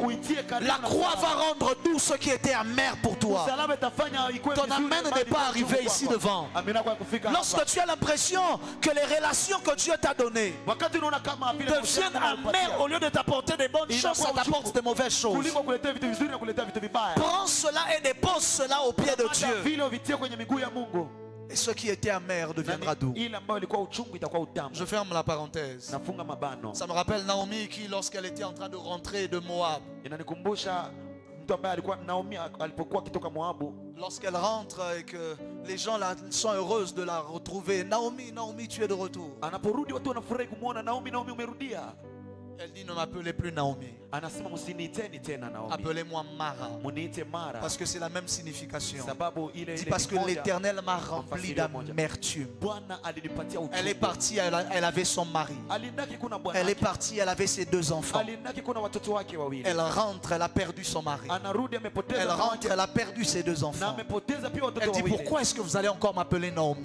Speaker 1: La croix va rendre doux ce qui était amer pour toi. Ton amen n'est pas arrivé ici devant. Lorsque tu as l'impression que les relations que Dieu t'a données deviennent amères, au lieu de t'apporter des bonnes choses, ça t'apporte de mauvaises choses. Prends cela et dépose cela au pied de Dieu. Et ce qui était amer deviendra doux. Je ferme la parenthèse. Ça me rappelle Naomi qui, lorsqu'elle était en train de rentrer de Moab, lorsqu'elle rentre et que les gens sont heureuses de la retrouver, Naomi, Naomi, tu es de retour. Elle dit, ne m'appelez plus Naomi. Appelez-moi Mara. Parce que c'est la même signification. Dit parce que l'Éternel m'a rempli d'amertume. Elle est partie, elle avait son mari. Elle est partie, elle avait ses 2 enfants. Elle rentre, elle a perdu son mari. Elle rentre, elle a perdu ses 2 enfants. Elle dit, pourquoi est-ce que vous allez encore m'appeler Naomi?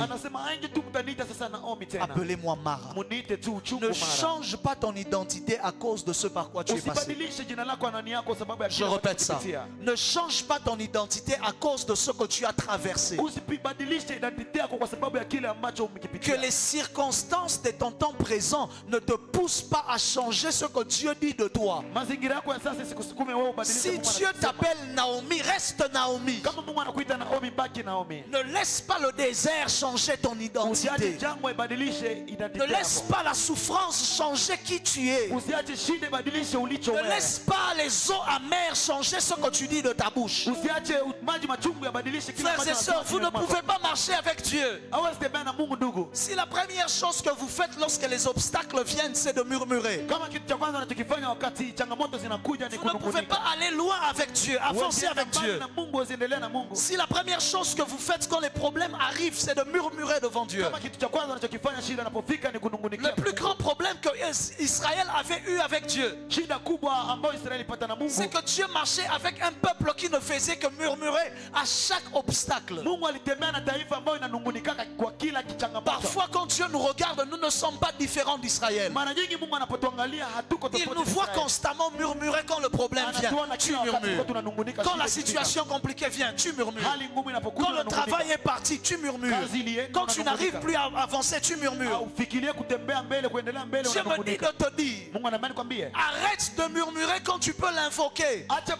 Speaker 1: Appelez-moi Mara. Ne change pas ton identité à cause de ce par quoi tu es passé. Je répète ça. Ne change pas ton identité à cause de ce que tu as traversé. Que les circonstances de ton temps présent ne te poussent pas à changer ce que Dieu dit de toi. Si Dieu t'appelle Naomi, reste Naomi. Ne laisse pas le désert changer ton identité. Ne laisse pas la souffrance changer qui tu es. Ne laisse pas les eaux amères changer ce que tu dis de ta bouche. Frères et sœurs, vous ne pouvez pas marcher avec Dieu si la première chose que vous faites lorsque les obstacles viennent, c'est de murmurer. Vous ne pouvez pas aller loin avec Dieu, avancer avec Dieu, si la première chose que vous faites quand les problèmes arrivent, c'est de murmurer devant Dieu. Le plus grand problème que Israël avait eu avec Dieu, c'est que Dieu marchait avec un peuple qui ne faisait que murmurer à chaque obstacle. Parfois quand Dieu nous regarde, nous ne sommes pas différents d'Israël. Il nous voit constamment murmurer quand le problème vient. Tu murmures. Quand la situation compliquée vient, tu murmures. Quand le travail est parti, tu murmures. Quand tu n'arrives plus à avancer, tu murmures. Dieu me dit de te dire, arrête de murmurer quand tu peux l'invoquer. Arrête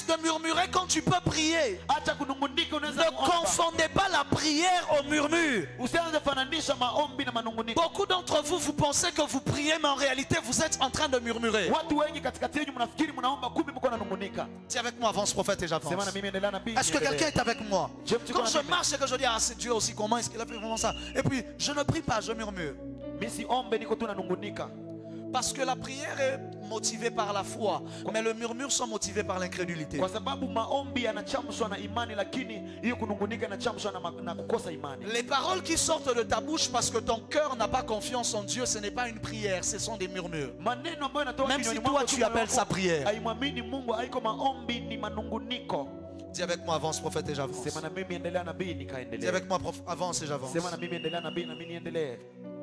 Speaker 1: de murmurer quand tu peux prier. Ne confondez pas la prière au murmure. Beaucoup d'entre vous, vous pensez que vous priez, mais en réalité vous êtes en train de murmurer. Dis avec moi, avance prophète et j'avance. Est-ce que quelqu'un est avec moi? Quand je marche et que je dis, ah c'est Dieu aussi, comment est-ce qu'il a fait vraiment ça? Et puis je ne prie pas, je murmure. Parce que la prière est motivée par la foi, mais le murmure sont motivés par l'incrédulité. Les paroles qui sortent de ta bouche parce que ton cœur n'a pas confiance en Dieu, ce n'est pas une prière, ce sont des murmures. Même si toi tu appelles ça prière. Dis avec moi, avance prophète et j'avance. Dis avec moi, avance et j'avance.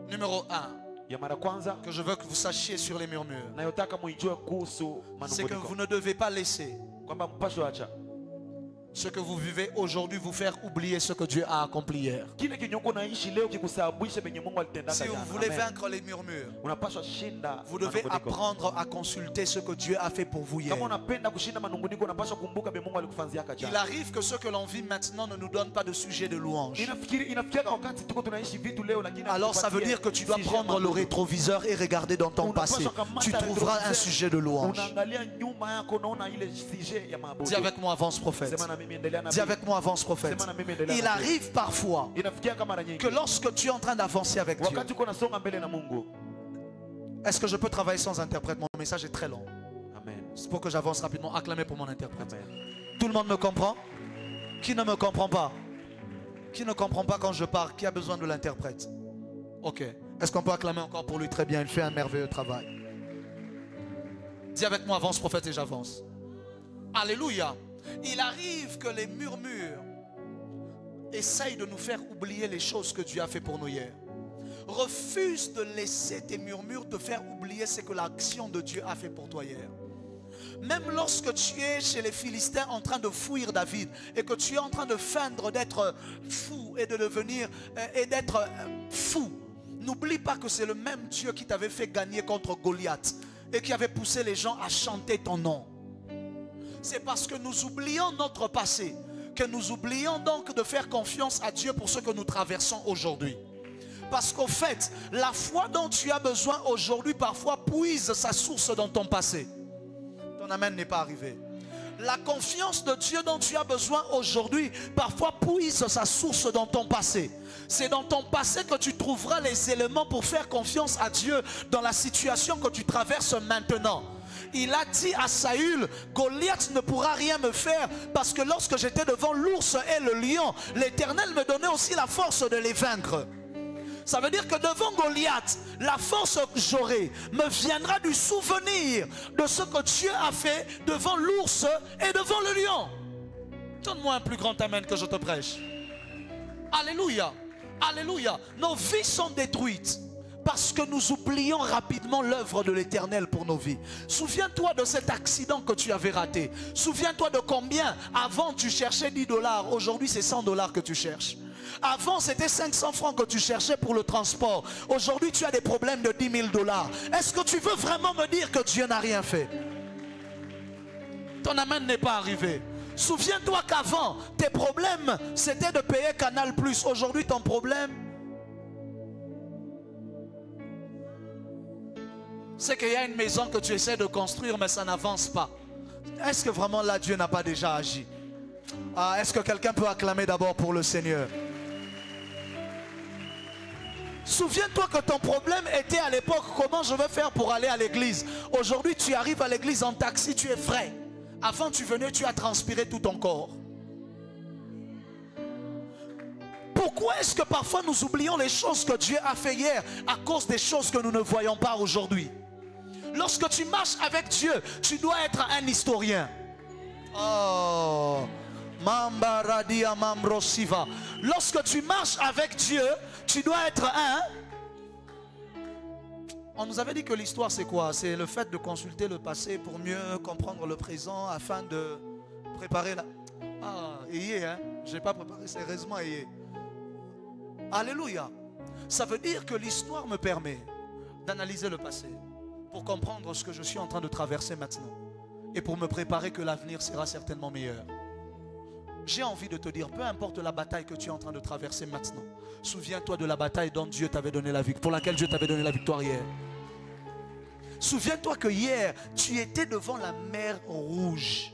Speaker 1: Numéro 1. Que je veux que vous sachiez sur les murmures, c'est que vous ne devez pas laisser ce que vous vivez aujourd'hui vous faire oublier ce que Dieu a accompli hier.
Speaker 2: Kile kinyongo naishi leo kikusababisha benye Mungu alitendaka
Speaker 1: Si vous
Speaker 2: jana.
Speaker 1: voulez
Speaker 2: Amen.
Speaker 1: vaincre les murmures,
Speaker 2: Unapaswa shinda
Speaker 1: vous devez
Speaker 2: manunguniko.
Speaker 1: apprendre à consulter ce que Dieu a fait pour vous hier.
Speaker 2: Kama unapenda kushinda manunguniko unapaswa kumbuka benye Mungu alikufanziaka
Speaker 1: Il
Speaker 2: jana.
Speaker 1: arrive que ce que l'on vit maintenant ne nous donne pas de sujet de louange.
Speaker 2: Inafikiaka wakati tuko tunaishi vitu leo lakini
Speaker 1: Alors ça veut dire que tu dois prendre le rétroviseur et regarder dans ton passé. Tu trouveras un sujet de louange.
Speaker 2: Unaangalia nyuma yako unaona ile sujet ya maabudu.
Speaker 1: Dis avec moi, avance prophète.
Speaker 2: Sema na mimi endelea na
Speaker 1: Dis avec moi, avance prophète. Il arrive parfois
Speaker 2: inafikiaka mara nyingi
Speaker 1: que lorsque tu es en train d'avancer avec Dieu,
Speaker 2: wakati uko nasonga mbele na Mungu.
Speaker 1: est-ce que je peux travailler sans interprète? Mon message est très long.
Speaker 2: Amen.
Speaker 1: C'est pour que j'avance rapidement. Acclamez pour mon interprète.
Speaker 2: Amen.
Speaker 1: Tout le monde me comprend? Qui ne me comprend pas? Qui ne comprend pas quand je parle? Qui a besoin de l'interprète? Ok. Est-ce qu'on peut acclamer encore pour lui? Très bien, il fait un merveilleux travail. Dis avec moi, avance prophète, et j'avance. Alléluia. Il arrive que les murmures essayent de nous faire oublier les choses que Dieu a fait pour nous hier. Refuse de laisser tes murmures te faire oublier ce que l'action de Dieu a fait pour toi hier. Même lorsque tu es chez les Philistins en train de fuir David et que tu es en train de feindre d'être fou et de devenir et d'être fou, n'oublie pas que c'est le même Dieu qui t'avait fait gagner contre Goliath et qui avait poussé les gens à chanter ton nom. C'est parce que nous oublions notre passé que nous oublions donc de faire confiance à Dieu pour ce que nous traversons aujourd'hui. Parce qu'au fait, la foi dont tu as besoin aujourd'hui parfois puise sa source dans ton passé. Ton amen n'est pas arrivé. La confiance de Dieu dont tu as besoin aujourd'hui parfois puise sa source dans ton passé. C'est dans ton passé que tu trouveras les éléments pour faire confiance à Dieu dans la situation que tu traverses maintenant. Il a dit à Saül, Goliath ne pourra rien me faire parce que lorsque j'étais devant l'ours et le lion, l'Éternel me donnait aussi la force de les vaincre. Ça veut dire que devant Goliath, la force que j'aurai me viendra du souvenir de ce que Dieu a fait devant l'ours et devant le lion. Donne-moi un plus grand amen que je te prêche. Alléluia. Alléluia. Nos vies sont détruites parce que nous oublions rapidement l'œuvre de l'Éternel pour nos vies. Souviens-toi de cet accident que tu avais raté. Souviens-toi de combien avant tu cherchais 10 $. Aujourd'hui c'est 100 $ que tu cherches. Avant c'était 500 francs que tu cherchais pour le transport. Aujourd'hui tu as des problèmes de 10 000 $. Est-ce que tu veux vraiment me dire que Dieu n'a rien fait? Ton amen n'est pas arrivé. Souviens-toi qu'avant tes problèmes c'était de payer Canal+. Aujourd'hui ton problème c'est qu'il y a une maison que tu essaies de construire mais ça n'avance pas. Est-ce que vraiment là Dieu n'a pas déjà agi? Est-ce que quelqu'un peut acclamer d'abord pour le Seigneur? Souviens-toi que ton problème était à l'époque comment je vais faire pour aller à l'église. Aujourd'hui tu arrives à l'église en taxi, tu es frais. Avant tu venais, tu as transpiré tout ton corps. Pourquoi est-ce que parfois nous oublions les choses que Dieu a fait hier à cause des choses que nous ne voyons pas aujourd'hui? Lorsque tu marches avec Dieu, tu dois être un historien. Oh, Mambaradia Mamrosiva. Lorsque tu marches avec Dieu, tu dois être un... On nous avait dit que l'histoire c'est quoi? C'est le fait de consulter le passé pour mieux comprendre le présent afin de préparer la... hein? Je n'ai pas préparé sérieusement. Alléluia. Ça veut dire que l'histoire me permet d'analyser le passé pour comprendre ce que je suis en train de traverser maintenant et pour me préparer que l'avenir sera certainement meilleur. J'ai envie de te dire, peu importe la bataille que tu es en train de traverser maintenant, souviens-toi de la bataille dont Dieu t'avait donné la victoire, pour laquelle Dieu t'avait donné la victoire hier. Souviens-toi que hier, tu étais devant la mer Rouge.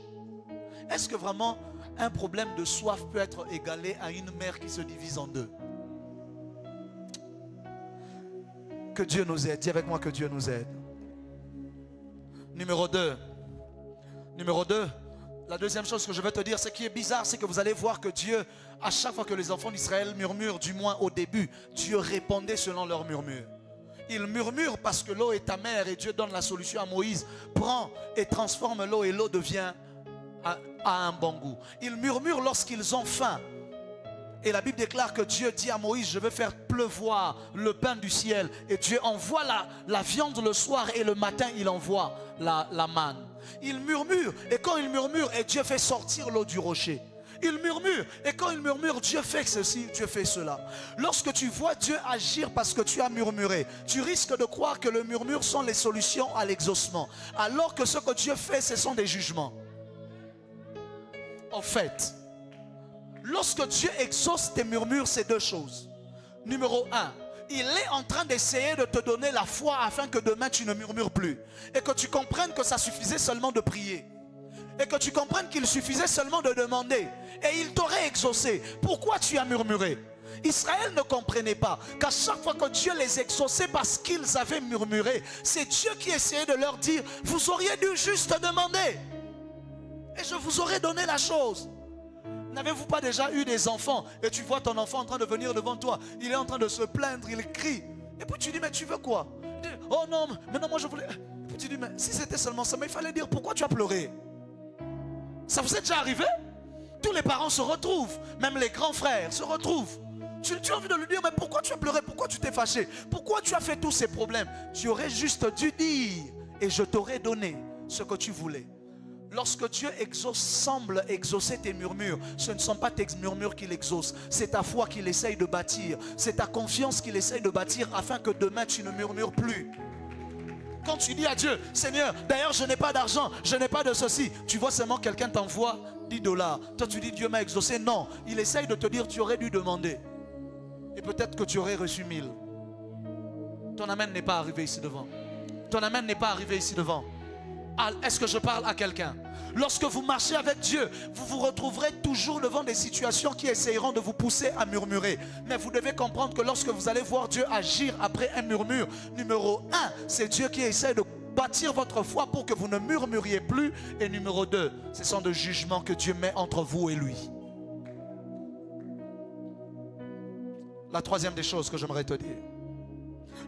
Speaker 1: Est-ce que vraiment un problème de soif peut être égalé à une mer qui se divise en deux? Que Dieu nous aide. Dis avec moi que Dieu nous aide. Numéro 2. La deuxième chose que je vais te dire, ce qui est bizarre, c'est que vous allez voir que Dieu, à chaque fois que les enfants d'Israël murmurent, du moins au début, Dieu répondait selon leurs murmures. Ils murmurent parce que l'eau est amère et Dieu donne la solution à Moïse. Prends et transforme l'eau et l'eau devient à un bon goût. Ils murmurent lorsqu'ils ont faim. Et la Bible déclare que Dieu dit à Moïse, je vais faire pleuvoir le pain du ciel. Et Dieu envoie la viande le soir et le matin il envoie la manne. Ils murmurent et quand ils murmurent et Dieu fait sortir l'eau du rocher. Il murmure. Et quand il murmure, Dieu fait ceci, Dieu fait cela. Lorsque tu vois Dieu agir parce que tu as murmuré, tu risques de croire que le murmure sont les solutions à l'exaucement. Alors que ce que Dieu fait, ce sont des jugements. En fait, lorsque Dieu exauce tes murmures, c'est deux choses. Numéro 1, il est en train d'essayer de te donner la foi afin que demain tu ne murmures plus. Et que tu comprennes que ça suffisait seulement de prier. Et que tu comprennes qu'il suffisait seulement de demander. Et il t'aurait exaucé. Pourquoi tu as murmuré? Israël ne comprenait pas qu'à chaque fois que Dieu les exauçait parce qu'ils avaient murmuré, c'est Dieu qui essayait de leur dire, vous auriez dû juste demander. Et je vous aurais donné la chose. N'avez-vous pas déjà eu des enfants et tu vois ton enfant en train de venir devant toi, il est en train de se plaindre, il crie. Et puis tu dis, mais tu veux quoi? Il dit, oh non, mais non, moi je voulais... Et puis tu dis, mais si c'était seulement ça, mais il fallait dire, pourquoi tu as pleuré? Ça vous est déjà arrivé? Tous les parents se retrouvent, même les grands frères se retrouvent. Tu as envie de lui dire, mais pourquoi tu as pleuré? Pourquoi tu t'es fâché? Pourquoi tu as fait tous ces problèmes? Tu aurais juste dû dire, et je t'aurais donné ce que tu voulais. Lorsque Dieu exauce, semble exaucer tes murmures, ce ne sont pas tes murmures qu'il exauce, c'est ta foi qu'il essaye de bâtir, c'est ta confiance qu'il essaye de bâtir afin que demain tu ne murmures plus. Quand tu dis à Dieu, Seigneur, d'ailleurs je n'ai pas d'argent, je n'ai pas de ceci, tu vois seulement quelqu'un t'envoie $10. Toi tu dis Dieu m'a exaucé. Non, il essaye de te dire tu aurais dû demander. Et peut-être que tu aurais reçu 1000. Ton amen n'est pas arrivé ici devant. Ton amen n'est pas arrivé ici devant. Est-ce que je parle à quelqu'un? Lorsque vous marchez avec Dieu, vous vous retrouverez toujours devant des situations qui essayeront de vous pousser à murmurer. Mais vous devez comprendre que lorsque vous allez voir Dieu agir après un murmure, numéro 1, c'est Dieu qui essaie de bâtir votre foi pour que vous ne murmuriez plus. Et numéro 2, ce sont des jugements que Dieu met entre vous et lui. La troisième des choses que j'aimerais te dire.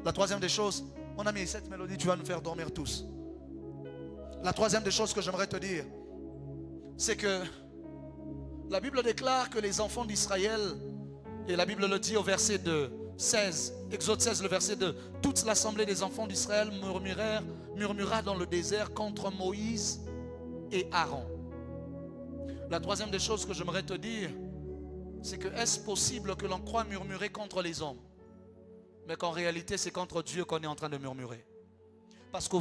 Speaker 1: La troisième des choses, mon ami, cette mélodie, tu vas nous faire dormir tous. La troisième des choses que j'aimerais te dire, c'est que la Bible déclare que les enfants d'Israël, et la Bible le dit au verset 16, Exode 16, le verset 2, toute l'assemblée des enfants d'Israël murmura dans le désert contre Moïse et Aaron. La troisième des choses que j'aimerais te dire, c'est que est-ce possible que l'on croit murmurer contre les hommes, mais qu'en réalité c'est contre Dieu qu'on est en train de murmurer? Parce qu'au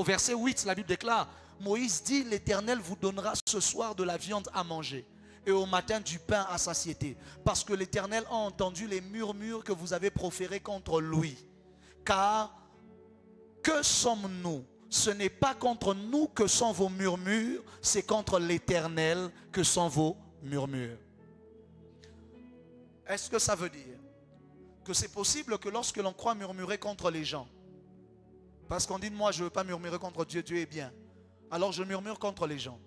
Speaker 1: verset 8, la Bible déclare, Moïse dit, l'Éternel vous donnera ce soir de la viande à manger et au matin du pain à satiété. Parce que l'Éternel a entendu les murmures que vous avez proférés contre lui. Car que sommes-nous? Ce n'est pas contre nous que sont vos murmures, c'est contre l'Éternel que sont vos murmures. Est-ce que ça veut dire que c'est possible que lorsque l'on croit murmurer contre les gens, parce qu'on dit, moi je ne veux pas murmurer contre Dieu, Dieu est bien, alors je murmure contre les gens.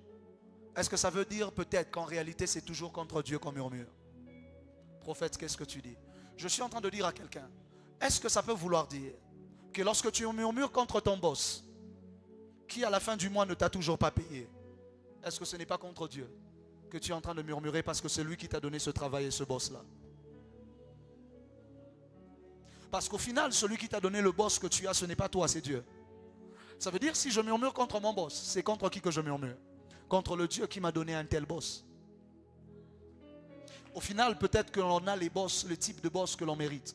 Speaker 1: Est-ce que ça veut dire peut-être qu'en réalité c'est toujours contre Dieu qu'on murmure? Prophète, qu'est-ce que tu dis? Je suis en train de dire à quelqu'un, est-ce que ça peut vouloir dire que lorsque tu murmures contre ton boss, qui à la fin du mois ne t'a toujours pas payé, est-ce que ce n'est pas contre Dieu que tu es en train de murmurer parce que c'est lui qui t'a donné ce travail et ce boss-là? Parce qu'au final, celui qui t'a donné le boss que tu as, ce n'est pas toi, c'est Dieu. Ça veut dire, si je murmure contre mon boss, c'est contre qui que je murmure? Contre le Dieu qui m'a donné un tel boss. Au final, peut-être que l'on a les boss, le type de boss que l'on mérite.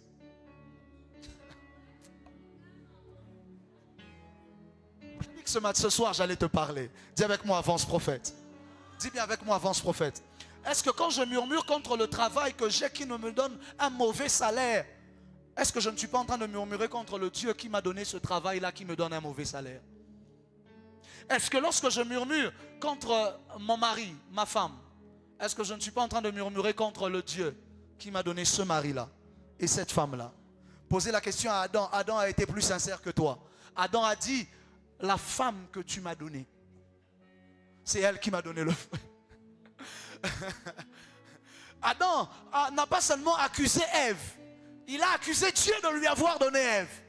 Speaker 1: J'ai dit que ce soir, j'allais te parler. Dis avec moi, avance prophète. Dis bien avec moi, avance prophète. Est-ce que quand je murmure contre le travail que j'ai qui ne me donne un mauvais salaire, est-ce que je ne suis pas en train de murmurer contre le Dieu qui m'a donné ce travail-là qui me donne un mauvais salaire? Est-ce que lorsque je murmure contre mon mari, ma femme, est-ce que je ne suis pas en train de murmurer contre le Dieu qui m'a donné ce mari-là et cette femme-là? Posez la question à Adam. Adam a été plus sincère que toi. Adam a dit, la femme que tu m'as donnée, c'est elle qui m'a donné le feu. Adam n'a pas seulement accusé Ève, il a accusé Dieu de lui avoir donné Ève.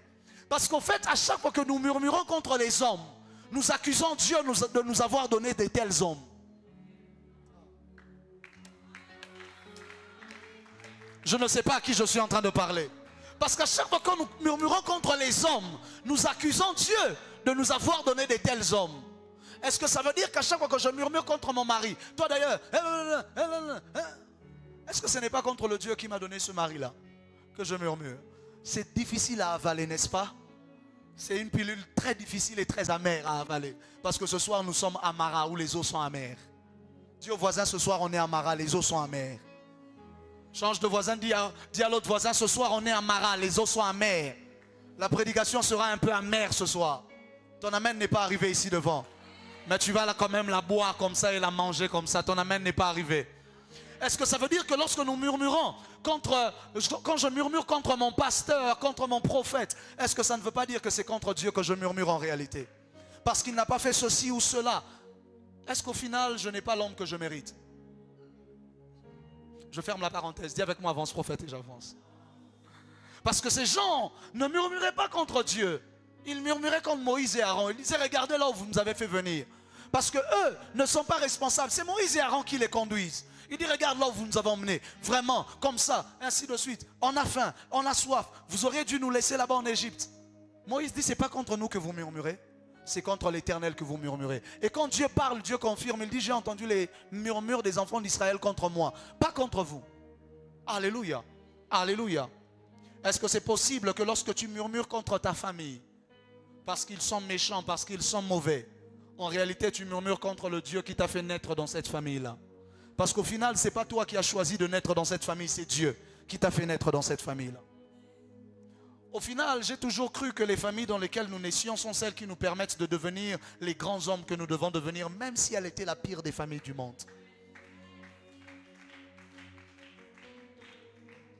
Speaker 1: Parce qu'en fait, à chaque fois que nous murmurons contre les hommes, nous accusons Dieu de nous avoir donné de tels hommes. Je ne sais pas à qui je suis en train de parler. Parce qu'à chaque fois que nous murmurons contre les hommes, nous accusons Dieu de nous avoir donné de tels hommes. Est-ce que ça veut dire qu'à chaque fois que je murmure contre mon mari, toi d'ailleurs, est-ce que ce n'est pas contre le Dieu qui m'a donné ce mari-là que je murmure? C'est difficile à avaler, n'est-ce pas? C'est une pilule très difficile et très amère à avaler. Parce que ce soir, nous sommes à Mara où les eaux sont amères. Dis au voisin, ce soir, on est à Mara, les eaux sont amères. Change de voisin, dis à l'autre voisin, ce soir, on est à Mara, les eaux sont amères. La prédication sera un peu amère ce soir. Ton amen n'est pas arrivé ici devant. Mais tu vas là quand même la boire comme ça et la manger comme ça. Ton amen n'est pas arrivé. Est-ce que ça veut dire que lorsque nous murmurons quand je murmure contre mon pasteur, contre mon prophète, est-ce que ça ne veut pas dire que c'est contre Dieu que je murmure en réalité? Parce qu'il n'a pas fait ceci ou cela. Est-ce qu'au final, je n'ai pas l'homme que je mérite? Je ferme la parenthèse. Dis avec moi, avance prophète, et j'avance. Parce que ces gens ne murmuraient pas contre Dieu. Ils murmuraient contre Moïse et Aaron. Ils disaient, regardez là où vous nous avez fait venir. Parce que eux ne sont pas responsables. C'est Moïse et Aaron qui les conduisent. Il dit, regarde là où vous nous avez emmenés. Vraiment, comme ça, ainsi de suite. On a faim, on a soif. Vous auriez dû nous laisser là-bas en Égypte. Moïse dit, c'est pas contre nous que vous murmurez. C'est contre l'Éternel que vous murmurez. Et quand Dieu parle, Dieu confirme. Il dit, j'ai entendu les murmures des enfants d'Israël contre moi. Pas contre vous. Alléluia. Alléluia. Est-ce que c'est possible que lorsque tu murmures contre ta famille, parce qu'ils sont méchants, parce qu'ils sont mauvais, en réalité tu murmures contre le Dieu qui t'a fait naître dans cette famille-là? Parce qu'au final, ce n'est pas toi qui as choisi de naître dans cette famille, c'est Dieu qui t'a fait naître dans cette famille-là. Au final, j'ai toujours cru que les familles dans lesquelles nous naissions sont celles qui nous permettent de devenir les grands hommes que nous devons devenir, même si elle était la pire des familles du monde.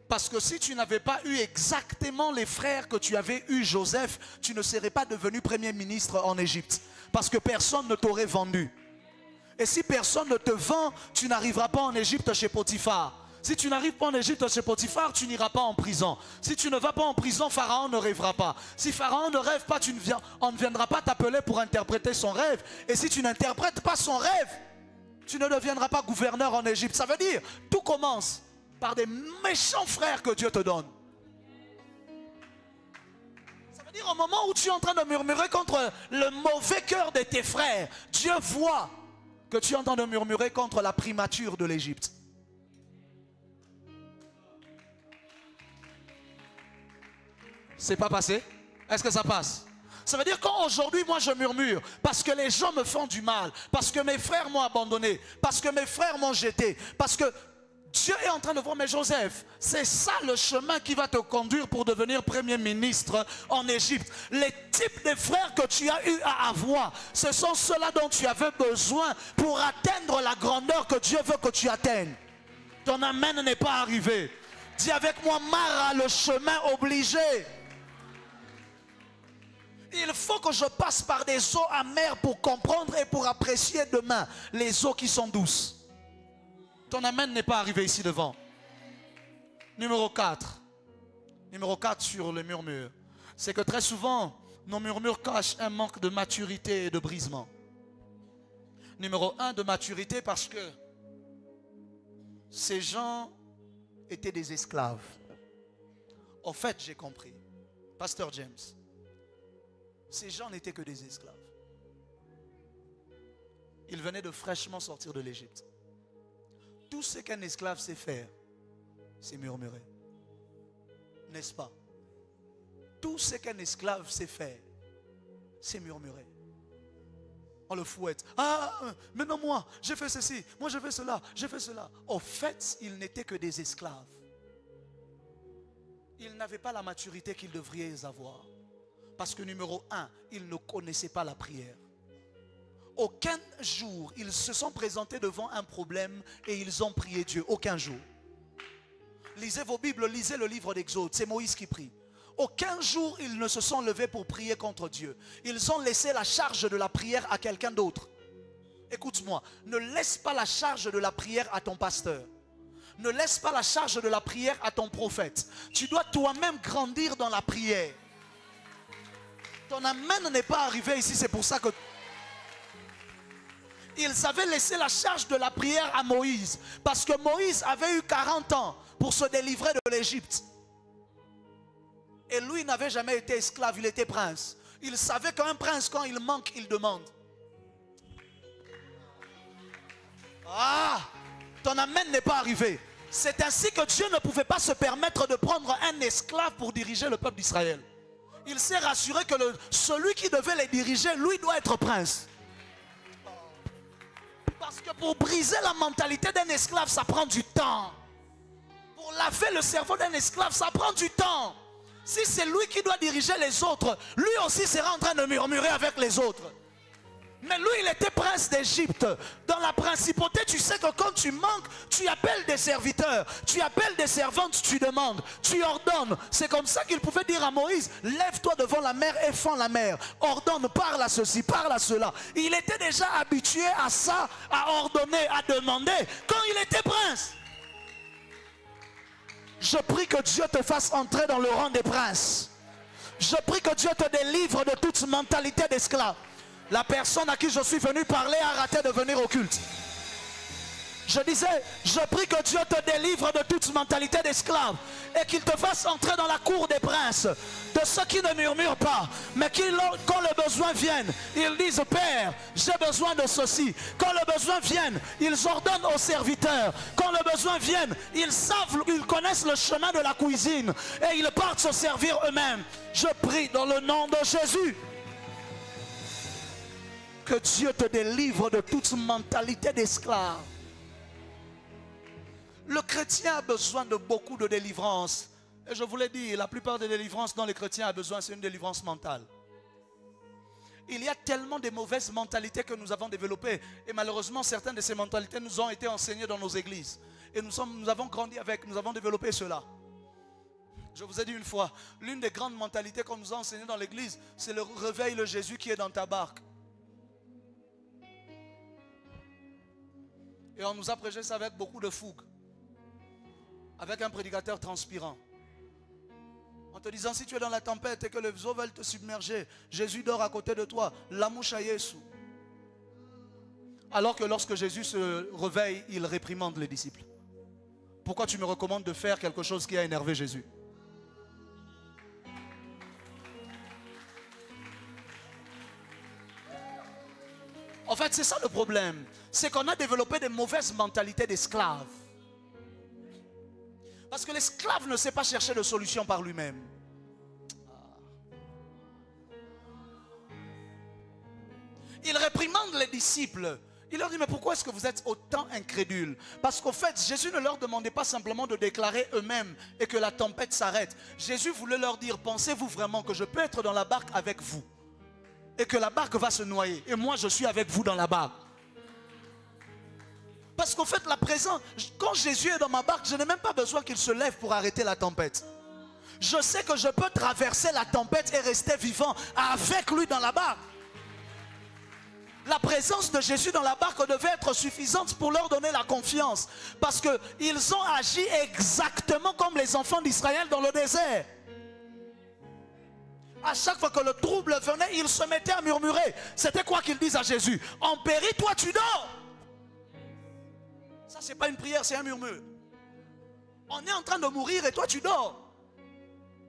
Speaker 1: Parce que si tu n'avais pas eu exactement les frères que tu avais eu, Joseph, tu ne serais pas devenu premier ministre en Égypte. Parce que personne ne t'aurait vendu. Et si personne ne te vend, tu n'arriveras pas en Égypte chez Potiphar. Si tu n'arrives pas en Égypte chez Potiphar, tu n'iras pas en prison. Si tu ne vas pas en prison, Pharaon ne rêvera pas. Si Pharaon ne rêve pas, on ne viendra pas t'appeler pour interpréter son rêve. Et si tu n'interprètes pas son rêve, tu ne deviendras pas gouverneur en Égypte. Ça veut dire, tout commence par des méchants frères que Dieu te donne. Ça veut dire au moment où tu es en train de murmurer contre le mauvais cœur de tes frères, Dieu voit que tu es en train de murmurer contre la primature de l'Égypte. C'est pas passé? Est-ce que ça passe? Ça veut dire qu'aujourd'hui, moi je murmure parce que les gens me font du mal, parce que mes frères m'ont abandonné, parce que mes frères m'ont jeté, parce que Dieu est en train de voir, mais Joseph, c'est ça le chemin qui va te conduire pour devenir premier ministre en Égypte. Les types de frères que tu as eu à avoir, ce sont ceux-là dont tu avais besoin pour atteindre la grandeur que Dieu veut que tu atteignes. Ton amen n'est pas arrivé. Dis avec moi, Mara, le chemin obligé. Il faut que je passe par des eaux amères pour comprendre et pour apprécier demain les eaux qui sont douces. Ton amen n'est pas arrivé ici devant. Numéro 4. Numéro 4 sur le murmure. C'est que très souvent, nos murmures cachent un manque de maturité et de brisement. Numéro 1, de maturité parce que ces gens étaient des esclaves. En fait, j'ai compris. Pasteur James, ces gens n'étaient que des esclaves. Ils venaient de fraîchement sortir de l'Égypte. Tout ce qu'un esclave sait faire, c'est murmurer. N'est-ce pas? Tout ce qu'un esclave sait faire, c'est murmurer. On le fouette. Ah, mais non, moi, j'ai fait ceci, moi j'ai fait cela, j'ai fait cela. Au fait, ils n'étaient que des esclaves. Ils n'avaient pas la maturité qu'ils devraient avoir. Parce que numéro 1, ils ne connaissaient pas la prière. Aucun jour, ils se sont présentés devant un problème et ils ont prié Dieu. Aucun jour. Lisez vos Bibles, lisez le livre d'Exode. C'est Moïse qui prie. Aucun jour, ils ne se sont levés pour prier contre Dieu. Ils ont laissé la charge de la prière à quelqu'un d'autre. Écoute-moi, ne laisse pas la charge de la prière à ton pasteur. Ne laisse pas la charge de la prière à ton prophète. Tu dois toi-même grandir dans la prière. Ton amen n'est pas arrivé ici, c'est pour ça que... Ils avaient laissé la charge de la prière à Moïse. Parce que Moïse avait eu 40 ans pour se délivrer de l'Égypte. Et lui n'avait jamais été esclave, il était prince. Il savait qu'un prince, quand il manque, il demande. Ah, ton amen n'est pas arrivé. C'est ainsi que Dieu ne pouvait pas se permettre de prendre un esclave pour diriger le peuple d'Israël. Il s'est rassuré que celui qui devait les diriger, lui, doit être prince. Parce que pour briser la mentalité d'un esclave, ça prend du temps. Pour laver le cerveau d'un esclave, ça prend du temps. Si c'est lui qui doit diriger les autres, lui aussi sera en train de murmurer avec les autres. Mais lui, il était prince d'Égypte. Dans la principauté, tu sais que quand tu manques, tu appelles des serviteurs, tu appelles des servantes, tu demandes, tu ordonnes. C'est comme ça qu'il pouvait dire à Moïse, lève-toi devant la mer et fends la mer. Ordonne, parle à ceci, parle à cela. Il était déjà habitué à ça, à ordonner, à demander, quand il était prince. Je prie que Dieu te fasse entrer dans le rang des princes. Je prie que Dieu te délivre de toute mentalité d'esclave. La personne à qui je suis venu parler a raté de venir au culte. Je disais, je prie que Dieu te délivre de toute mentalité d'esclave et qu'il te fasse entrer dans la cour des princes, de ceux qui ne murmurent pas, mais qui, quand le besoin vienne, ils disent, Père, j'ai besoin de ceci. Quand le besoin vienne, ils ordonnent aux serviteurs. Quand le besoin vienne, ils savent, ils connaissent le chemin de la cuisine et ils partent se servir eux-mêmes. Je prie dans le nom de Jésus. Que Dieu te délivre de toute mentalité d'esclave. Le chrétien a besoin de beaucoup de délivrance. Et je vous l'ai dit, la plupart des délivrances dont les chrétiens ont besoin, c'est une délivrance mentale. Il y a tellement de mauvaises mentalités que nous avons développées. Et malheureusement, certaines de ces mentalités nous ont été enseignées dans nos églises. Et nous avons grandi avec, nous avons développé cela. Je vous ai dit une fois, l'une des grandes mentalités qu'on nous a enseignées dans l'église, c'est le réveil, le Jésus qui est dans ta barque. Et on nous a prêché ça avec beaucoup de fougue. Avec un prédicateur transpirant. En te disant, si tu es dans la tempête et que les eaux veulent te submerger, Jésus dort à côté de toi. La mouche à Yesu. Alors que lorsque Jésus se réveille, il réprimande les disciples. Pourquoi tu me recommandes de faire quelque chose qui a énervé Jésus? En fait, c'est ça le problème. C'est qu'on a développé des mauvaises mentalités d'esclaves. Parce que l'esclave ne sait pas chercher de solution par lui-même. Il réprimande les disciples. Il leur dit, mais pourquoi est-ce que vous êtes autant incrédules? Parce qu'au fait, Jésus ne leur demandait pas simplement de déclarer eux-mêmes et que la tempête s'arrête. Jésus voulait leur dire, pensez-vous vraiment que je peux être dans la barque avec vous? Et que la barque va se noyer. Et moi, je suis avec vous dans la barque. Parce qu'en fait, la présence, quand Jésus est dans ma barque, je n'ai même pas besoin qu'il se lève pour arrêter la tempête. Je sais que je peux traverser la tempête et rester vivant avec lui dans la barque. La présence de Jésus dans la barque devait être suffisante pour leur donner la confiance. Parce qu'ils ont agi exactement comme les enfants d'Israël dans le désert. À chaque fois que le trouble venait, ils se mettaient à murmurer. C'était quoi qu'ils disent à Jésus? En périt, toi tu dors. Ça, c'est pas une prière, c'est un murmure. On est en train de mourir et toi tu dors.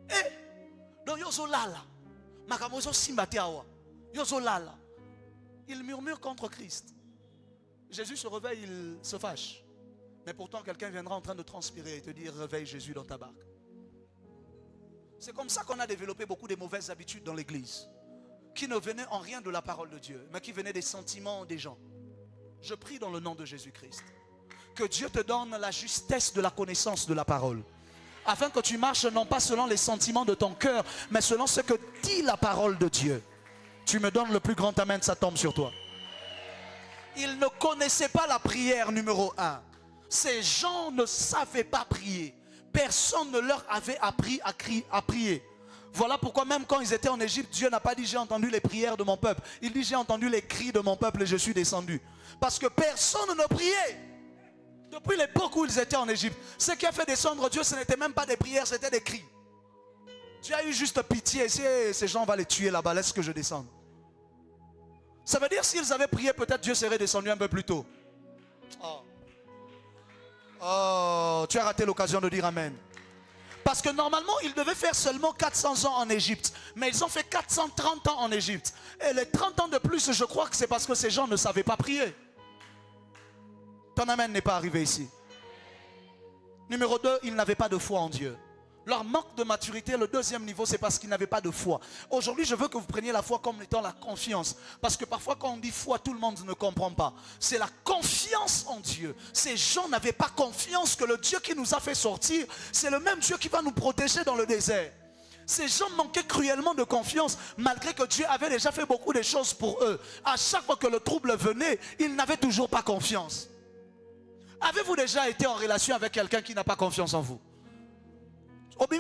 Speaker 1: Et donc yozolala, makamozo simbateawa, yozolala. Il murmure contre Christ. Jésus se réveille, il se fâche. Mais pourtant, quelqu'un viendra en train de transpirer et te dire, réveille Jésus dans ta barque. C'est comme ça qu'on a développé beaucoup de mauvaises habitudes dans l'église, qui ne venaient en rien de la parole de Dieu, mais qui venaient des sentiments des gens. Je prie dans le nom de Jésus-Christ, que Dieu te donne la justesse de la connaissance de la parole, afin que tu marches non pas selon les sentiments de ton cœur, mais selon ce que dit la parole de Dieu. Tu me donnes le plus grand amen, ça tombe sur toi. Ils ne connaissaient pas la prière numéro 1. Ces gens ne savaient pas prier. Personne ne leur avait appris à prier. Voilà pourquoi même quand ils étaient en Égypte, Dieu n'a pas dit j'ai entendu les prières de mon peuple. Il dit j'ai entendu les cris de mon peuple et je suis descendu. Parce que personne ne priait. Depuis l'époque où ils étaient en Égypte, ce qui a fait descendre Dieu, ce n'était même pas des prières, c'était des cris. Dieu a eu juste pitié. Ces gens vont les tuer là-bas, laisse que je descende. Ça veut dire s'ils avaient prié, peut-être Dieu serait descendu un peu plus tôt. Oh, tu as raté l'occasion de dire amen. Parce que normalement, ils devaient faire seulement 400 ans en Égypte. Mais ils ont fait 430 ans en Égypte. Et les 30 ans de plus, je crois que c'est parce que ces gens ne savaient pas prier. Ton amen n'est pas arrivé ici. Numéro 2, ils n'avaient pas de foi en Dieu. Leur manque de maturité, le deuxième niveau, c'est parce qu'ils n'avaient pas de foi. Aujourd'hui, je veux que vous preniez la foi comme étant la confiance. Parce que parfois, quand on dit foi, tout le monde ne comprend pas. C'est la confiance en Dieu. Ces gens n'avaient pas confiance que le Dieu qui nous a fait sortir, c'est le même Dieu qui va nous protéger dans le désert. Ces gens manquaient cruellement de confiance, malgré que Dieu avait déjà fait beaucoup de choses pour eux. À chaque fois que le trouble venait, ils n'avaient toujours pas confiance. Avez-vous déjà été en relation avec quelqu'un qui n'a pas confiance en vous? Tu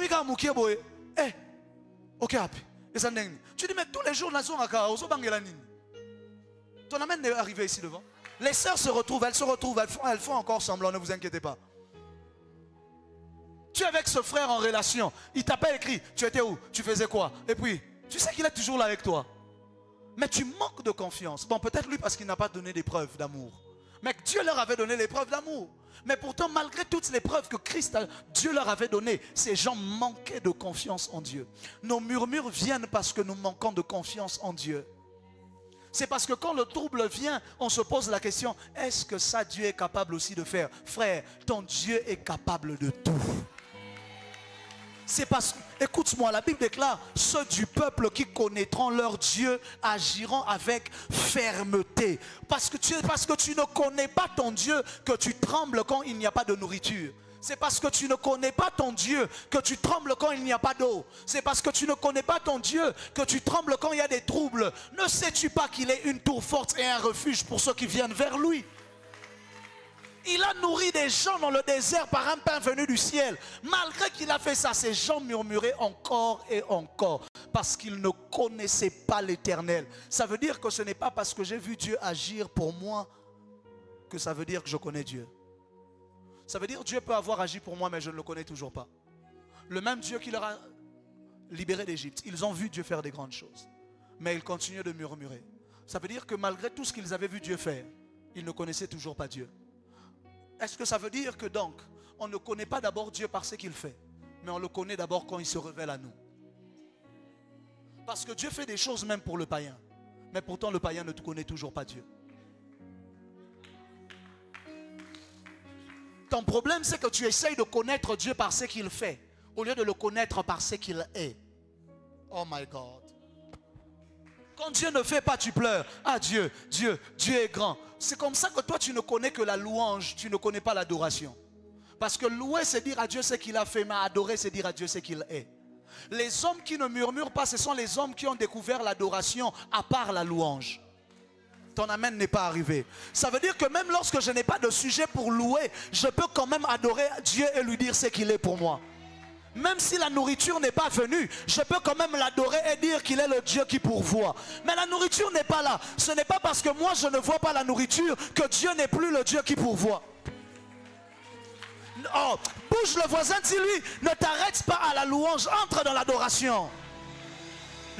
Speaker 1: dis, mais tous les jours, ton amène est arrivé ici devant. Les sœurs se retrouvent, elles font encore semblant, ne vous inquiétez pas. Tu es avec ce frère en relation, il t'a pas écrit, tu étais où, tu faisais quoi, et puis, tu sais qu'il est toujours là avec toi. Mais tu manques de confiance. Bon, peut-être lui parce qu'il n'a pas donné des preuves d'amour. Mais Dieu leur avait donné les preuves d'amour. Mais pourtant, malgré toutes les preuves que Dieu leur avait données, ces gens manquaient de confiance en Dieu. Nos murmures viennent parce que nous manquons de confiance en Dieu. C'est parce que quand le trouble vient, on se pose la question, est-ce que ça Dieu est capable aussi de faire? Frère, ton Dieu est capable de tout. C'est parce que, écoute-moi, la Bible déclare, ceux du peuple qui connaîtront leur Dieu agiront avec fermeté. Parce que tu ne connais pas ton Dieu que tu trembles quand il n'y a pas de nourriture. C'est parce que tu ne connais pas ton Dieu que tu trembles quand il n'y a pas d'eau. C'est parce que tu ne connais pas ton Dieu que tu trembles quand il y a des troubles. Ne sais-tu pas qu'il est une tour forte et un refuge pour ceux qui viennent vers lui? Il a nourri des gens dans le désert par un pain venu du ciel. Malgré qu'il a fait ça, ces gens murmuraient encore et encore. Parce qu'ils ne connaissaient pas l'Éternel. Ça veut dire que ce n'est pas parce que j'ai vu Dieu agir pour moi que ça veut dire que je connais Dieu. Ça veut dire que Dieu peut avoir agi pour moi, mais je ne le connais toujours pas. Le même Dieu qui leur a libéré d'Égypte. Ils ont vu Dieu faire des grandes choses. Mais ils continuent de murmurer. Ça veut dire que malgré tout ce qu'ils avaient vu Dieu faire, ils ne connaissaient toujours pas Dieu. Est-ce que ça veut dire que donc, on ne connaît pas d'abord Dieu par ce qu'il fait, mais on le connaît d'abord quand il se révèle à nous? Parce que Dieu fait des choses même pour le païen, mais pourtant le païen ne connaît toujours pas Dieu. Ton problème, c'est que tu essayes de connaître Dieu par ce qu'il fait, au lieu de le connaître par ce qu'il est. Oh my God. Quand Dieu ne fait pas, tu pleures. Ah Dieu est grand. C'est comme ça que toi tu ne connais que la louange, tu ne connais pas l'adoration. Parce que louer c'est dire à Dieu ce qu'il a fait, mais adorer c'est dire à Dieu ce qu'il est. Les hommes qui ne murmurent pas, ce sont les hommes qui ont découvert l'adoration à part la louange. Ton amen n'est pas arrivé. Ça veut dire que même lorsque je n'ai pas de sujet pour louer, je peux quand même adorer Dieu et lui dire ce qu'il est pour moi. Même si la nourriture n'est pas venue, je peux quand même l'adorer et dire qu'il est le Dieu qui pourvoit. Mais la nourriture n'est pas là. Ce n'est pas parce que moi je ne vois pas la nourriture que Dieu n'est plus le Dieu qui pourvoit. Oh, bouge le voisin, dis-lui, ne t'arrête pas à la louange, entre dans l'adoration.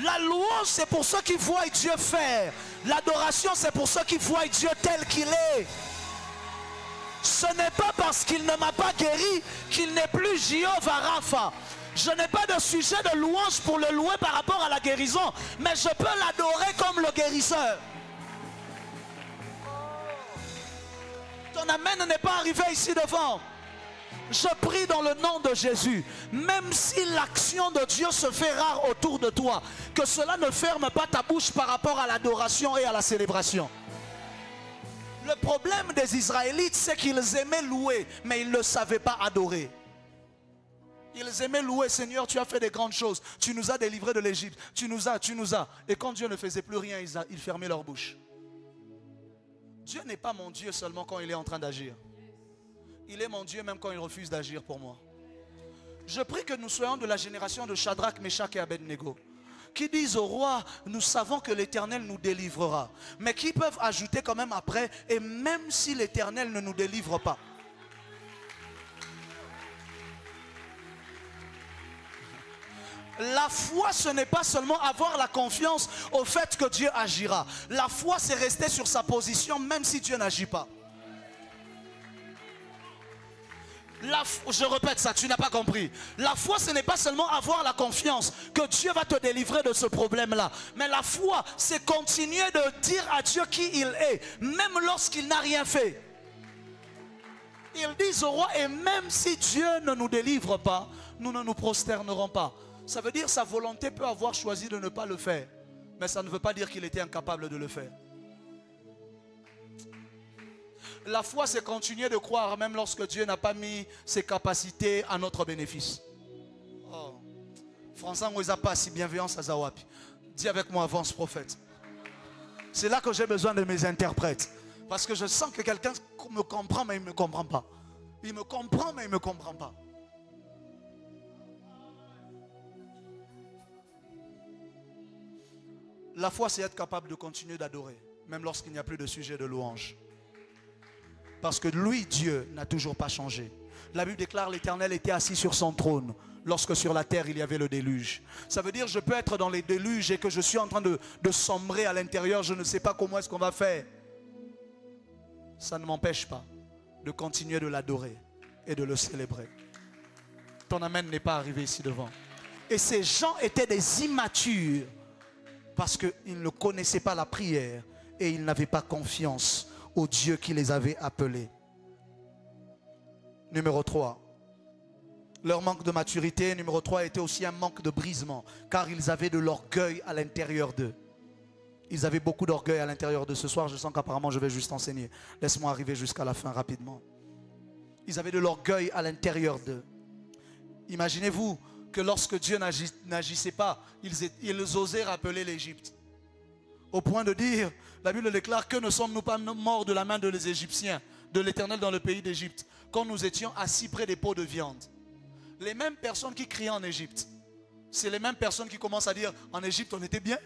Speaker 1: La louange c'est pour ceux qui voient Dieu faire. L'adoration c'est pour ceux qui voient Dieu tel qu'il est. Ce n'est pas parce qu'il ne m'a pas guéri qu'il n'est plus Jéhovah Rapha. Je n'ai pas de sujet de louange pour le louer par rapport à la guérison, mais je peux l'adorer comme le guérisseur. Ton amen n'est pas arrivé ici devant. Je prie dans le nom de Jésus, même si l'action de Dieu se fait rare autour de toi, que cela ne ferme pas ta bouche par rapport à l'adoration et à la célébration. Le problème des Israélites, c'est qu'ils aimaient louer, mais ils ne savaient pas adorer. Ils aimaient louer, Seigneur, tu as fait des grandes choses. Tu nous as délivrés de l'Égypte. Tu nous as. Et quand Dieu ne faisait plus rien, ils fermaient leur bouche. Dieu n'est pas mon Dieu seulement quand il est en train d'agir. Il est mon Dieu même quand il refuse d'agir pour moi. Je prie que nous soyons de la génération de Shadrach, Meshach et Abednego, qui disent au roi, nous savons que l'Éternel nous délivrera. Mais qui peuvent ajouter quand même après, et même si l'Éternel ne nous délivre pas. La foi, ce n'est pas seulement avoir la confiance au fait que Dieu agira. La foi, c'est rester sur sa position même si Dieu n'agit pas. Je répète ça, tu n'as pas compris. La foi, ce n'est pas seulement avoir la confiance que Dieu va te délivrer de ce problème-là. Mais la foi, c'est continuer de dire à Dieu qui il est, même lorsqu'il n'a rien fait. Ils disent au roi, et même si Dieu ne nous délivre pas, nous ne nous prosternerons pas. Ça veut dire sa volonté peut avoir choisi de ne pas le faire. Mais ça ne veut pas dire qu'il était incapable de le faire. La foi, c'est continuer de croire même lorsque Dieu n'a pas mis ses capacités à notre bénéfice. Oh. François Moïse n'a pas si bienveillance à Zawapi. Dis avec moi, avance prophète. C'est là que j'ai besoin de mes interprètes. Parce que je sens que quelqu'un me comprend mais il ne me comprend pas. Il me comprend mais il ne me comprend pas. La foi, c'est être capable de continuer d'adorer, même lorsqu'il n'y a plus de sujet de louange. Parce que lui, Dieu, n'a toujours pas changé. La Bible déclare l'Éternel était assis sur son trône lorsque sur la terre il y avait le déluge. Ça veut dire je peux être dans les déluges et que je suis en train de sombrer à l'intérieur. Je ne sais pas comment est-ce qu'on va faire. Ça ne m'empêche pas de continuer de l'adorer et de le célébrer. Ton amen n'est pas arrivé ici devant. Et ces gens étaient des immatures parce qu'ils ne connaissaient pas la prière et ils n'avaient pas confiance au Dieu qui les avait appelés. Numéro 3. Leur manque de maturité, numéro 3, était aussi un manque de brisement, car ils avaient de l'orgueil à l'intérieur d'eux. Ils avaient beaucoup d'orgueil à l'intérieur d'eux. Ce soir, je sens qu'apparemment, je vais juste enseigner. Laisse-moi arriver jusqu'à la fin rapidement. Ils avaient de l'orgueil à l'intérieur d'eux. Imaginez-vous que lorsque Dieu n'agissait pas, ils osaient rappeler l'Égypte. Au point de dire, la Bible déclare que ne sommes-nous pas morts de la main des Égyptiens, de l'Éternel dans le pays d'Égypte, quand nous étions assis près des pots de viande. Les mêmes personnes qui criaient en Égypte, c'est les mêmes personnes qui commencent à dire, en Égypte on était bien.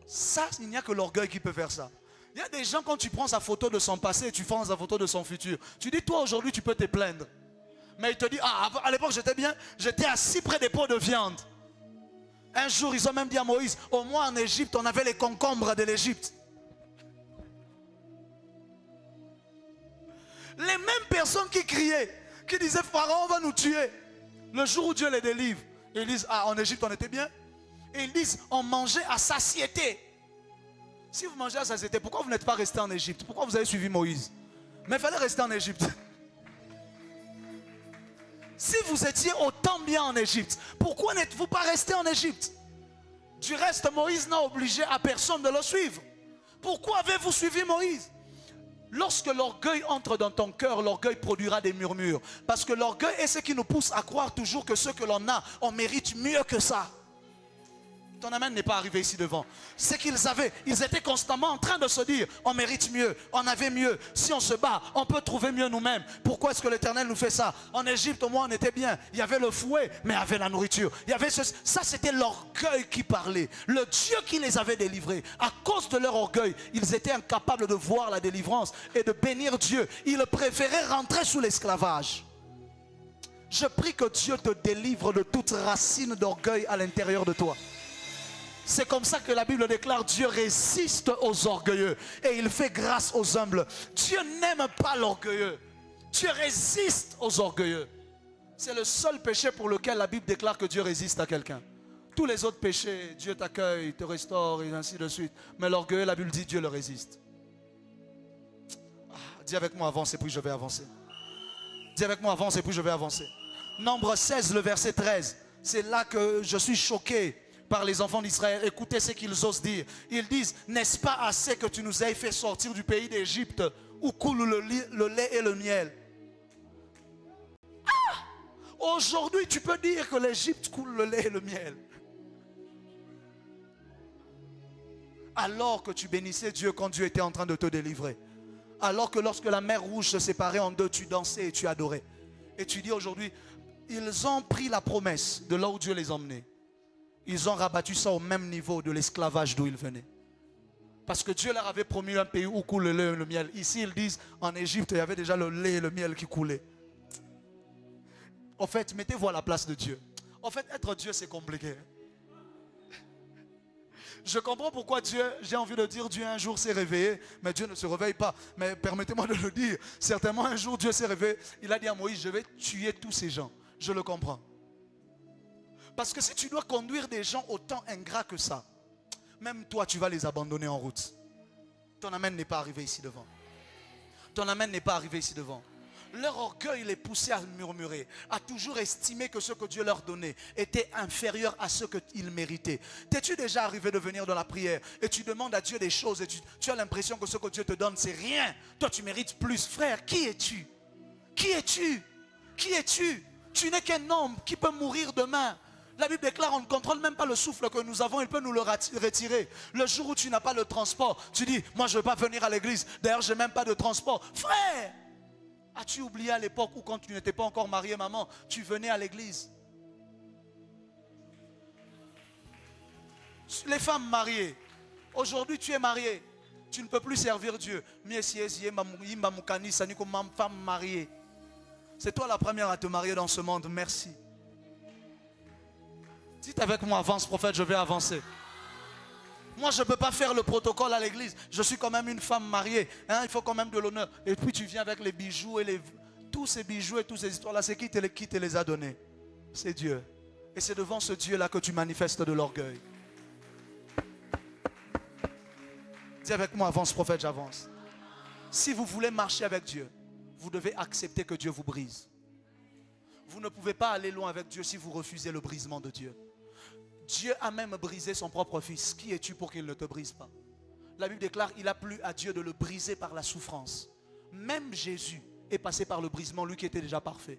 Speaker 1: Ça, il n'y a que l'orgueil qui peut faire ça. Il y a des gens, quand tu prends sa photo de son passé et tu prends sa photo de son futur, tu dis, toi aujourd'hui tu peux te plaindre. Mais il te dit, ah, à l'époque j'étais bien, j'étais assis près des pots de viande. Un jour, ils ont même dit à Moïse, au moins en Égypte, on avait les concombres de l'Égypte. Les mêmes personnes qui criaient, qui disaient, Pharaon va nous tuer. Le jour où Dieu les délivre, ils disent, ah, en Égypte, on était bien. Et ils disent, on mangeait à satiété. Si vous mangez à satiété, pourquoi vous n'êtes pas resté en Égypte? Pourquoi vous avez suivi Moïse? Mais il fallait rester en Égypte. Si vous étiez autant bien en Égypte, pourquoi n'êtes-vous pas resté en Égypte? Du reste, Moïse n'a obligé à personne de le suivre. Pourquoi avez-vous suivi Moïse? Lorsque l'orgueil entre dans ton cœur, l'orgueil produira des murmures. Parce que l'orgueil est ce qui nous pousse à croire toujours que ce que l'on a, on mérite mieux que ça. Ton amen n'est pas arrivé ici devant. C'est qu'ils avaient, ils étaient constamment en train de se dire, on mérite mieux, on avait mieux. Si on se bat, on peut trouver mieux nous-mêmes. Pourquoi est-ce que l'Éternel nous fait ça? En Égypte, au moins, on était bien. Il y avait le fouet, mais il y avait la nourriture. Il y avait ça, c'était l'orgueil qui parlait. Le Dieu qui les avait délivrés. À cause de leur orgueil, ils étaient incapables de voir la délivrance et de bénir Dieu. Ils préféraient rentrer sous l'esclavage. Je prie que Dieu te délivre de toute racine d'orgueil à l'intérieur de toi. C'est comme ça que la Bible déclare, Dieu résiste aux orgueilleux et il fait grâce aux humbles. Dieu n'aime pas l'orgueilleux. Dieu résiste aux orgueilleux. C'est le seul péché pour lequel la Bible déclare que Dieu résiste à quelqu'un. Tous les autres péchés, Dieu t'accueille, te restaure et ainsi de suite. Mais l'orgueilleux, la Bible dit, Dieu le résiste. Dis avec moi, avance et puis je vais avancer. Dis avec moi, avance et puis je vais avancer. Nombre 16, le verset 13. C'est là que je suis choqué par les enfants d'Israël. Écoutez ce qu'ils osent dire. Ils disent, n'est-ce pas assez que tu nous aies fait sortir du pays d'Égypte où coule le lait et le miel? Aujourd'hui, tu peux dire que l'Égypte coule le lait et le miel. Alors que tu bénissais Dieu quand Dieu était en train de te délivrer. Alors que lorsque la mer rouge se séparait en deux, tu dansais et tu adorais. Et tu dis aujourd'hui, ils ont pris la promesse de là où Dieu les emmenait. Ils ont rabattu ça au même niveau de l'esclavage d'où ils venaient. Parce que Dieu leur avait promis un pays où coule le lait et le miel. Ici, ils disent, en Égypte, il y avait déjà le lait et le miel qui coulaient. En fait, mettez-vous à la place de Dieu. En fait, être Dieu, c'est compliqué. Je comprends pourquoi Dieu, j'ai envie de dire, Dieu un jour s'est réveillé, mais Dieu ne se réveille pas. Mais permettez-moi de le dire, certainement un jour Dieu s'est réveillé, il a dit à Moïse, je vais tuer tous ces gens. Je le comprends. Parce que si tu dois conduire des gens autant ingrats que ça, même toi tu vas les abandonner en route. Ton amen n'est pas arrivé ici devant. Ton amen n'est pas arrivé ici devant. Leur orgueil les poussait à murmurer, à toujours estimer que ce que Dieu leur donnait était inférieur à ce qu'ils méritaient. T'es-tu déjà arrivé de venir dans la prière et tu demandes à Dieu des choses et tu as l'impression que ce que Dieu te donne c'est rien. Toi tu mérites plus. Frère, qui es-tu? Qui es-tu? Qui es-tu? Tu n'es qu'un homme qui peut mourir demain. La Bible déclare, on ne contrôle même pas le souffle que nous avons, il peut nous le retirer. Le jour où tu n'as pas le transport, tu dis, moi je ne veux pas venir à l'église, d'ailleurs je n'ai même pas de transport. Frère, as-tu oublié à l'époque où quand tu n'étais pas encore marié, maman, tu venais à l'église? Les femmes mariées, aujourd'hui tu es marié, tu ne peux plus servir Dieu. Femme mariée. C'est toi la première à te marier dans ce monde, merci. Dites avec moi, avance prophète, je vais avancer. Moi je ne peux pas faire le protocole à l'église. Je suis quand même une femme mariée. Hein, il faut quand même de l'honneur. Et puis tu viens avec les bijoux et tous ces bijoux et toutes ces histoires-là. C'est qui te les a donnés? C'est Dieu. Et c'est devant ce Dieu-là que tu manifestes de l'orgueil. Dis avec moi, avance prophète, j'avance. Si vous voulez marcher avec Dieu, vous devez accepter que Dieu vous brise. Vous ne pouvez pas aller loin avec Dieu si vous refusez le brisement de Dieu. Dieu a même brisé son propre fils. Qui es-tu pour qu'il ne te brise pas? La Bible déclare, il a plu à Dieu de le briser par la souffrance. Même Jésus est passé par le brisement, lui qui était déjà parfait.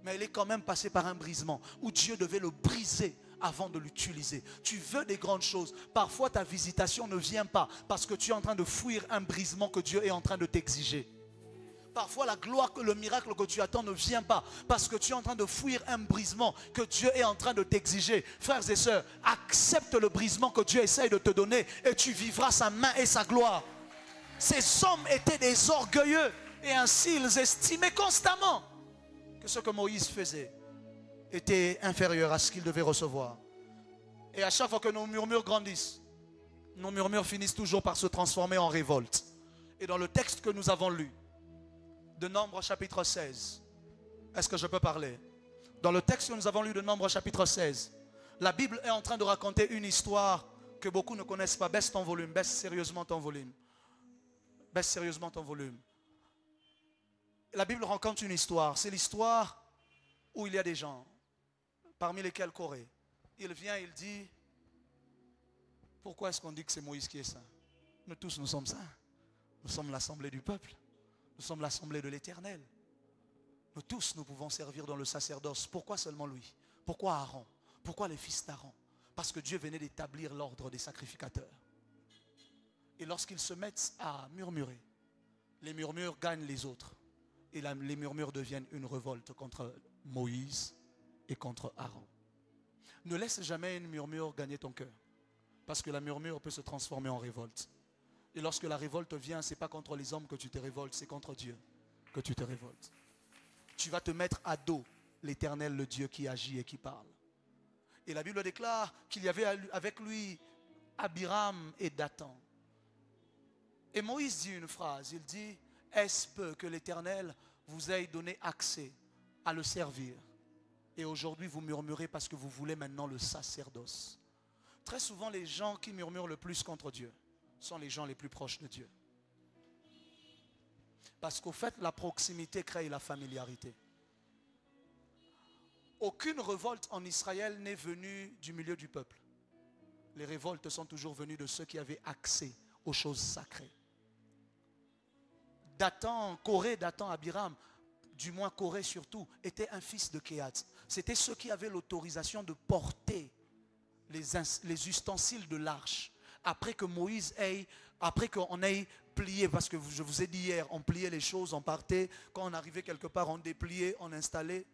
Speaker 1: Mais il est quand même passé par un brisement où Dieu devait le briser avant de l'utiliser. Tu veux des grandes choses. Parfois ta visitation ne vient pas parce que tu es en train de fuir un brisement que Dieu est en train de t'exiger. Parfois la gloire, le miracle que tu attends ne vient pas parce que tu es en train de fuir un brisement que Dieu est en train de t'exiger. Frères et sœurs, accepte le brisement que Dieu essaye de te donner et tu vivras sa main et sa gloire. Ces hommes étaient des orgueilleux et ainsi ils estimaient constamment que ce que Moïse faisait était inférieur à ce qu'il devait recevoir. Et à chaque fois que nos murmures grandissent, nos murmures finissent toujours par se transformer en révolte. Et dans le texte que nous avons lu, de Nombre chapitre 16. Est-ce que je peux parler? Dans le texte que nous avons lu de Nombre chapitre 16, la Bible est en train de raconter une histoire que beaucoup ne connaissent pas. Baisse ton volume, baisse sérieusement ton volume. Baisse sérieusement ton volume. La Bible raconte une histoire. C'est l'histoire où il y a des gens, parmi lesquels Corée. Il vient, il dit, pourquoi est-ce qu'on dit que c'est Moïse qui est saint? Nous tous, nous sommes saints. Nous sommes l'assemblée du peuple. Nous sommes l'assemblée de l'Éternel. Nous tous, nous pouvons servir dans le sacerdoce. Pourquoi seulement lui? Pourquoi Aaron? Pourquoi les fils d'Aaron? Parce que Dieu venait d'établir l'ordre des sacrificateurs. Et lorsqu'ils se mettent à murmurer, les murmures gagnent les autres. Et les murmures deviennent une révolte contre Moïse et contre Aaron. Ne laisse jamais une murmure gagner ton cœur. Parce que la murmure peut se transformer en révolte. Et lorsque la révolte vient, ce n'est pas contre les hommes que tu te révoltes, c'est contre Dieu que tu te révoltes. Tu vas te mettre à dos l'Éternel, le Dieu qui agit et qui parle. Et la Bible déclare qu'il y avait avec lui Abiram et Dathan. Et Moïse dit une phrase, il dit, est-ce peu que l'Éternel vous ait donné accès à le servir? Et aujourd'hui vous murmurez parce que vous voulez maintenant le sacerdoce. Très souvent les gens qui murmurent le plus contre Dieu sont les gens les plus proches de Dieu. Parce qu'au fait, la proximité crée la familiarité. Aucune révolte en Israël n'est venue du milieu du peuple. Les révoltes sont toujours venues de ceux qui avaient accès aux choses sacrées. Coré, Dathan, Abiram, du moins Coré surtout, était un fils de Kéhat. C'était ceux qui avaient l'autorisation de porter les ustensiles de l'arche. Après que Moïse après qu'on ait plié, parce que je vous ai dit hier, on pliait les choses, on partait, quand on arrivait quelque part, on dépliait, on installait.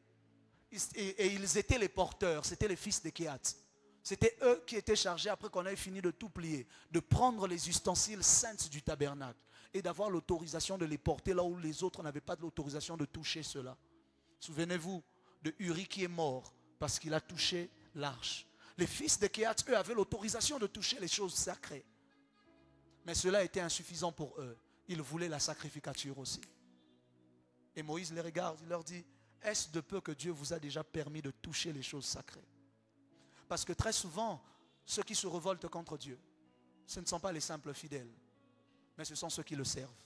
Speaker 1: Et ils étaient les porteurs, c'était les fils de Kéhat. C'était eux qui étaient chargés, après qu'on ait fini de tout plier, de prendre les ustensiles saints du tabernacle et d'avoir l'autorisation de les porter là où les autres n'avaient pas de l'autorisation de toucher cela. Souvenez-vous de Uri qui est mort parce qu'il a touché l'arche. Les fils de Kéhat, eux, avaient l'autorisation de toucher les choses sacrées. Mais cela était insuffisant pour eux. Ils voulaient la sacrificature aussi. Et Moïse les regarde, il leur dit, est-ce de peu que Dieu vous a déjà permis de toucher les choses sacrées? Parce que très souvent, ceux qui se révoltent contre Dieu, ce ne sont pas les simples fidèles, mais ce sont ceux qui le servent.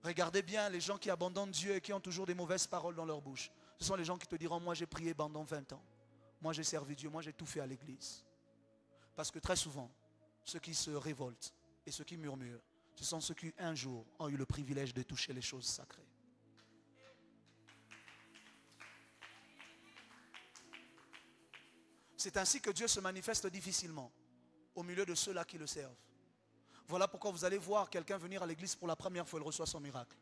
Speaker 1: Regardez bien les gens qui abandonnent Dieu et qui ont toujours des mauvaises paroles dans leur bouche. Ce sont les gens qui te diront, moi j'ai prié pendant 20 ans. Moi j'ai servi Dieu, moi j'ai tout fait à l'église. Parce que très souvent, ceux qui se révoltent et ceux qui murmurent, ce sont ceux qui un jour ont eu le privilège de toucher les choses sacrées. C'est ainsi que Dieu se manifeste difficilement au milieu de ceux-là qui le servent. Voilà pourquoi vous allez voir quelqu'un venir à l'église pour la première fois, il reçoit son miracle.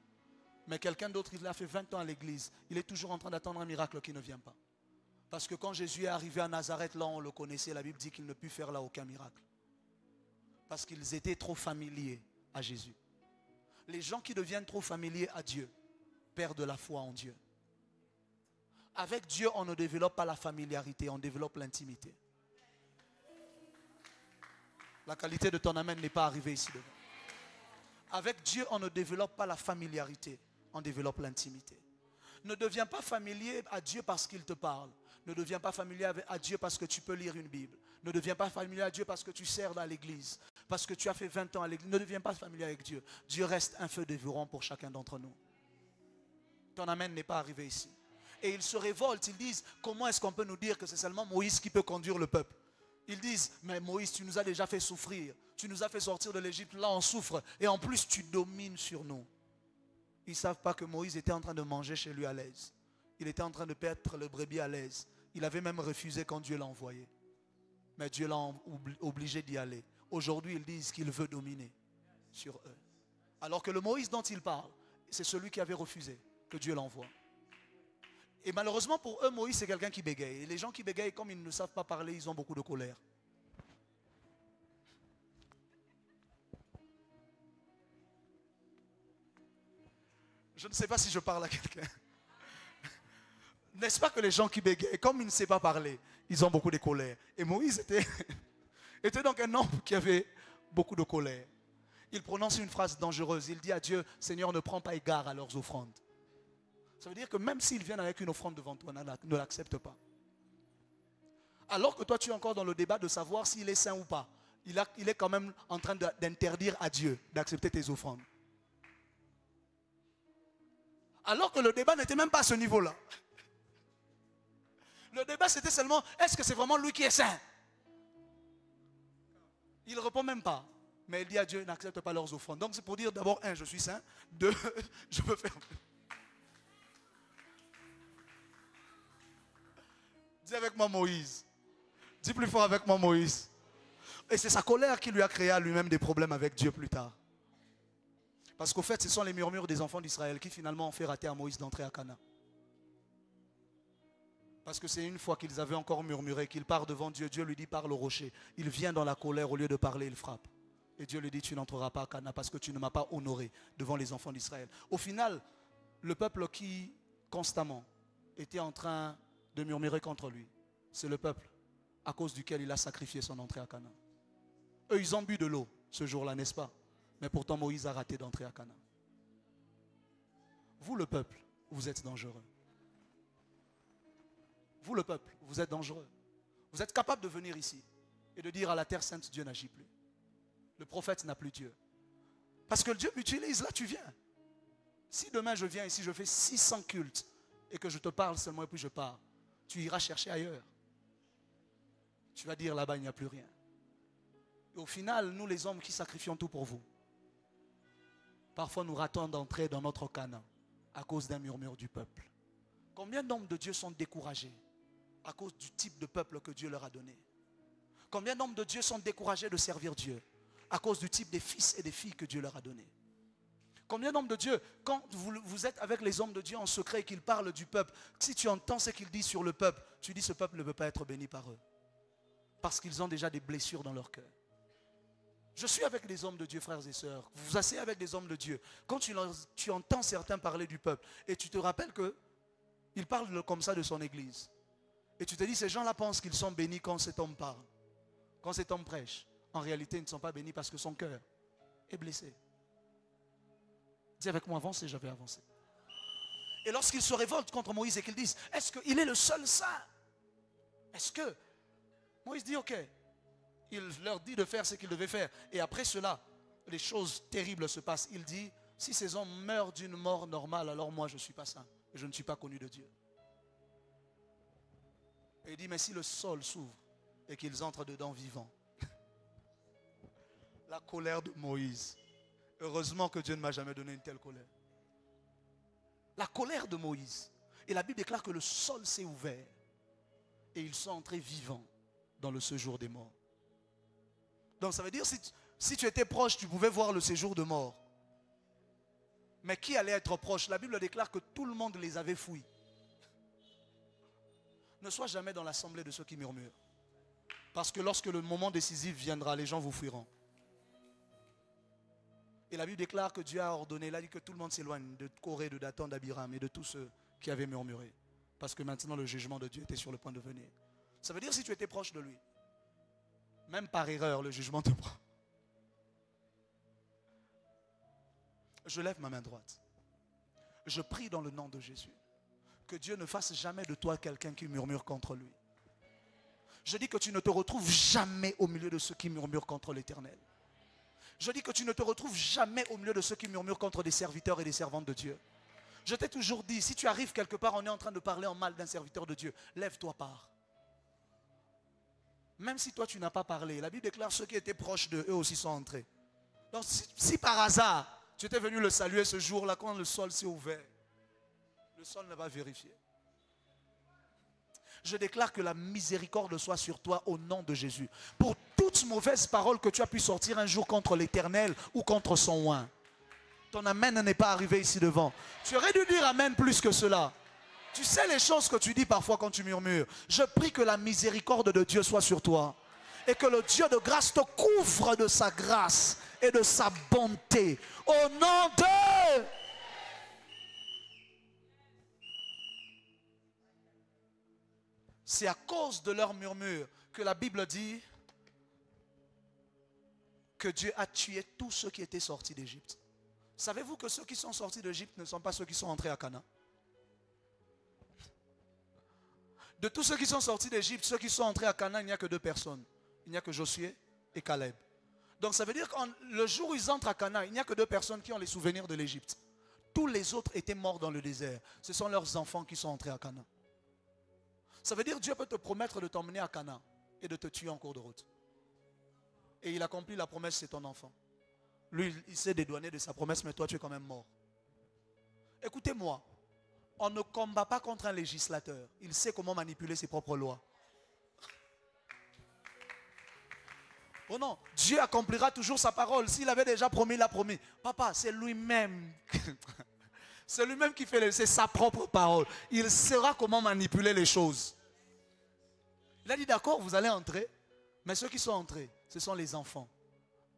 Speaker 1: Mais quelqu'un d'autre, il a fait 20 ans à l'église, il est toujours en train d'attendre un miracle qui ne vient pas. Parce que quand Jésus est arrivé à Nazareth, là on le connaissait, la Bible dit qu'il ne put faire là aucun miracle. Parce qu'ils étaient trop familiers à Jésus. Les gens qui deviennent trop familiers à Dieu perdent la foi en Dieu. Avec Dieu, on ne développe pas la familiarité, on développe l'intimité. La qualité de ton amen n'est pas arrivée ici devant. Avec Dieu, on ne développe pas la familiarité, on développe l'intimité. Ne deviens pas familier à Dieu parce qu'il te parle. Ne deviens pas familier à Dieu parce que tu peux lire une Bible. Ne deviens pas familier à Dieu parce que tu sers dans l'église. Parce que tu as fait 20 ans à l'église. Ne deviens pas familier avec Dieu. Dieu reste un feu dévorant pour chacun d'entre nous. Ton amen n'est pas arrivé ici. Et ils se révoltent, ils disent, comment est-ce qu'on peut nous dire que c'est seulement Moïse qui peut conduire le peuple? Ils disent, mais Moïse, tu nous as déjà fait souffrir. Tu nous as fait sortir de l'Égypte, là on souffre. Et en plus, tu domines sur nous. Ils ne savent pas que Moïse était en train de manger chez lui à l'aise. Il était en train de perdre le brebis à l'aise. Il avait même refusé quand Dieu l'a envoyé. Mais Dieu l'a obligé d'y aller. Aujourd'hui, ils disent qu'il veut dominer sur eux. Alors que le Moïse dont il parle, c'est celui qui avait refusé que Dieu l'envoie. Et malheureusement pour eux, Moïse c'est quelqu'un qui bégaye. Et les gens qui bégayent, comme ils ne savent pas parler, ils ont beaucoup de colère. Je ne sais pas si je parle à quelqu'un. N'est-ce pas que les gens qui bégayent, comme ils ne savent pas parler, ils ont beaucoup de colère. Et Moïse était donc un homme qui avait beaucoup de colère. Il prononce une phrase dangereuse. Il dit à Dieu, Seigneur, ne prends pas égard à leurs offrandes. Ça veut dire que même s'ils viennent avec une offrande devant toi, ne l'accepte pas. Alors que toi, tu es encore dans le débat de savoir s'il est saint ou pas. Il est quand même en train d'interdire à Dieu d'accepter tes offrandes. Alors que le débat n'était même pas à ce niveau-là. Le débat, c'était seulement, est-ce que c'est vraiment lui qui est saint? Il ne répond même pas. Mais il dit à Dieu, n'accepte pas leurs offrandes. Donc c'est pour dire d'abord, 1, je suis saint. 2, je veux faire... Dis avec moi Moïse. Dis plus fort avec moi Moïse. Et c'est sa colère qui lui a créé à lui-même des problèmes avec Dieu plus tard. Parce qu'au fait, ce sont les murmures des enfants d'Israël qui finalement ont fait rater à Moïse d'entrer à Canaan. Parce que c'est une fois qu'ils avaient encore murmuré, qu'il part devant Dieu, Dieu lui dit parle au rocher. Il vient dans la colère, au lieu de parler, il frappe. Et Dieu lui dit tu n'entreras pas à Canaan parce que tu ne m'as pas honoré devant les enfants d'Israël. Au final, le peuple qui constamment était en train de murmurer contre lui, c'est le peuple à cause duquel il a sacrifié son entrée à Canaan. Eux, ils ont bu de l'eau ce jour-là, n'est-ce pas? Mais pourtant Moïse a raté d'entrer à Canaan. Vous le peuple, vous êtes dangereux. Vous le peuple, vous êtes dangereux. Vous êtes capable de venir ici et de dire à la terre sainte, Dieu n'agit plus. Le prophète n'a plus Dieu. Parce que Dieu m'utilise, là tu viens. Si demain je viens ici, je fais 600 cultes et que je te parle seulement et puis je pars, tu iras chercher ailleurs. Tu vas dire là-bas il n'y a plus rien. Et au final, nous les hommes qui sacrifions tout pour vous, parfois nous ratons d'entrer dans notre Canaan à cause d'un murmure du peuple. Combien d'hommes de Dieu sont découragés à cause du type de peuple que Dieu leur a donné? Combien d'hommes de Dieu sont découragés de servir Dieu à cause du type des fils et des filles que Dieu leur a donné? Combien d'hommes de Dieu, quand vous êtes avec les hommes de Dieu en secret et qu'ils parlent du peuple, si tu entends ce qu'ils disent sur le peuple, tu dis ce peuple ne peut pas être béni par eux. Parce qu'ils ont déjà des blessures dans leur cœur. Je suis avec des hommes de Dieu, frères et sœurs. Vous vous asseyez avec des hommes de Dieu. Quand tu entends certains parler du peuple et tu te rappelles qu'ils parlent comme ça de son église. Et tu te dis, ces gens-là pensent qu'ils sont bénis quand cet homme parle. Quand cet homme prêche. En réalité, ils ne sont pas bénis parce que son cœur est blessé. Dis avec moi, avancez, j'avais avancé. Et lorsqu'ils se révoltent contre Moïse et qu'ils disent, est-ce qu'il est le seul saint? Est-ce que... Moïse dit, ok. Il leur dit de faire ce qu'ils devaient faire. Et après cela, les choses terribles se passent. Il dit, Si ces hommes meurent d'une mort normale, alors moi je ne suis pas saint. Je ne suis pas connu de Dieu. Et il dit, mais si le sol s'ouvre et qu'ils entrent dedans vivants. La colère de Moïse. Heureusement que Dieu ne m'a jamais donné une telle colère. La colère de Moïse. Et la Bible déclare que le sol s'est ouvert. Et ils sont entrés vivants dans le séjour des morts. Donc ça veut dire, si tu étais proche, tu pouvais voir le séjour de mort. Mais qui allait être proche? La Bible déclare que tout le monde les avait fouillés. Ne sois jamais dans l'assemblée de ceux qui murmurent. Parce que lorsque le moment décisif viendra, les gens vous fuiront. Et la Bible déclare que Dieu a ordonné, il a dit que tout le monde s'éloigne de Corée, de Dathan, d'Abiram et de tous ceux qui avaient murmuré. Parce que maintenant le jugement de Dieu était sur le point de venir. Ça veut dire si tu étais proche de lui, même par erreur, le jugement te prend. Je lève ma main droite. Je prie dans le nom de Jésus que Dieu ne fasse jamais de toi quelqu'un qui murmure contre lui. Je dis que tu ne te retrouves jamais au milieu de ceux qui murmurent contre l'Éternel. Je dis que tu ne te retrouves jamais au milieu de ceux qui murmurent contre des serviteurs et des servantes de Dieu. Je t'ai toujours dit, si tu arrives quelque part, on est en train de parler en mal d'un serviteur de Dieu, lève-toi, pars. Même si toi tu n'as pas parlé, la Bible déclare ceux qui étaient proches d'eux, eux aussi sont entrés. Donc si par hasard, tu étais venu le saluer ce jour-là, quand le sol s'est ouvert, le sol ne va vérifier. Je déclare que la miséricorde soit sur toi au nom de Jésus. Pour toute mauvaise parole que tu as pu sortir un jour contre l'Éternel ou contre son oint. Ton amen n'est pas arrivé ici devant. Tu aurais dû dire amen plus que cela. Tu sais les choses que tu dis parfois quand tu murmures. Je prie que la miséricorde de Dieu soit sur toi. Et que le Dieu de grâce te couvre de sa grâce et de sa bonté. Au nom de... C'est à cause de leur murmure que la Bible dit que Dieu a tué tous ceux qui étaient sortis d'Égypte. Savez-vous que ceux qui sont sortis d'Égypte ne sont pas ceux qui sont entrés à Canaan? De tous ceux qui sont sortis d'Égypte, ceux qui sont entrés à Canaan, il n'y a que 2 personnes. Il n'y a que Josué et Caleb. Donc ça veut dire que le jour où ils entrent à Canaan, il n'y a que 2 personnes qui ont les souvenirs de l'Égypte. Tous les autres étaient morts dans le désert. Ce sont leurs enfants qui sont entrés à Canaan. Ça veut dire que Dieu peut te promettre de t'emmener à Canaan et de te tuer en cours de route. Et il accomplit la promesse, c'est ton enfant. Lui, il s'est dédouané de sa promesse, mais toi, tu es quand même mort. Écoutez-moi, on ne combat pas contre un législateur. Il sait comment manipuler ses propres lois. Oh non, Dieu accomplira toujours sa parole. S'il avait déjà promis, il a promis. Papa, c'est lui-même. C'est lui-même qui fait, c'est sa propre parole. Il saura comment manipuler les choses. Il a dit d'accord, vous allez entrer. Mais ceux qui sont entrés, ce sont les enfants.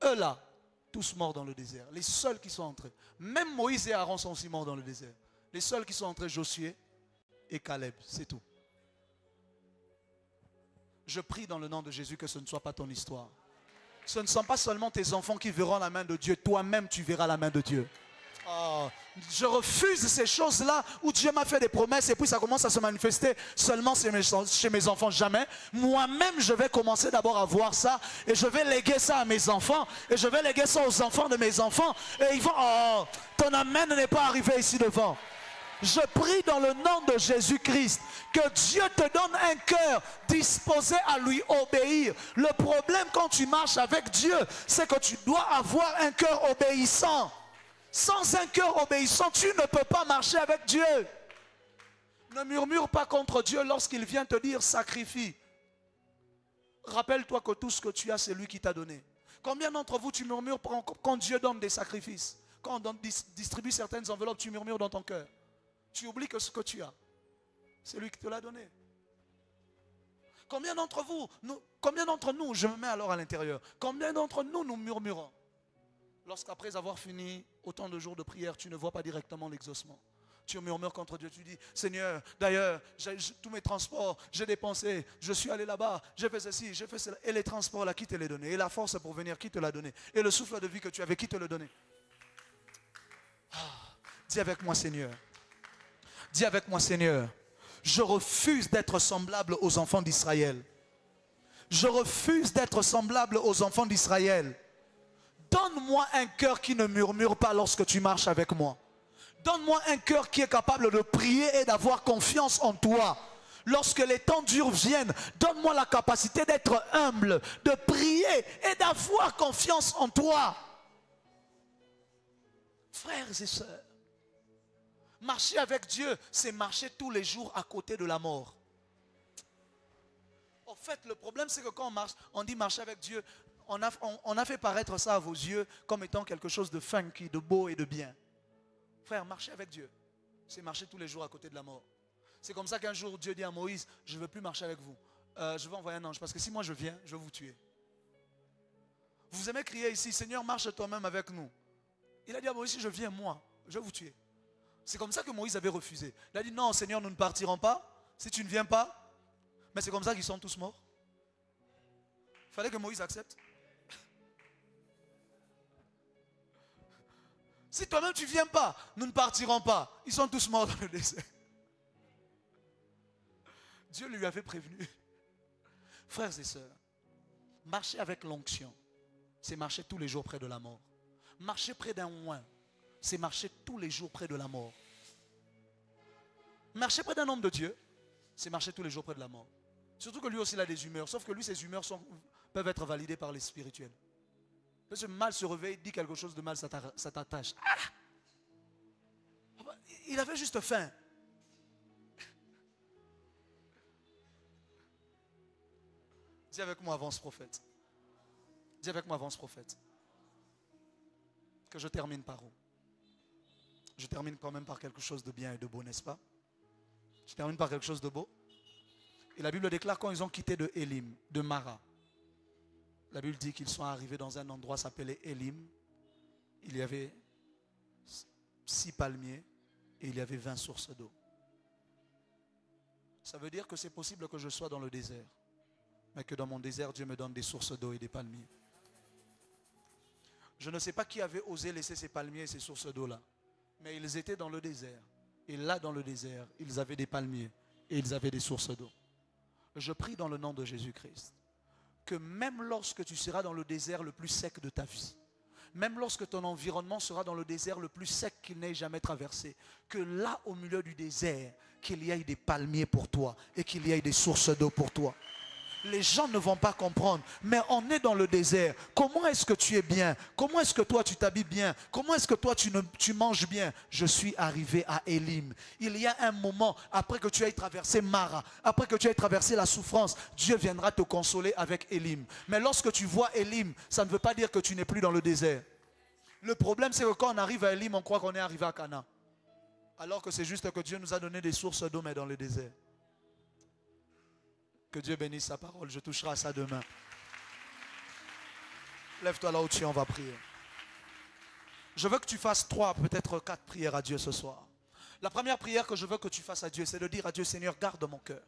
Speaker 1: Eux là, tous morts dans le désert. Les seuls qui sont entrés. Même Moïse et Aaron sont aussi morts dans le désert. Les seuls qui sont entrés, Josué et Caleb, c'est tout. Je prie dans le nom de Jésus que ce ne soit pas ton histoire. Ce ne sont pas seulement tes enfants qui verront la main de Dieu. Toi-même, tu verras la main de Dieu. Oh, je refuse ces choses-là où Dieu m'a fait des promesses et puis ça commence à se manifester seulement chez mes enfants. Jamais. Moi-même, je vais commencer d'abord à voir ça et je vais léguer ça à mes enfants et je vais léguer ça aux enfants de mes enfants et ils vont, oh, ton amen n'est pas arrivé ici devant. Je prie dans le nom de Jésus-Christ que Dieu te donne un cœur disposé à lui obéir. Le problème quand tu marches avec Dieu, c'est que tu dois avoir un cœur obéissant. Sans un cœur obéissant, tu ne peux pas marcher avec Dieu. Ne murmure pas contre Dieu lorsqu'il vient te dire sacrifie. Rappelle-toi que tout ce que tu as, c'est lui qui t'a donné. Combien d'entre vous, tu murmures quand Dieu donne des sacrifices? Quand on distribue certaines enveloppes, tu murmures dans ton cœur. Tu oublies que ce que tu as, c'est lui qui te l'a donné. Combien d'entre nous, je me mets alors à l'intérieur, combien d'entre nous, nous murmurons? Lorsqu'après avoir fini autant de jours de prière, tu ne vois pas directement l'exaucement. Tu murmures contre Dieu, tu dis, Seigneur, d'ailleurs, tous mes transports, j'ai dépensé, je suis allé là-bas, j'ai fait ceci, j'ai fait cela. Et les transports là, qui te les donné? Et la force pour venir, qui te l'a donné? Et le souffle de vie que tu avais, qui te l'a donné? Dis avec moi, Seigneur. Dis avec moi, Seigneur, je refuse d'être semblable aux enfants d'Israël. Je refuse d'être semblable aux enfants d'Israël. donne-moi un cœur qui ne murmure pas lorsque tu marches avec moi. Donne-moi un cœur qui est capable de prier et d'avoir confiance en toi. Lorsque les temps durs viennent, donne-moi la capacité d'être humble, de prier et d'avoir confiance en toi. Frères et sœurs, marcher avec Dieu, c'est marcher tous les jours à côté de la mort. En fait, le problème, c'est que quand on marche, on dit marcher avec Dieu, on a fait paraître ça à vos yeux comme étant quelque chose de funky, de beau et de bien. Frère, marcher avec Dieu, c'est marcher tous les jours à côté de la mort. C'est comme ça qu'un jour Dieu dit à Moïse, je ne veux plus marcher avec vous. Je vais envoyer un ange parce que si moi je viens, je vais vous tuer. Vous aimez crier ici, Seigneur, marche toi-même avec nous. Il a dit à Moïse, si je viens moi, je vais vous tuer. C'est comme ça que Moïse avait refusé. Il a dit, non Seigneur, nous ne partirons pas. Si tu ne viens pas. Mais c'est comme ça qu'ils sont tous morts. Il fallait que Moïse accepte. Si toi-même tu ne viens pas, nous ne partirons pas. Ils sont tous morts dans le désert. Dieu lui avait prévenu. Frères et sœurs, marcher avec l'onction, c'est marcher tous les jours près de la mort. Marcher près d'un oint, c'est marcher tous les jours près de la mort. Marcher près d'un homme de Dieu, c'est marcher tous les jours près de la mort. Surtout que lui aussi il a des humeurs, sauf que lui ses humeurs peuvent être validées par les spirituels. Parce que mal se réveille, dit quelque chose de mal, ça t'attache. Ah! Il avait juste faim. Dis avec moi, avance prophète. Dis avec moi, avance prophète. Que je termine par où? Je termine quand même par quelque chose de bien et de beau, n'est-ce pas? Je termine par quelque chose de beau. Et la Bible déclare quand ils ont quitté de Élim, de Mara. La Bible dit qu'ils sont arrivés dans un endroit s'appelait Élim. Il y avait 6 palmiers et il y avait 20 sources d'eau. Ça veut dire que c'est possible que je sois dans le désert, mais que dans mon désert, Dieu me donne des sources d'eau et des palmiers. Je ne sais pas qui avait osé laisser ces palmiers et ces sources d'eau là, mais ils étaient dans le désert. Et là, dans le désert, ils avaient des palmiers et ils avaient des sources d'eau. Je prie dans le nom de Jésus-Christ que même lorsque tu seras dans le désert le plus sec de ta vie, même lorsque ton environnement sera dans le désert le plus sec qu'il n'ait jamais traversé, que là au milieu du désert, qu'il y ait des palmiers pour toi et qu'il y ait des sources d'eau pour toi. Les gens ne vont pas comprendre, mais on est dans le désert. Comment est-ce que tu es bien? Comment est-ce que toi tu t'habilles bien? Comment est-ce que toi tu manges bien? Je suis arrivé à Élim. Il y a un moment, après que tu aies traversé Mara, après que tu aies traversé la souffrance, Dieu viendra te consoler avec Élim. Mais lorsque tu vois Élim, ça ne veut pas dire que tu n'es plus dans le désert. Le problème, c'est que quand on arrive à Élim, on croit qu'on est arrivé à Cana. Alors que c'est juste que Dieu nous a donné des sources d'eau, mais dans le désert. Que Dieu bénisse sa parole. Je toucherai à ça demain. Lève-toi là où tu es, on va prier. Je veux que tu fasses 3, peut-être 4 prières à Dieu ce soir. La première prière que je veux que tu fasses à Dieu, c'est de dire à Dieu, Seigneur, garde mon cœur.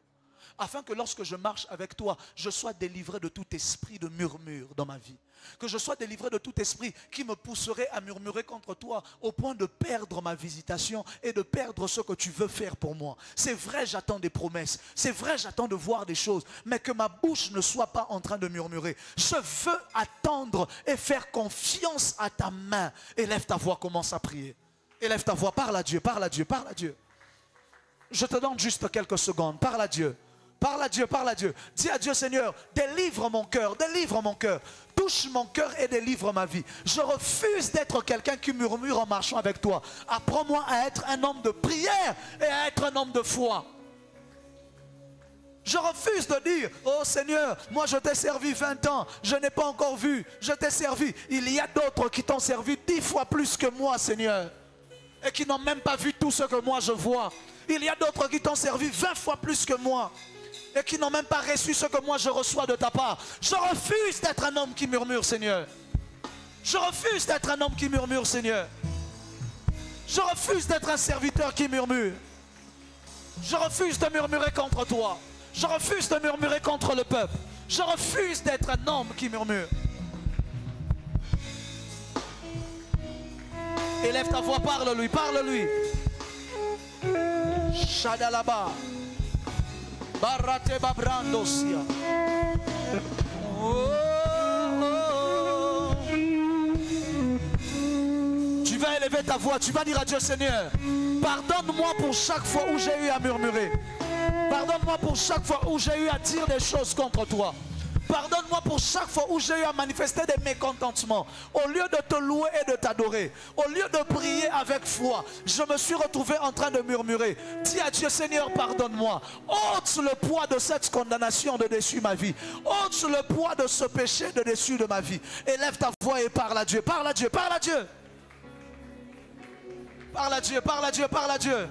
Speaker 1: Afin que lorsque je marche avec toi, je sois délivré de tout esprit de murmure dans ma vie. Que je sois délivré de tout esprit qui me pousserait à murmurer contre toi au point de perdre ma visitation et de perdre ce que tu veux faire pour moi. C'est vrai, j'attends des promesses. C'est vrai, j'attends de voir des choses. Mais que ma bouche ne soit pas en train de murmurer. Je veux attendre et faire confiance à ta main. Élève ta voix, commence à prier. Élève ta voix, parle à Dieu, parle à Dieu, parle à Dieu. Je te donne juste quelques secondes, parle à Dieu. Parle à Dieu, parle à Dieu. Dis à Dieu, Seigneur, délivre mon cœur, délivre mon cœur. Touche mon cœur et délivre ma vie. Je refuse d'être quelqu'un qui murmure en marchant avec toi. Apprends-moi à être un homme de prière et à être un homme de foi. Je refuse de dire, oh Seigneur, moi je t'ai servi 20 ans, je n'ai pas encore vu, je t'ai servi. Il y a d'autres qui t'ont servi 10 fois plus que moi, Seigneur, et qui n'ont même pas vu tout ce que moi je vois. Il y a d'autres qui t'ont servi 20 fois plus que moi et qui n'ont même pas reçu ce que moi je reçois de ta part. Je refuse d'être un homme qui murmure, Seigneur. Je refuse d'être un homme qui murmure, Seigneur. Je refuse d'être un serviteur qui murmure. Je refuse de murmurer contre toi. Je refuse de murmurer contre le peuple. Je refuse d'être un homme qui murmure. Élève ta voix, parle-lui, parle-lui. Shadalaba. Barate babrandosia. Oh, oh. élever ta voix. Tu vas dire à Dieu, Seigneur, pardonne-moi pour chaque fois où j'ai eu à murmurer. Pardonne-moi pour chaque fois où j'ai eu à dire des choses contre toi. Pardonne-moi pour chaque fois où j'ai eu à manifester des mécontentements. Au lieu de te louer et de t'adorer, au lieu de prier avec foi, je me suis retrouvé en train de murmurer. Dis à Dieu, Seigneur, pardonne-moi. Ôte le poids de cette condamnation de dessus ma vie. Ôte le poids de ce péché de dessus de ma vie. Élève ta voix et parle à Dieu. Parle à Dieu, parle à Dieu. Parle à Dieu, parle à Dieu, parle à Dieu.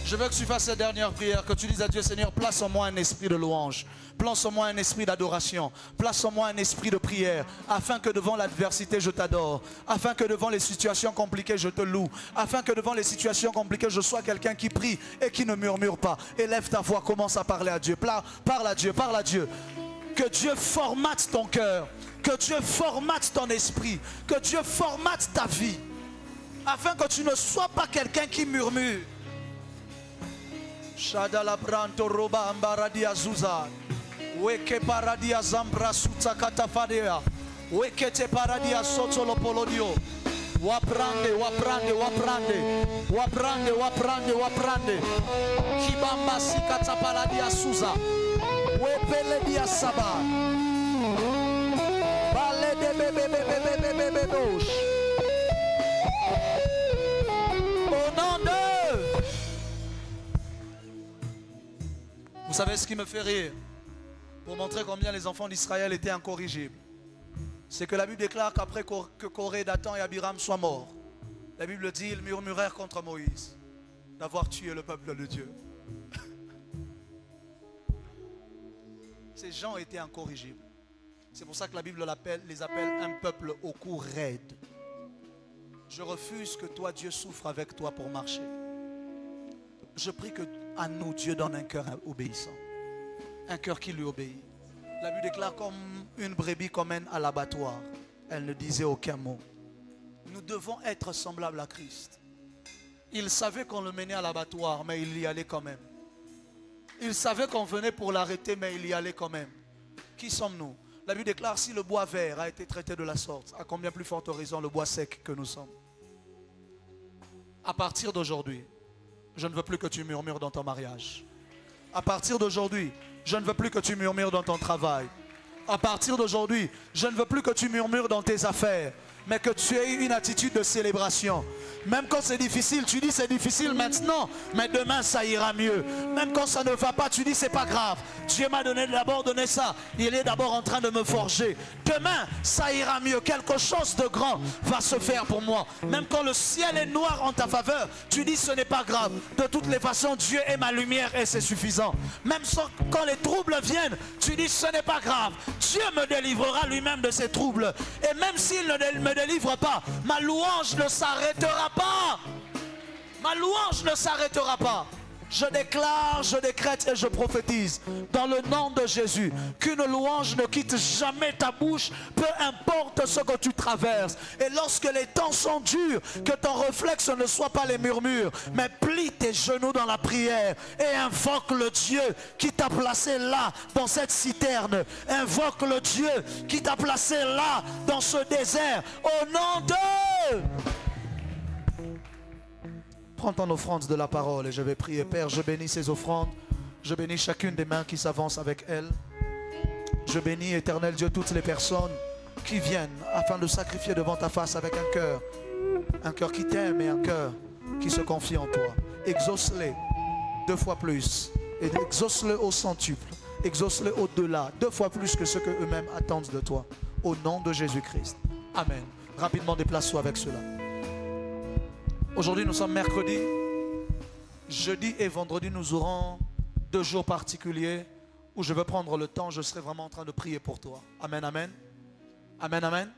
Speaker 1: Je veux que tu fasses cette dernière prière, que tu dises à Dieu, Seigneur, place en moi un esprit de louange, place en moi un esprit d'adoration, place en moi un esprit de prière, afin que devant l'adversité je t'adore, afin que devant les situations compliquées je te loue, afin que devant les situations compliquées je sois quelqu'un qui prie et qui ne murmure pas. Élève ta voix, commence à parler à Dieu, parle à Dieu, parle à Dieu. Que Dieu formate ton cœur, que Dieu formate ton esprit, que Dieu formate ta vie, afin que tu ne sois pas quelqu'un qui murmure. Shadalabranto roba ambaradia zuza. Weke paradia zambra sutsa katafadea. Weke te paradia sotolo polodio. Waprande, waprande, waprande. Waprande, waprande, waprande. Kibamba sikata paradia suza. Wepele dia saba. Bale de bebe dosh. Au nom de... Vous savez ce qui me fait rire, pour montrer combien les enfants d'Israël étaient incorrigibles, c'est que la Bible déclare qu'après que Corée, Dathan et Abiram soient morts, la Bible dit, ils murmurèrent contre Moïse d'avoir tué le peuple de Dieu. Ces gens étaient incorrigibles. C'est pour ça que la Bible les appelle un peuple au cou raide. Je refuse que toi, Dieu souffre avec toi pour marcher. Je prie que à nous, Dieu donne un cœur obéissant. Un cœur qui lui obéit. La Bible déclare comme une brebis qu'on mène à l'abattoir. Elle ne disait aucun mot. Nous devons être semblables à Christ. Il savait qu'on le menait à l'abattoir, mais il y allait quand même. Il savait qu'on venait pour l'arrêter, mais il y allait quand même. Qui sommes-nous? La Bible déclare si le bois vert a été traité de la sorte, à combien plus forte raison le bois sec que nous sommes. À partir d'aujourd'hui, je ne veux plus que tu murmures dans ton mariage. À partir d'aujourd'hui, je ne veux plus que tu murmures dans ton travail. À partir d'aujourd'hui, je ne veux plus que tu murmures dans tes affaires, mais que tu aies une attitude de célébration. Même quand c'est difficile, tu dis c'est difficile maintenant, mais demain ça ira mieux. Même quand ça ne va pas, tu dis c'est pas grave. Dieu m'a d'abord donné ça. Il est d'abord en train de me forger. Demain ça ira mieux. Quelque chose de grand va se faire pour moi. Même quand le ciel est noir en ta faveur, tu dis ce n'est pas grave. De toutes les façons, Dieu est ma lumière et c'est suffisant. Même quand les troubles viennent, tu dis ce n'est pas grave. Dieu me délivrera lui-même de ces troubles. Et même s'il ne me délivre pas, ma louange ne s'arrêtera pas. Ma louange ne s'arrêtera pas. Je déclare, je décrète et je prophétise dans le nom de Jésus qu'une louange ne quitte jamais ta bouche, peu importe ce que tu traverses. Et lorsque les temps sont durs, que ton réflexe ne soit pas les murmures, mais plie tes genoux dans la prière et invoque le Dieu qui t'a placé là, dans cette citerne. Invoque le Dieu qui t'a placé là, dans ce désert, au nom de... Prends ton offrande de la parole et je vais prier. Père, je bénis ces offrandes. Je bénis chacune des mains qui s'avancent avec elles. Je bénis, Éternel Dieu, toutes les personnes qui viennent afin de sacrifier devant ta face avec un cœur qui t'aime et un cœur qui se confie en toi. Exauce-les 2 fois plus et exauce-les au centuple. Exauce-les au-delà, 2 fois plus que ce qu'eux-mêmes attendent de toi. Au nom de Jésus-Christ. Amen. Rapidement déplace-toi avec cela. Aujourd'hui, nous sommes mercredi. Jeudi et vendredi, nous aurons 2 jours particuliers où je vais prendre le temps. Je serai vraiment en train de prier pour toi. Amen, amen. Amen, amen.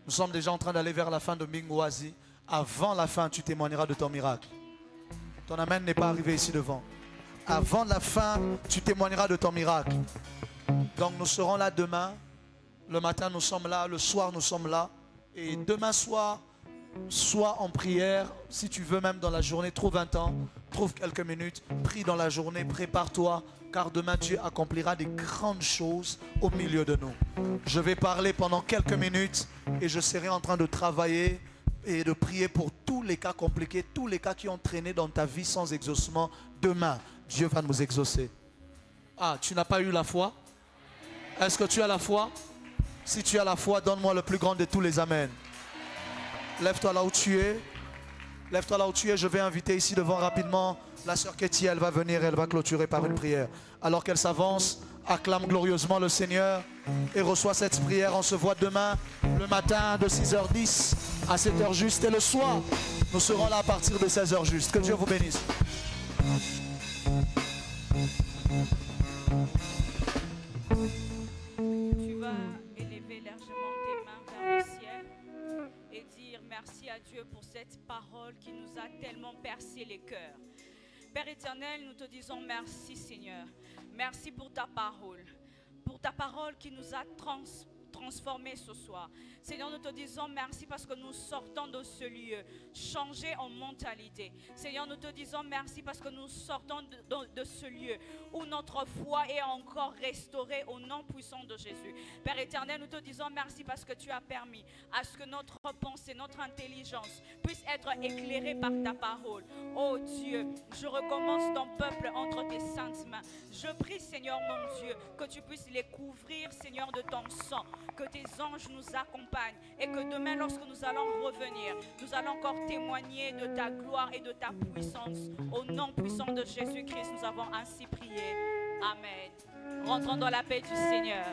Speaker 1: Nous sommes déjà en train d'aller vers la fin de Mingwazi. Avant la fin, tu témoigneras de ton miracle. Ton amen n'est pas arrivé ici devant. Avant la fin, tu témoigneras de ton miracle. Donc nous serons là demain. Le matin, nous sommes là. Le soir, nous sommes là. Et demain soir, sois en prière, si tu veux même dans la journée, trouve un temps, trouve quelques minutes, prie dans la journée, prépare-toi, car demain Dieu accomplira des grandes choses au milieu de nous. Je vais parler pendant quelques minutes et je serai en train de travailler et de prier pour tous les cas compliqués, tous les cas qui ont traîné dans ta vie sans exaucement. Demain, Dieu va nous exaucer. Ah, tu n'as pas eu la foi? Est-ce que tu as la foi? Si tu as la foi, donne-moi le plus grand de tous les amens. Lève-toi là où tu es. Lève-toi là où tu es. Je vais inviter ici devant rapidement la sœur Ketty. Elle va venir et elle va clôturer par une prière. Alors qu'elle s'avance, acclame glorieusement le Seigneur et reçoit cette prière. On se voit demain le matin de 6h10 à 7h juste. Et le soir, nous serons là à partir de 16h juste. Que Dieu vous bénisse.
Speaker 3: Tu vas élever largement tes mains vers le ciel et dire merci à Dieu pour cette parole qui nous a tellement percé les cœurs. Père éternel, nous te disons merci Seigneur. Merci pour ta parole qui nous a transformés ce soir. Seigneur, nous te disons merci parce que nous sortons de ce lieu, changés en mentalité. Seigneur, nous te disons merci parce que nous sortons de ce lieu où notre foi est encore restaurée au nom puissant de Jésus. Père éternel, nous te disons merci parce que tu as permis à ce que notre pensée, notre intelligence puisse être éclairée par ta parole. Oh Dieu, je recommence ton peuple entre tes saintes mains. Je prie Seigneur mon Dieu que tu puisses les couvrir Seigneur de ton sang, que tes anges nous accompagnent et que demain lorsque nous allons revenir, nous allons encore témoigner de ta gloire et de ta puissance. Au nom puissant de Jésus-Christ, nous avons ainsi prié. Amen. Rentrons dans la paix du Seigneur.